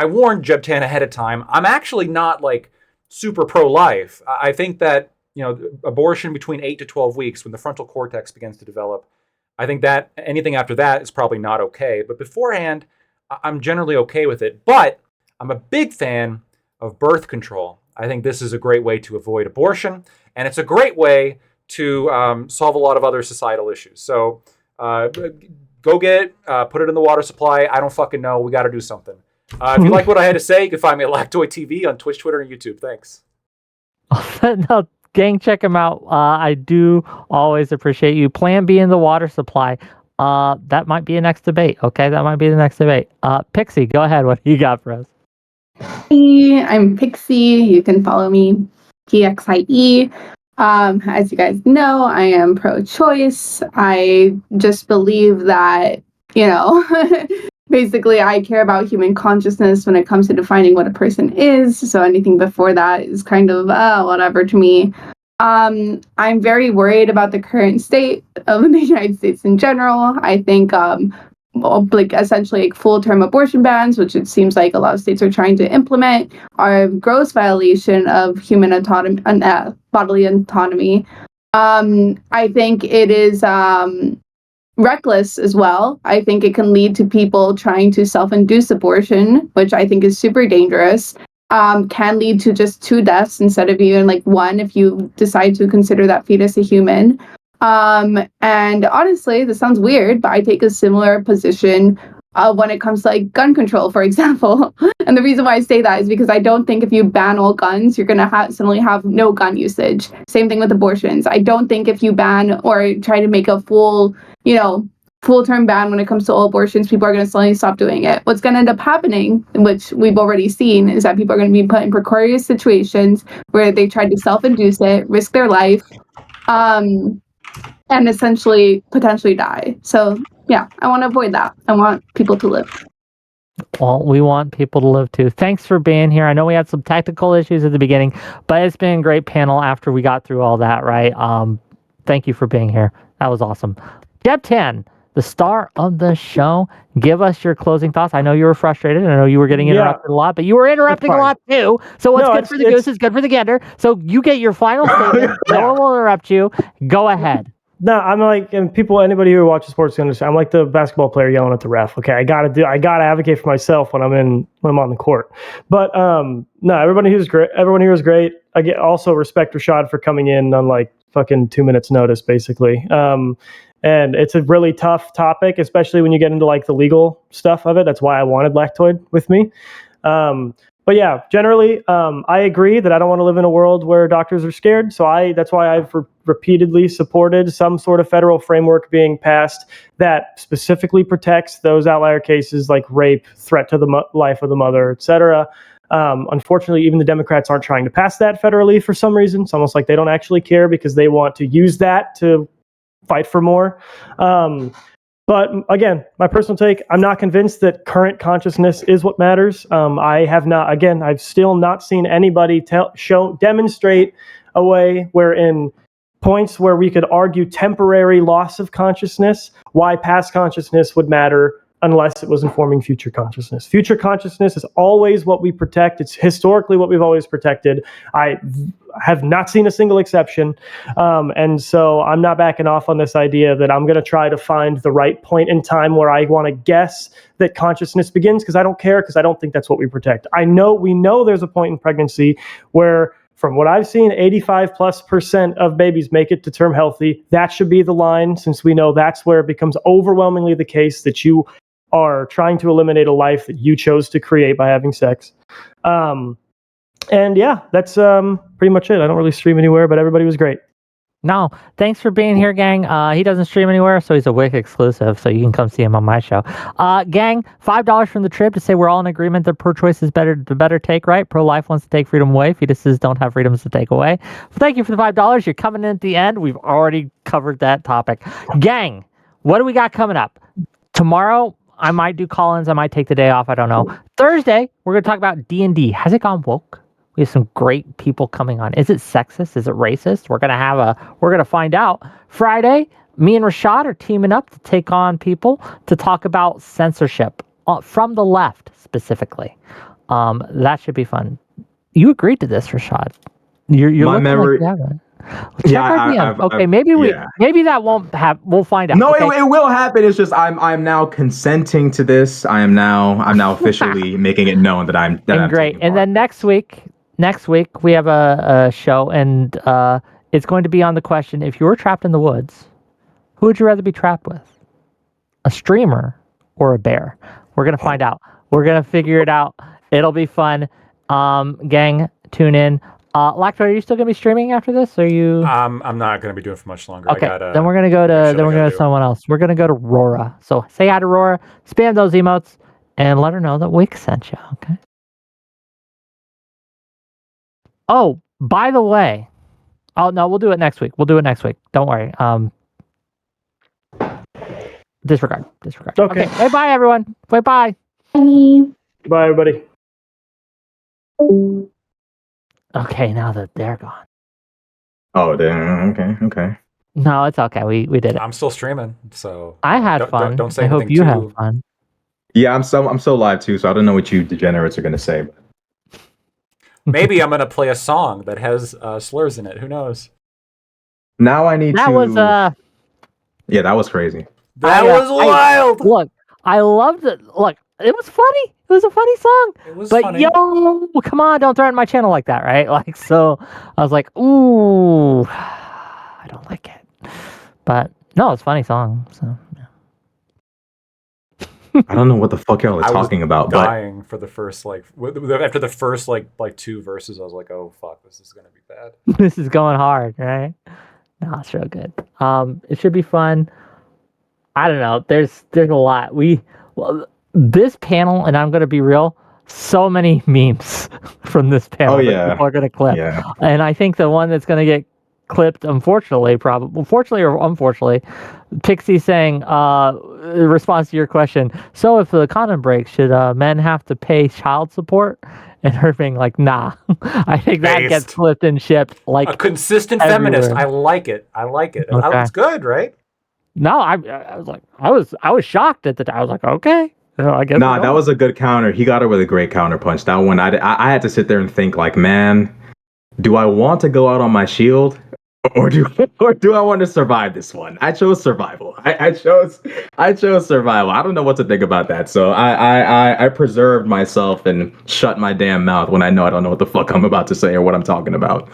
warned Jeb Tan ahead of time. I'm actually not like super pro-life. I think that, you know, abortion between 8 to 12 weeks when the frontal cortex begins to develop, I think that anything after that is probably not okay. But beforehand, I'm generally okay with it. But I'm a big fan of birth control. I think this is a great way to avoid abortion, and it's a great way to solve a lot of other societal issues. So go get it, put it in the water supply. I don't fucking know. We got to do something. If you like what I had to say, you can find me at Lactoid TV on Twitch, Twitter, and YouTube. Thanks. No, gang, check him out. I do always appreciate you. Plan B in the water supply. That might be a next debate. Okay, that might be the next debate. Pixie, go ahead. What do you got for us? Hey, I'm Pixie. You can follow me, PXIE. As you guys know, I am pro-choice. I just believe that, you know, basically I care about human consciousness when it comes to defining what a person is. So anything before that is kind of whatever to me. I'm very worried about the current state of the United States in general. I think like essentially like full-term abortion bans, which it seems like a lot of states are trying to implement, are a gross violation of human autonomy, bodily autonomy. I think it is reckless as well. I think it can lead to people trying to self-induce abortion, which I think is super dangerous. Can lead to just 2 deaths instead of even like 1 if you decide to consider that fetus a human. And honestly, this sounds weird, but I take a similar position when it comes to like gun control, for example. And the reason why I say that is because I don't think if you ban all guns, you're going to suddenly have no gun usage. Same thing with abortions. I don't think if you ban or try to make a full-term ban when it comes to all abortions, people are going to suddenly stop doing it. What's going to end up happening, which we've already seen, is that people are going to be put in precarious situations where they try to self-induce it, risk their life, and essentially potentially die. So yeah, I want to avoid that. I want people to live. Well, we want people to live too. Thanks for being here. I know we had some technical issues at the beginning, but it's been a great panel after we got through all that, right? Thank you for being here. That was awesome. Jeb Tan, the star of the show, give us your closing thoughts. I know you were frustrated. I know you were getting interrupted a lot, but you were interrupting a lot too. So what's good for the goose is good for the gander. So you get your final statement. No one will interrupt you. Go ahead. No, I'm like, and anybody who watches sports can understand. I'm like the basketball player yelling at the ref. Okay, I gotta advocate for myself when I'm on the court. But no, everyone here was great. I also respect Rashad for coming in on like fucking 2 minutes notice, basically. And it's a really tough topic, especially when you get into like the legal stuff of it. That's why I wanted Lactoid with me. But yeah, generally, I agree that I don't want to live in a world where doctors are scared. So that's why I've repeatedly supported some sort of federal framework being passed that specifically protects those outlier cases like rape, threat to the life of the mother, etc. Unfortunately, even the Democrats aren't trying to pass that federally for some reason. It's almost like they don't actually care because they want to use that to fight for more. But again, my personal take, I'm not convinced that current consciousness is what matters. I've still not seen anybody demonstrate a way where in points where we could argue temporary loss of consciousness, why past consciousness would matter unless it was informing future consciousness. Future consciousness is always what we protect. It's historically what we've always protected. I have not seen a single exception. And so I'm not backing off on this idea that I'm going to try to find the right point in time where I want to guess that consciousness begins, because I don't care, because I don't think that's what we protect. We know there's a point in pregnancy where, from what I've seen, 85+% of babies make it to term healthy. That should be the line, since we know that's where it becomes overwhelmingly the case that you are trying to eliminate a life that you chose to create by having sex. And yeah, that's pretty much it. I don't really stream anywhere, but everybody was great. No, thanks for being here, gang. He doesn't stream anywhere, so he's a Wick exclusive, so you can come see him on my show. Gang, $5 from the trip to say we're all in agreement that pro-choice is the better take, right? Pro-life wants to take freedom away. Fetuses don't have freedoms to take away. Thank you for the $5. You're coming in at the end. We've already covered that topic. Gang, what do we got coming up? Tomorrow, I might do call-ins. I might take the day off. I don't know. Thursday, we're going to talk about D&D. Has it gone woke? We have some great people coming on. Is it sexist? Is it racist? We're gonna find out. Friday, me and Rashad are teaming up to take on people to talk about censorship from the left specifically. That should be fun. You agreed to this, Rashad. You're My looking memory- like you haven't. Yeah, Check our DMs. I've- Okay, yeah. maybe that won't have. We'll find out. No, okay? it will happen. It's just I'm now consenting to this. I'm now officially making it known that I'm great. taking And then part. next week we have a show, and it's going to be on the question: if you were trapped in the woods, who would you rather be trapped with? A streamer or a bear? We're gonna find out. We're gonna figure it out. It'll be fun. Gang, tune in. Lacto, are you still gonna be streaming after this? Or are you? I'm not going to be doing for much longer. Okay, I got, then we're gonna go shit to I gotta do. someone else. We're gonna go to Rora. So say hi to Rora, spam those emotes, and let her know that Wick sent you. Okay. Oh, by the way, no, we'll do it next week. Don't worry. Disregard. Okay. Bye, everyone. Bye. Bye. Bye, everybody. Okay, now that they're gone. Oh, damn. Okay. No, it's okay. We did it. I'm still streaming, so I had don't- fun. don't say I hope anything you too- have fun. Yeah, I'm so live too, so I don't know what you degenerates are gonna say. maybe I'm going to play a song that has slurs in it. Who knows? Now I need That to. was Yeah, that was crazy. That was wild. Look, I loved it. Look, it was funny. It was a funny song. It was But funny. yo, come on, don't threaten my channel like that, right? Like, so I was like, ooh, I don't like it. But no, it's a funny song. So yeah. I don't know what the fuck y'all are I was talking about, but dying for the first after the first like 2 verses. I was like, oh fuck, this is gonna be bad. This is going hard, right? No, it's real good. It should be fun. I don't know. There's a lot. This panel, and I'm gonna be real. So many memes from this panel. Oh, that yeah. people are gonna clip. yeah. And I think the one that's going to get clipped, fortunately or unfortunately, Pixie saying, in response to your question, so if the condom breaks, should men have to pay child support? And her being like, nah. I think that gets Based. clipped and shipped. Like, A consistent feminist. everywhere. I like it. Okay. It's good, right? no, I was like, I was shocked at the time. I was like, okay. I guess. Nah, that was a good counter. He got her with a great counter punch. That one, I had to sit there and think like, man, do I want to go out on my shield, or do I want to survive this one? I chose survival. I chose survival. I don't know what to think about that. So I preserved myself and shut my damn mouth when I know I don't know what the fuck I'm about to say or what I'm talking about.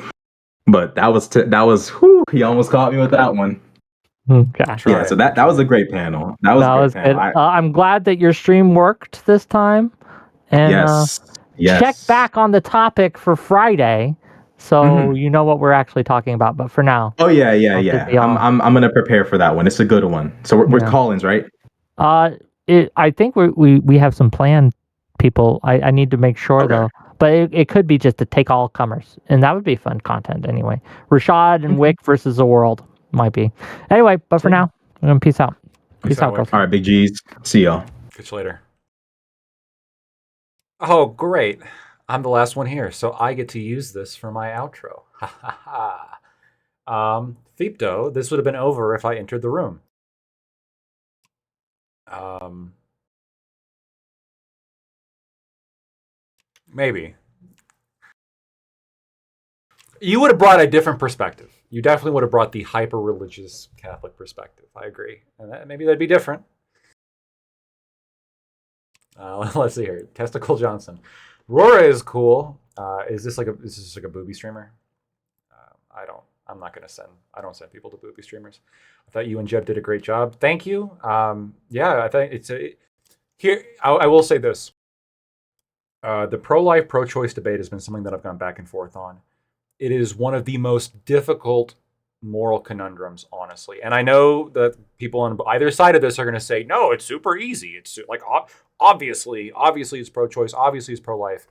But that was whew, he almost caught me with that one. Okay. Try Yeah, it. so that was a great panel. That was a great good. panel. I'm glad that your stream worked this time. And Yes. check back on the topic for Friday, so Mhm. you know what we're actually talking about. But for now, Oh yeah. think we all- I'm gonna prepare for that one. It's a good one. So we're Yeah. call-ins, right? I think we have some planned people. I need to make sure Okay. though. But it could be just to take all comers, and that would be fun content anyway. Rashad and Wick versus the world might be. Anyway, but for now, I'm gonna peace out. Peace out, Wick. girls. All right, big G's. See y'all. Catch you later. Oh, great. I'm the last one here, so I get to use this for my outro. Ha ha ha. Thepto, this would have been over if I entered the room. Maybe. You would have brought a different perspective. You definitely would have brought the hyper-religious Catholic perspective. I agree. And maybe that'd be different. Let's see here. Testicle Johnson. Rora is cool. Is this like a booby streamer? I'm not gonna send. I don't send people to booby streamers. I thought you and Jeb did a great job. Thank you. Yeah, I think here. I will say this. The pro-life, pro-choice debate has been something that I've gone back and forth on. It is one of the most difficult moral conundrums, honestly. And I know that people on either side of this are going to say, no, it's super easy. It's like, obviously it's pro-choice, obviously it's pro-life.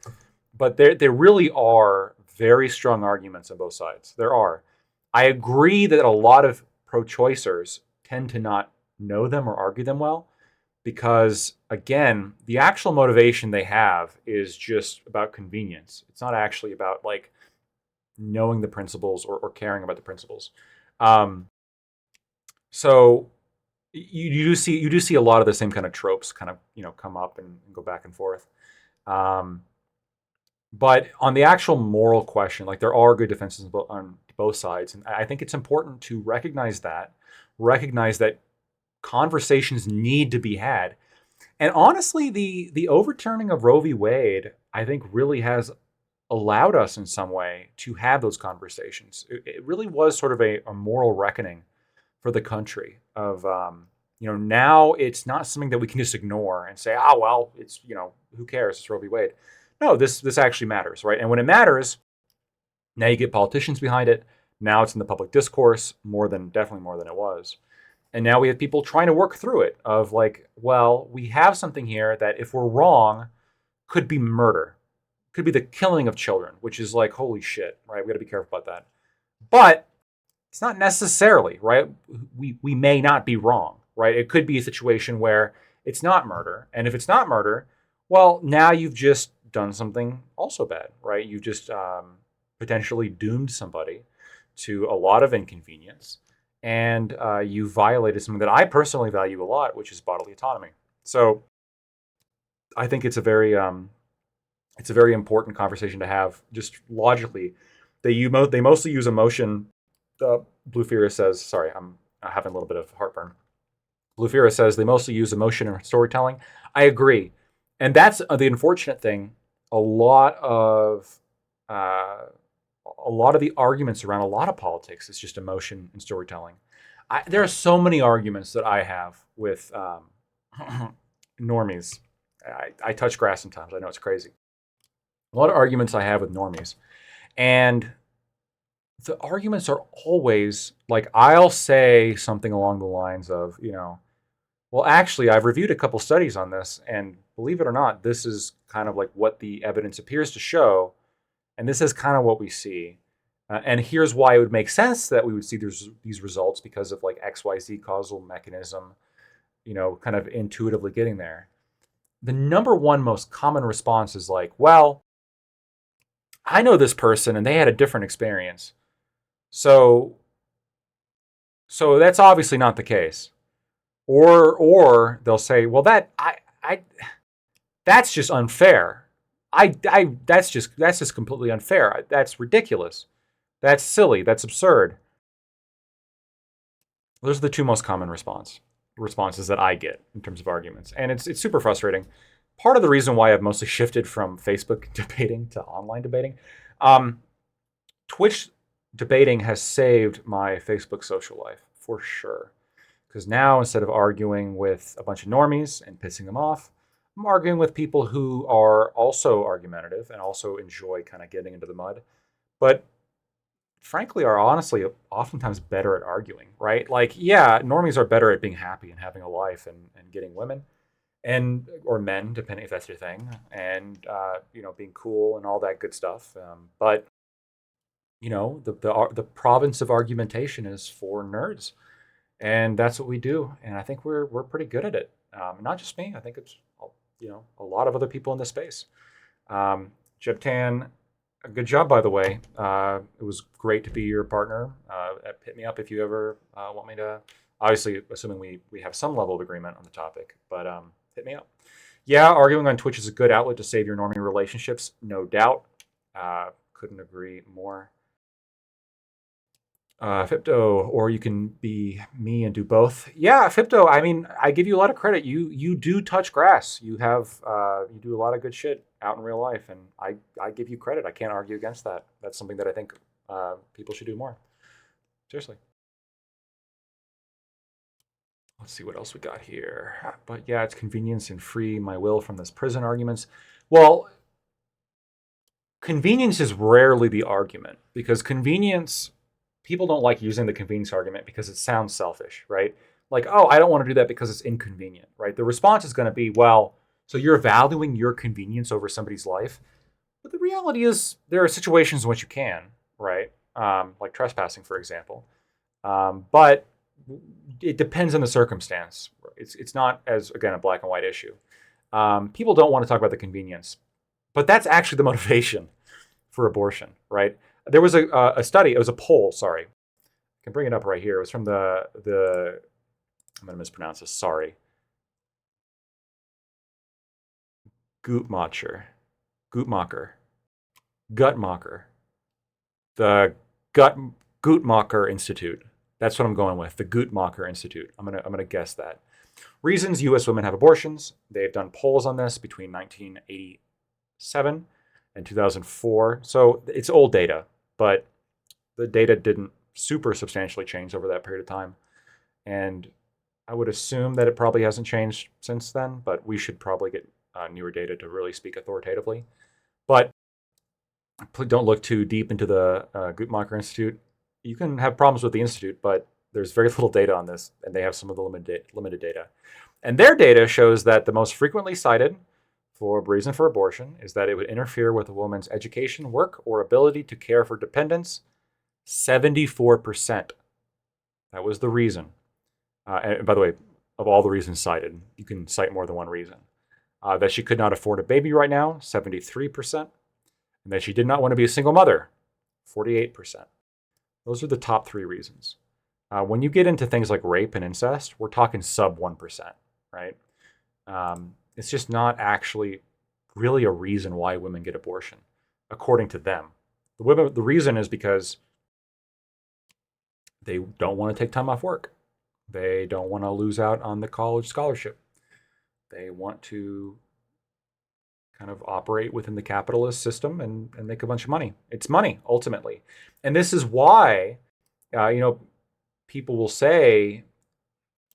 But there really are very strong arguments on both sides. There are. I agree that a lot of pro-choicers tend to not know them or argue them well, because again, the actual motivation they have is just about convenience. It's not actually about like knowing the principles or caring about the principles. Um, so you do see a lot of the same kind of tropes kind of come up and go back and forth. Um, but on the actual moral question, like there are good defenses on both sides, and I think it's important to recognize that conversations need to be had. And honestly, the overturning of Roe v. Wade, I think, really has allowed us in some way to have those conversations. It really was sort of a moral reckoning for the country of, now it's not something that we can just ignore and say, oh, well, it's, who cares? It's Roe v. Wade. No, this actually matters, right? And when it matters, now you get politicians behind it. Now it's in the public discourse definitely more than it was. And now we have people trying to work through it of like, well, we have something here that if we're wrong could be murder, could be the killing of children, which is like, holy shit, right? We got to be careful about that. But it's not necessarily, right? We may not be wrong, right? It could be a situation where it's not murder. And if it's not murder, well, now you've just done something also bad, right? You just potentially doomed somebody to a lot of inconvenience. And you violated something that I personally value a lot, which is bodily autonomy. So I think it's a very important conversation to have. Just logically, they mostly use emotion. Blue Fury says, sorry, I'm having a little bit of heartburn. Blue Fury says they mostly use emotion in storytelling. I agree, and that's the unfortunate thing. A lot of the arguments around a lot of politics is just emotion and storytelling. There are so many arguments that I have with normies. I touch grass sometimes. I know it's crazy. A lot of arguments I have with normies. And the arguments are always like, I'll say something along the lines of, well, actually, I've reviewed a couple studies on this, and believe it or not, this is kind of like what the evidence appears to show. And this is kind of what we see. And here's why it would make sense that we would see these results because of like XYZ causal mechanism, kind of intuitively getting there. The number one most common response is like, well, I know this person and they had a different experience. So that's obviously not the case. Or they'll say, well, that's just unfair. That's just completely unfair. That's ridiculous. That's silly. That's absurd. Those are the two most common responses that I get in terms of arguments. And it's super frustrating. Part of the reason why I've mostly shifted from Facebook debating to online debating, Twitch debating has saved my Facebook social life for sure. Because now instead of arguing with a bunch of normies and pissing them off, I'm arguing with people who are also argumentative and also enjoy kind of getting into the mud, but frankly are honestly oftentimes better at arguing, right? Like, yeah, normies are better at being happy and having a life and getting women or men, depending if that's your thing, and being cool and all that good stuff. But the province of argumentation is for nerds, and that's what we do. And I think we're pretty good at it. Not just me. I think it's a lot of other people in this space. Jebtan, good job, by the way. It was great to be your partner. Hit me up if you ever want me to. Obviously, assuming we have some level of agreement on the topic, but hit me up. Yeah, arguing on Twitch is a good outlet to save your normie relationships, no doubt. Couldn't agree more. Fipto, or you can be me and do both. Yeah, Fipto, I mean, I give you a lot of credit. You do touch grass. You do a lot of good shit out in real life, and I give you credit. I can't argue against that. That's something that I think people should do more. Seriously. Let's see what else we got here. But yeah, it's convenience and free my will from this prison arguments. Well, convenience is rarely the argument, because people don't like using the convenience argument because it sounds selfish, right? Like, oh, I don't want to do that because it's inconvenient, right? The response is going to be, well, so you're valuing your convenience over somebody's life. But the reality is there are situations in which you can, right? Like trespassing, for example. But it depends on the circumstance. It's not as, again, a black and white issue. People don't want to talk about the convenience, but that's actually the motivation for abortion, right? There was a study, it was a poll, sorry. I can bring it up right here. It was from the I'm going to mispronounce this, sorry. Guttmacher. The Guttmacher Institute. That's what I'm going with, the Guttmacher Institute. I'm gonna guess that. Reasons U.S. women have abortions. They've done polls on this between 1987 and 2004. So it's old data, but the data didn't super substantially change over that period of time. And I would assume that it probably hasn't changed since then, but we should probably get newer data to really speak authoritatively. But don't look too deep into the Guttmacher Institute. You can have problems with the institute, but there's very little data on this, and they have some of the limited data. And their data shows that the most frequently cited for reason for abortion is that it would interfere with a woman's education, work, or ability to care for dependents. 74%. That was the reason. And by the way, of all the reasons cited, you can cite more than one reason. That she could not afford a baby right now, 73%. And that she did not want to be a single mother, 48%. Those are the top three reasons. When you get into things like rape and incest, we're talking sub 1%, right? It's just not actually really a reason why women get abortion, according to them. The reason is because they don't want to take time off work. They don't want to lose out on the college scholarship. They want to kind of operate within the capitalist system and make a bunch of money. It's money, ultimately. And this is why, people will say,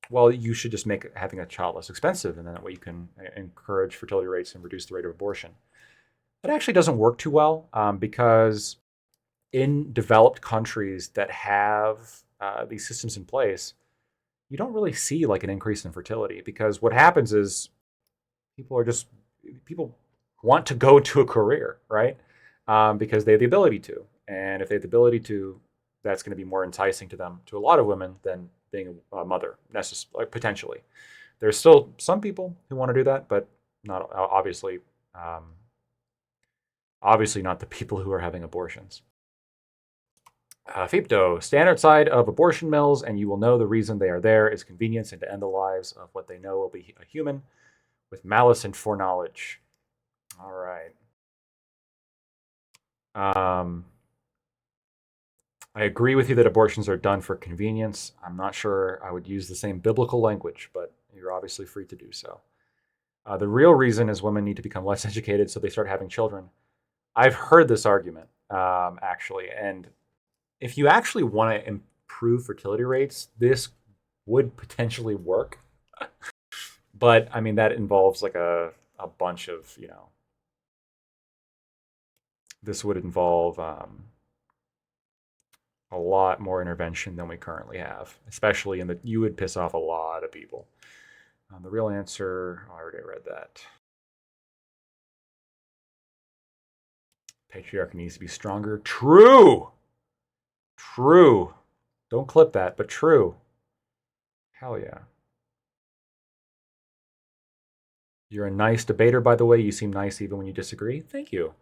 well, you should just make having a child less expensive, and then that way you can encourage fertility rates and reduce the rate of abortion. That actually doesn't work too well because in developed countries that have these systems in place, you don't really see like an increase in fertility, because what happens is people want to go to a career, right? Because they have the ability to. And if they have the ability to, that's going to be more enticing to them, to a lot of women, than being a mother, potentially. There's still some people who want to do that, but not obviously not the people who are having abortions. Fipto, stand outside of abortion mills and you will know the reason they are there is convenience and to end the lives of what they know will be a human with malice and foreknowledge. All right. I agree with you that abortions are done for convenience. I'm not sure I would use the same biblical language, but you're obviously free to do so. The real reason is women need to become less educated so they start having children. I've heard this argument, actually, and if you actually want to improve fertility rates, this would potentially work. But, I mean, that involves like a bunch of, this would involve a lot more intervention than we currently have, especially you would piss off a lot of people. The real answer, I already read that. Patriarchy needs to be stronger. True. Don't clip that, but true. Hell yeah. You're a nice debater, by the way. You seem nice even when you disagree. Thank you.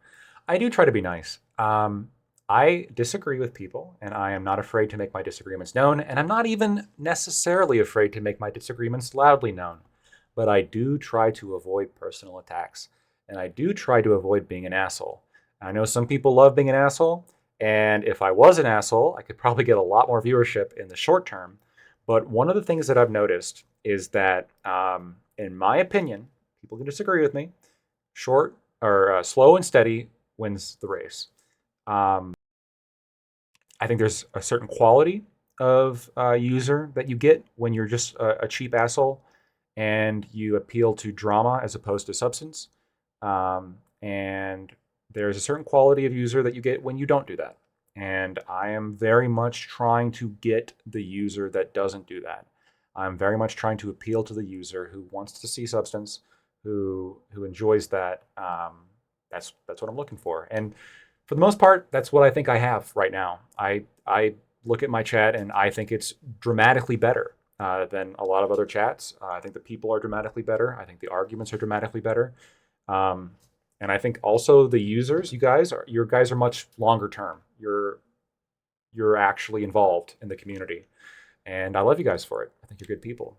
I do try to be nice. I disagree with people, and I am not afraid to make my disagreements known, and I'm not even necessarily afraid to make my disagreements loudly known. But I do try to avoid personal attacks, and I do try to avoid being an asshole. I know some people love being an asshole, and if I was an asshole, I could probably get a lot more viewership in the short term. But one of the things that I've noticed is that, in my opinion, people can disagree with me, slow and steady wins the race. I think there's a certain quality of user that you get when you're just a cheap asshole and you appeal to drama as opposed to substance. And there's a certain quality of user that you get when you don't do that. And I am very much trying to get the user that doesn't do that. I'm very much trying to appeal to the user who wants to see substance, who enjoys that. That's what I'm looking for. And for the most part, that's what I think I have right now. I look at my chat, and I think it's dramatically better than a lot of other chats. I think the people are dramatically better. I think the arguments are dramatically better. And I think also the users, you guys are much longer term. You're actually involved in the community, and I love you guys for it. I think you're good people,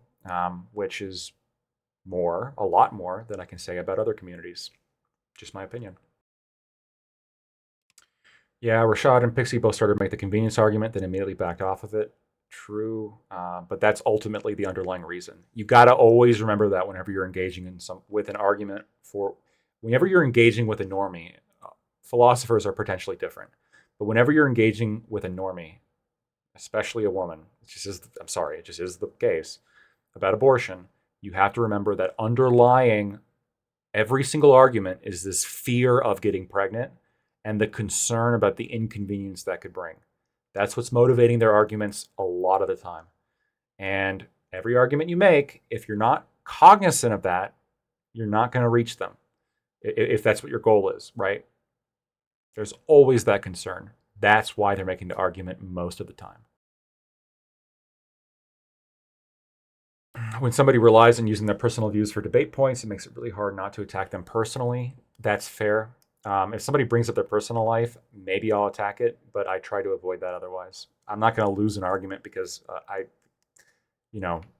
which is a lot more than I can say about other communities. Just my opinion. Yeah, Rashad and Pixie both started to make the convenience argument, then immediately backed off of it. True, but that's ultimately the underlying reason. You got to always remember that whenever you're engaging with an argument whenever you're engaging with a normie, philosophers are potentially different. But whenever you're engaging with a normie, especially a woman, it just is the case about abortion, you have to remember that underlying every single argument is this fear of getting pregnant and the concern about the inconvenience that could bring. That's what's motivating their arguments a lot of the time. And every argument you make, if you're not cognizant of that, you're not going to reach them, if that's what your goal is, right? There's always that concern. That's why they're making the argument most of the time. When somebody relies on using their personal views for debate points, it makes it really hard not to attack them personally. That's fair. If somebody brings up their personal life, maybe I'll attack it, but I try to avoid that otherwise. I'm not going to lose an argument because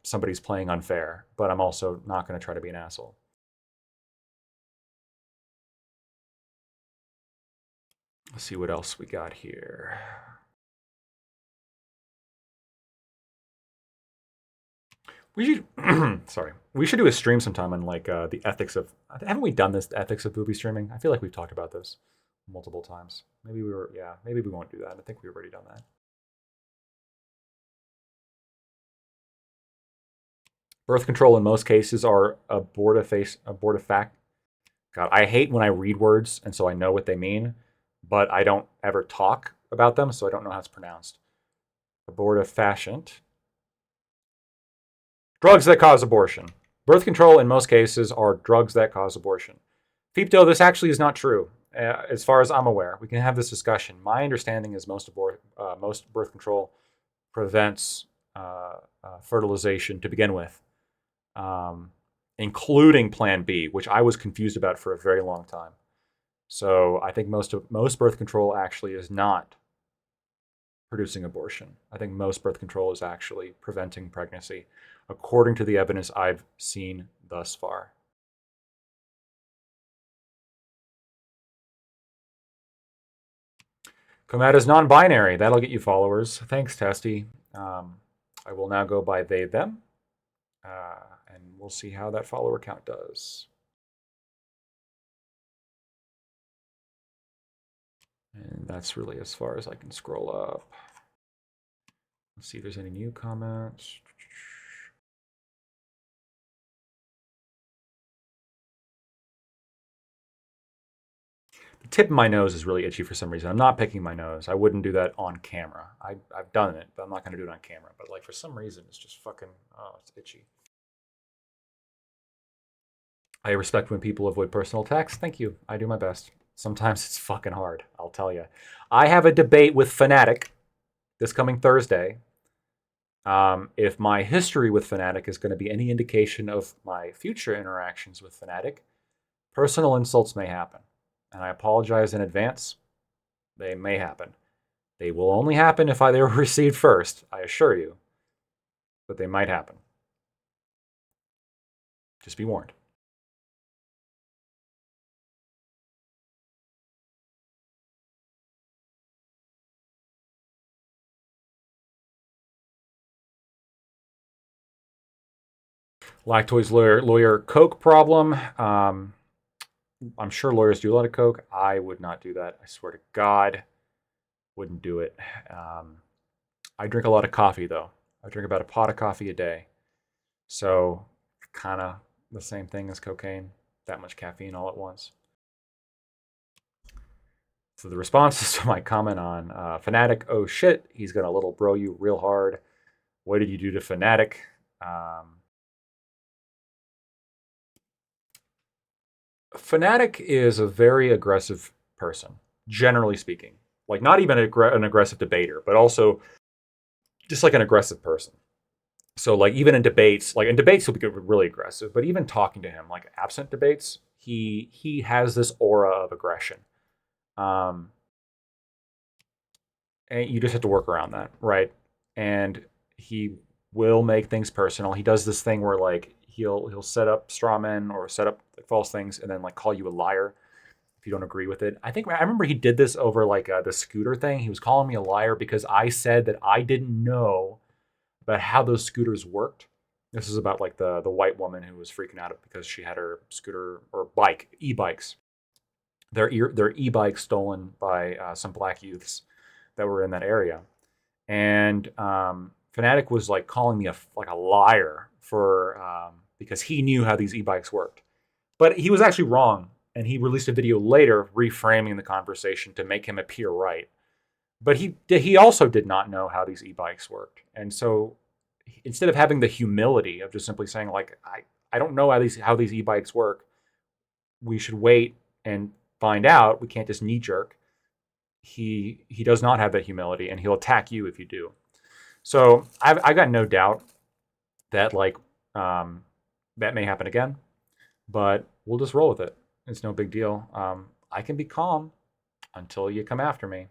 somebody's playing unfair, but I'm also not going to try to be an asshole. Let's see what else we got here. We should, we should do a stream sometime on the ethics of. Haven't we done this? The ethics of booby streaming. I feel like we've talked about this multiple times. Maybe we won't do that. I think we've already done that. Birth control in most cases are abortifacient. God, I hate when I read words and so I know what they mean, but I don't ever talk about them, so I don't know how it's pronounced. Abortifacient. Drugs that cause abortion. Birth control in most cases are drugs that cause abortion. Feepto, this actually is not true. As far as I'm aware, we can have this discussion. My understanding is most birth control prevents fertilization to begin with, including Plan B, which I was confused about for a very long time. So I think most birth control actually is not producing abortion. I think most birth control is actually preventing pregnancy, according to the evidence I've seen thus far. Comad is non-binary. That'll get you followers. Thanks, Testy. I will now go by they, them, and we'll see how that follower count does. And that's really as far as I can scroll up. Let's see if there's any new comments. The tip of my nose is really itchy for some reason. I'm not picking my nose. I wouldn't do that on camera. I've done it, but I'm not going to do it on camera. But for some reason, it's just fucking, it's itchy. I respect when people avoid personal attacks. Thank you. I do my best. Sometimes it's fucking hard, I'll tell you. I have a debate with Fanatic this coming Thursday. If my history with Fanatic is going to be any indication of my future interactions with Fanatic, personal insults may happen. And I apologize in advance. They may happen. They will only happen if they were received first, I assure you. But they might happen. Just be warned. Lactoise lawyer coke problem. I'm sure lawyers do a lot of coke. I would not do that. I swear to God, wouldn't do it. I drink a lot of coffee, though. I drink about a pot of coffee a day. So kind of the same thing as cocaine. That much caffeine all at once. So the responses to my comment on Fanatic, oh shit, he's going to little bro you real hard. What did you do to Fanatic? Fanatic is a very aggressive person, generally speaking. Not even an aggressive debater, but also just like an aggressive person. So like even in debates, he'll be really aggressive, but even talking to him, like absent debates, he has this aura of aggression. And you just have to work around that, right? And he will make things personal. He does this thing where like he'll set up straw men or set up like, false things and then like call you a liar if you don't agree with it. I remember he did this over like the scooter thing. He was calling me a liar because I said that I didn't know about how those scooters worked. This is about like the white woman who was freaking out because she had her scooter or bike, e-bikes. Their e-bikes stolen by some black youths that were in that area. And Fanatic was like calling me a liar for because he knew how these e-bikes worked. But he was actually wrong. And he released a video later reframing the conversation to make him appear right. But he also did not know how these e-bikes worked. And so instead of having the humility of just simply saying like, I don't know how these e-bikes work, we should wait and find out. We can't just knee jerk. He does not have that humility, and he'll attack you if you do. So I got no doubt that like that may happen again, but we'll just roll with it. It's no big deal. I can be calm until you come after me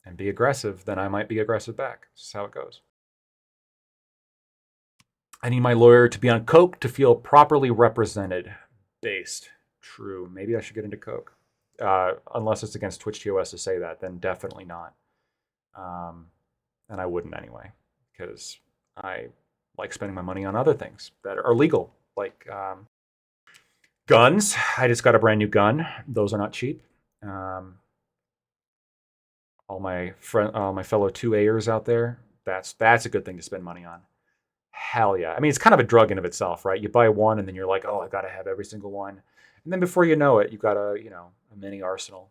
and be aggressive. Then I might be aggressive back. This is how it goes. I need my lawyer to be on coke to feel properly represented. Based. True. Maybe I should get into coke. Unless it's against Twitch TOS to say that, then definitely not. And I wouldn't anyway, because I like spending my money on other things that are legal, like guns. I just got a brand new gun. Those are not cheap. All my fellow 2A'ers out there, that's a good thing to spend money on. Hell yeah. I mean, it's kind of a drug in of itself, right? You buy one and then you're like, oh, I got to have every single one. And then before you know it, you've got a mini arsenal.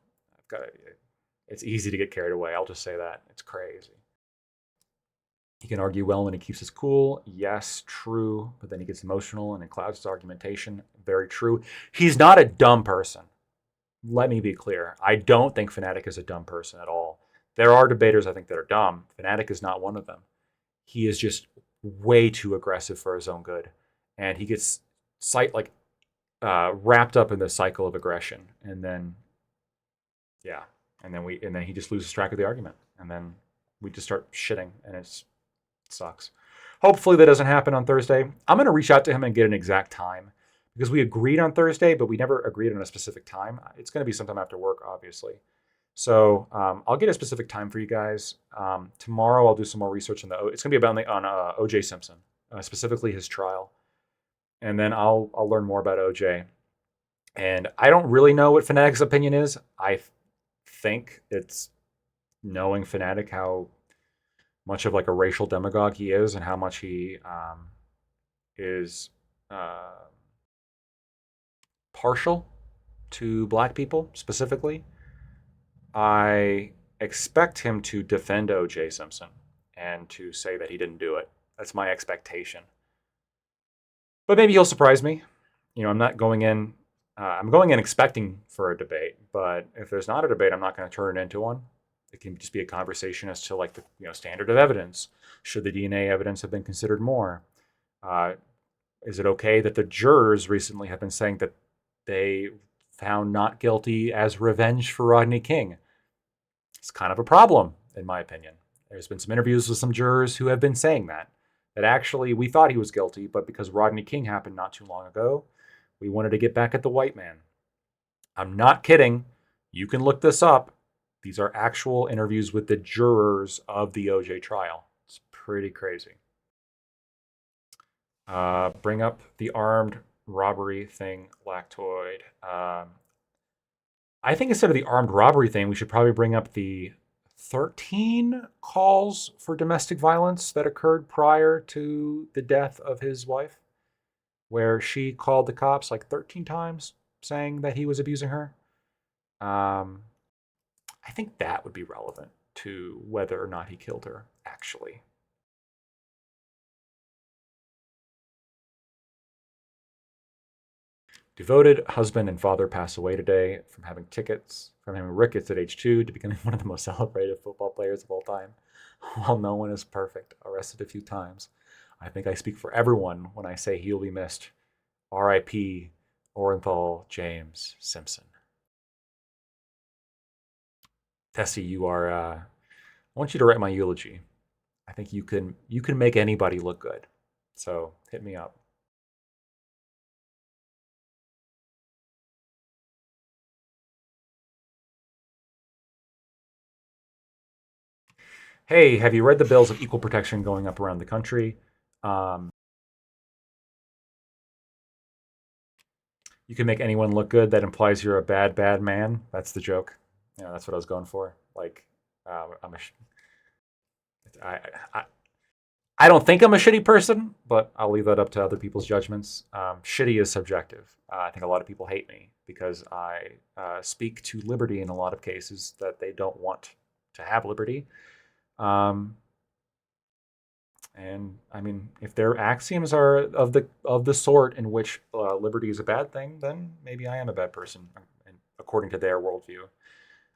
It's easy to get carried away. I'll just say that. It's crazy. He can argue well when he keeps his cool. Yes, true. But then he gets emotional and it clouds his argumentation. Very true. He's not a dumb person. Let me be clear. I don't think Fanatic is a dumb person at all. There are debaters I think that are dumb. Fanatic is not one of them. He is just way too aggressive for his own good. And he gets wrapped up in the cycle of aggression. And then, yeah. And then he just loses track of the argument. And then we just start shitting and it sucks. Hopefully that doesn't happen on Thursday. I'm going to reach out to him and get an exact time because we agreed on Thursday, but we never agreed on a specific time. It's going to be sometime after work, obviously. So I'll get a specific time for you guys. Tomorrow I'll do some more research on it's going to be about on O.J. Simpson, specifically his trial. And then I'll learn more about O.J. And I don't really know what Fanatic's opinion is. I think it's knowing Fanatic how much of like a racial demagogue he is and how much he is partial to black people specifically. I expect him to defend O.J. Simpson and to say that he didn't do it. That's my expectation. But maybe he'll surprise me. I'm not going in. I'm going in expecting for a debate. But if there's not a debate, I'm not going to turn it into one. It can just be a conversation as to like the standard of evidence. Should the DNA evidence have been considered more? Is it okay that the jurors recently have been saying that they found not guilty as revenge for Rodney King? It's kind of a problem, in my opinion. There's been some interviews with some jurors who have been saying that actually we thought he was guilty, but because Rodney King happened not too long ago, we wanted to get back at the white man. I'm not kidding. You can look this up. These are actual interviews with the jurors of the OJ trial. It's pretty crazy. Bring up the armed robbery thing, Lactoid. I think instead of the armed robbery thing, we should probably bring up the 13 calls for domestic violence that occurred prior to the death of his wife, where she called the cops like 13 times saying that he was abusing her. I think that would be relevant to whether or not he killed her, actually. Devoted husband and father pass away today from having from having rickets at age 2 to becoming one of the most celebrated football players of all time. While no one is perfect, arrested a few times, I think I speak for everyone when I say he will be missed. R.I.P. Orenthal James Simpson. Tessie, you are. I want you to write my eulogy. I think you can make anybody look good. So hit me up. Hey, have you read the bills of equal protection going up around the country? You can make anyone look good. That implies you're a bad man. That's the joke. That's what I was going for. Like, I don't think I'm a shitty person, but I'll leave that up to other people's judgments. Shitty is subjective. I think a lot of people hate me because I speak to liberty in a lot of cases that they don't want to have liberty. And I mean, if their axioms are of the sort in which liberty is a bad thing, then maybe I am a bad person, according to their worldview.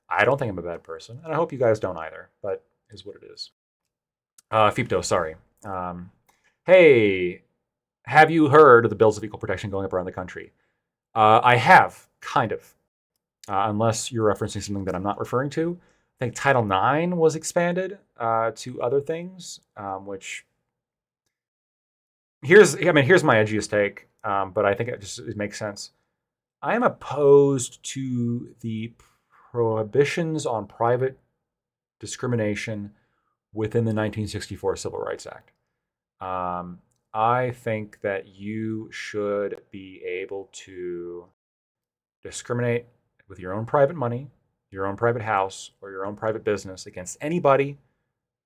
I don't think I'm a bad person, and I hope you guys don't either, but is what it is. Fipto, sorry. Hey, have you heard of the bills of equal protection going up around the country? I have, kind of. Unless you're referencing something that I'm not referring to. I think Title IX was expanded to other things, which here's my edgiest take, but I think it makes sense. I am opposed to the prohibitions on private discrimination within the 1964 Civil Rights Act. I think that you should be able to discriminate with your own private money, your own private house, or your own private business against anybody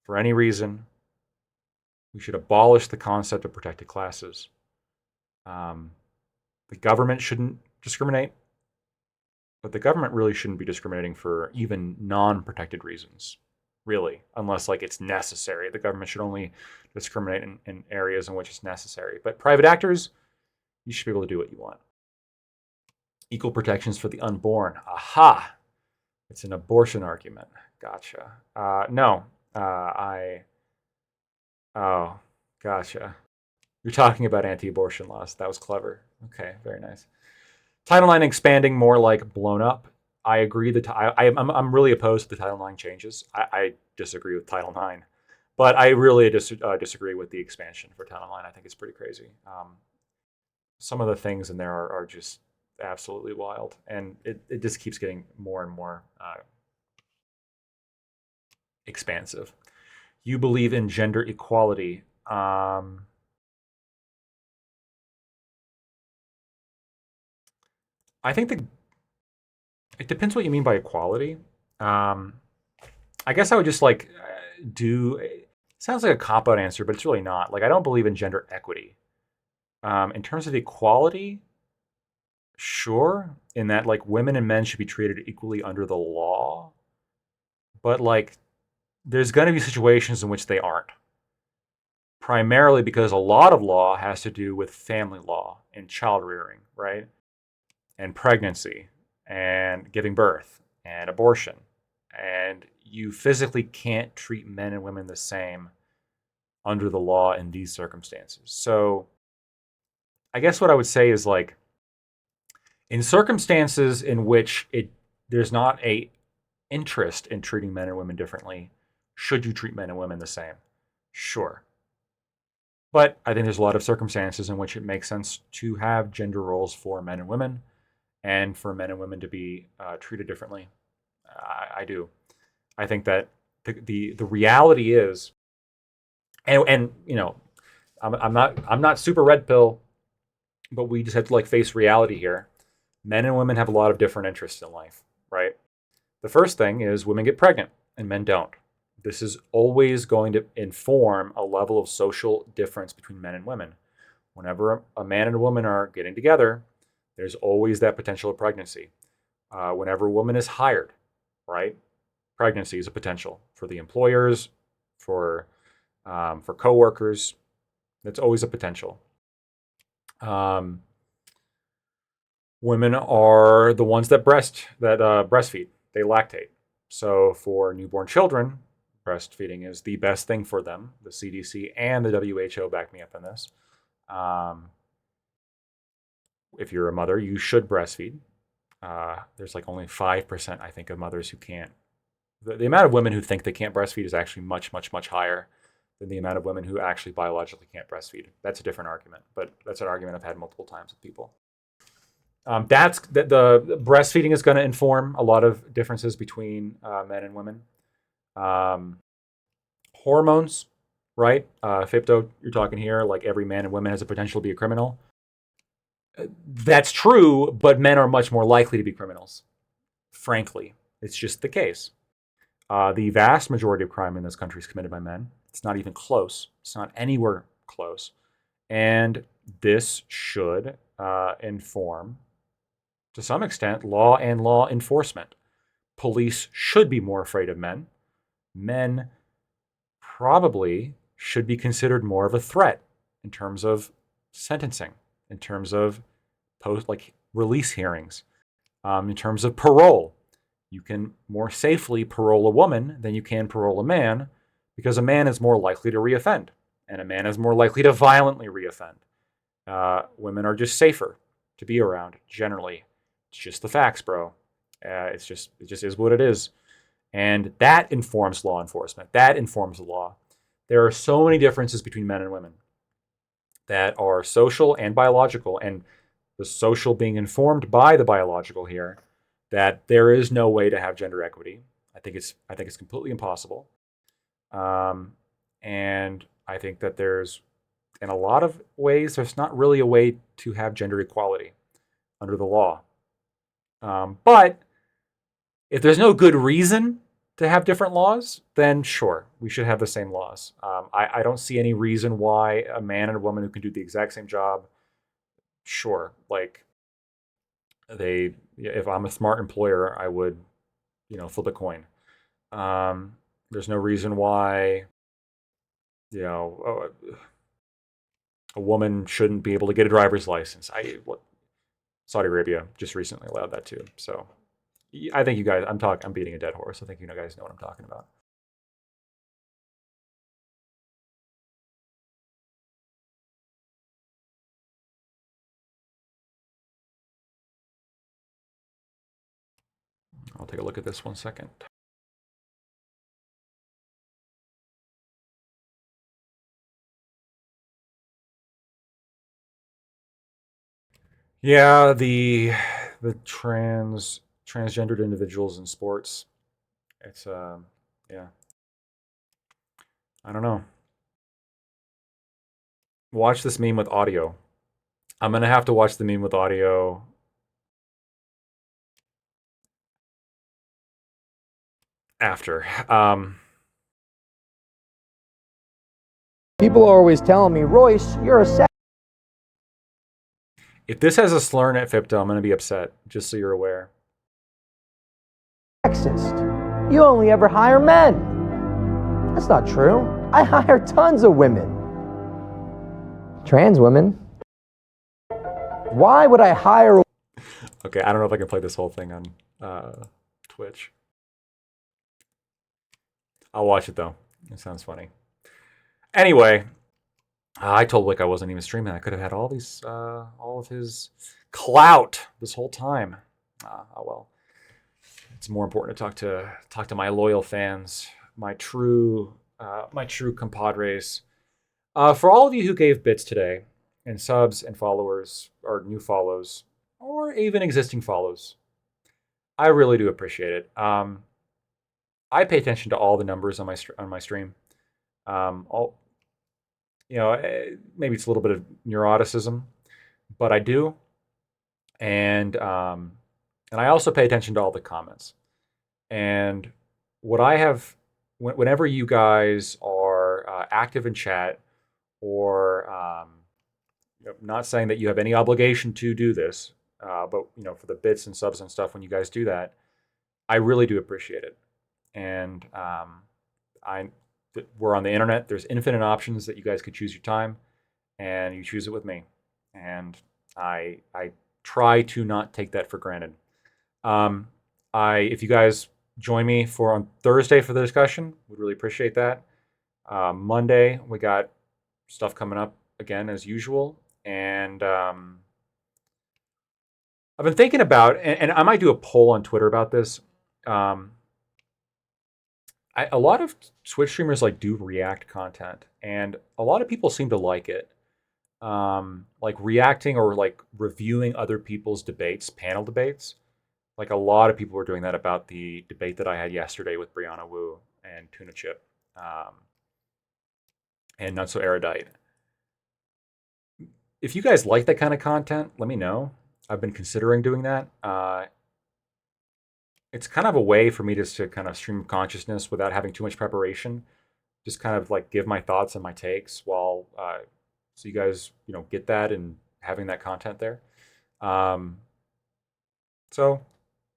for any reason. We should abolish the concept of protected classes. The government shouldn't discriminate, but the government really shouldn't be discriminating for even non-protected reasons, really, unless like it's necessary. The government should only discriminate in areas in which it's necessary. But private actors, you should be able to do what you want. Equal protections for the unborn. Aha! It's an abortion argument. Gotcha. No. Oh, gotcha. You're talking about anti-abortion laws. That was clever. Okay, very nice. Title IX expanding more like blown up. I agree that I'm really opposed to the Title IX changes. I disagree with Title IX, but I really disagree with the expansion for Title IX. I think it's pretty crazy. Some of the things in there are just absolutely wild, and it just keeps getting more and more expansive. You believe in gender equality. I think it depends what you mean by equality. I guess I would just like it sounds like a cop-out answer, but it's really not. Like, I don't believe in gender equity. In terms of equality, sure, in that like women and men should be treated equally under the law, but like there's going to be situations in which they aren't. Primarily because a lot of law has to do with family law and child rearing, right? And pregnancy and giving birth and abortion. And you physically can't treat men and women the same under the law in these circumstances. So I guess what I would say is like, in circumstances in which there's not a interest in treating men and women differently, should you treat men and women the same? Sure. But I think there's a lot of circumstances in which it makes sense to have gender roles for men and women, and for men and women to be treated differently. I do. I think that the reality is, and you know, I'm not super red pill, but we just have to like face reality here. Men and women have a lot of different interests in life, right? The first thing is women get pregnant and men don't. This is always going to inform a level of social difference between men and women. Whenever a man and a woman are getting together, there's always that potential of pregnancy. Whenever a woman is hired, right? Pregnancy is a potential for the employers, for coworkers. That's always a potential. Women are the ones that breastfeed. they lactate. So for newborn children, breastfeeding is the best thing for them. The CDC and the WHO back me up on this. If you're a mother, you should breastfeed. There's like only 5%, I think, of mothers who can't. The amount of women who think they can't breastfeed is actually much, much, much higher than the amount of women who actually biologically can't breastfeed. That's a different argument, but that's an argument I've had multiple times with people. The breastfeeding is going to inform a lot of differences between men and women. Hormones, right? Fipto, you're talking here, like every man and woman has a potential to be a criminal. That's true, but men are much more likely to be criminals. Frankly, it's just the case. The vast majority of crime in this country is committed by men. It's not even close. It's not anywhere close. And this should inform, to some extent, law and law enforcement. Police should be more afraid of men. Men probably should be considered more of a threat in terms of sentencing, in terms of release hearings, in terms of parole. You can more safely parole a woman than you can parole a man, because a man is more likely to reoffend, and a man is more likely to violently reoffend. Women are just safer to be around, generally. It's just the facts, bro. It just is what it is. And that informs law enforcement. That informs the law. There are so many differences between men and women that are social and biological, and the social being informed by the biological here, that there is no way to have gender equity. I think it's completely impossible. And I think that there's, in a lot of ways, there's not really a way to have gender equality under the law. But if there's no good reason to have different laws, then sure, we should have the same laws. I don't see any reason why a man and a woman who can do the exact same job, sure, like if I'm a smart employer, I would, flip a coin. There's no reason why, a woman shouldn't be able to get a driver's license. Saudi Arabia just recently allowed that too. So I think you guys, I'm beating a dead horse. I think you guys know what I'm talking about. I'll take a look at this 1 second. Yeah, the transgendered individuals in sports. It's yeah. I don't know. Watch this meme with audio. I'm gonna have to watch the meme with audio after. People are always telling me, Royce, you're a If this has a slur in it, Fipto, I'm going to be upset, just so you're aware. sexist. You only ever hire men. That's not true. I hire tons of women. Trans women. Why would I hire? Okay, I don't know if I can play this whole thing on Twitch. I'll watch it though. It sounds funny. Anyway, I told Wick I wasn't even streaming. I could have had all of his clout this whole time. Oh well. It's more important to talk to my loyal fans, my true compadres. For all of you who gave bits today, and subs and followers, or new follows, or even existing follows, I really do appreciate it. I pay attention to all the numbers on my stream. Maybe it's a little bit of neuroticism, but I do, and I also pay attention to all the comments. And what I have, whenever you guys are active in chat, or not saying that you have any obligation to do this, but for the bits and subs and stuff, when you guys do that, I really do appreciate it. And we're on the internet. There's infinite options that you guys could choose your time, and you choose it with me. And I try to not take that for granted. If you guys join me on Thursday for the discussion, we'd really appreciate that. Monday, we got stuff coming up again as usual. And I've been thinking about, and I might do a poll on Twitter about this. A lot of Twitch streamers like do react content, and a lot of people seem to like it. Like reacting or like reviewing other people's debates, panel debates. Like a lot of people were doing that about the debate that I had yesterday with Brianna Wu and Tuna Chip, and Not So Erudite. If you guys like that kind of content, let me know. I've been considering doing that. It's kind of a way for me just to kind of stream of consciousness without having too much preparation. Just kind of like give my thoughts and my takes while, so you guys, get that and having that content there. So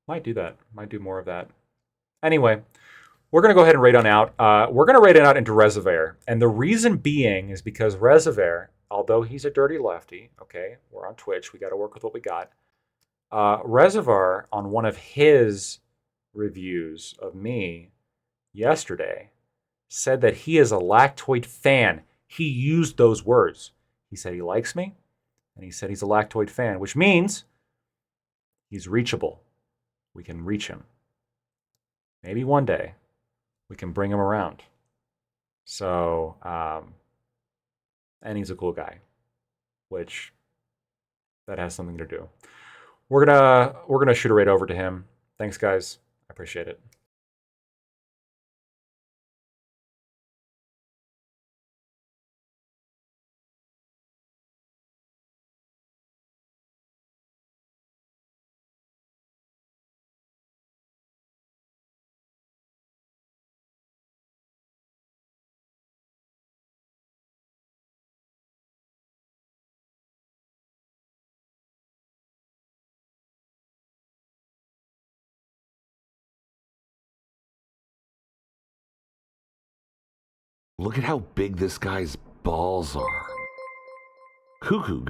might do that. Might do more of that. Anyway, we're going to go ahead and raid on out. We're going to raid it out into Reservoir. And the reason being is because Reservoir, although he's a dirty lefty, okay, we're on Twitch. We got to work with what we got. Reservoir, on one of his reviews of me yesterday, said that he is a Lactoid fan. He used those words. He said he likes me, and he said he's a Lactoid fan, which means he's reachable. We can reach him. Maybe one day we can bring him around. So, and he's a cool guy, which that has something to do. We're gonna shoot a raid over to him. Thanks, guys. I appreciate it. Look at how big this guy's balls are. Cuckoo.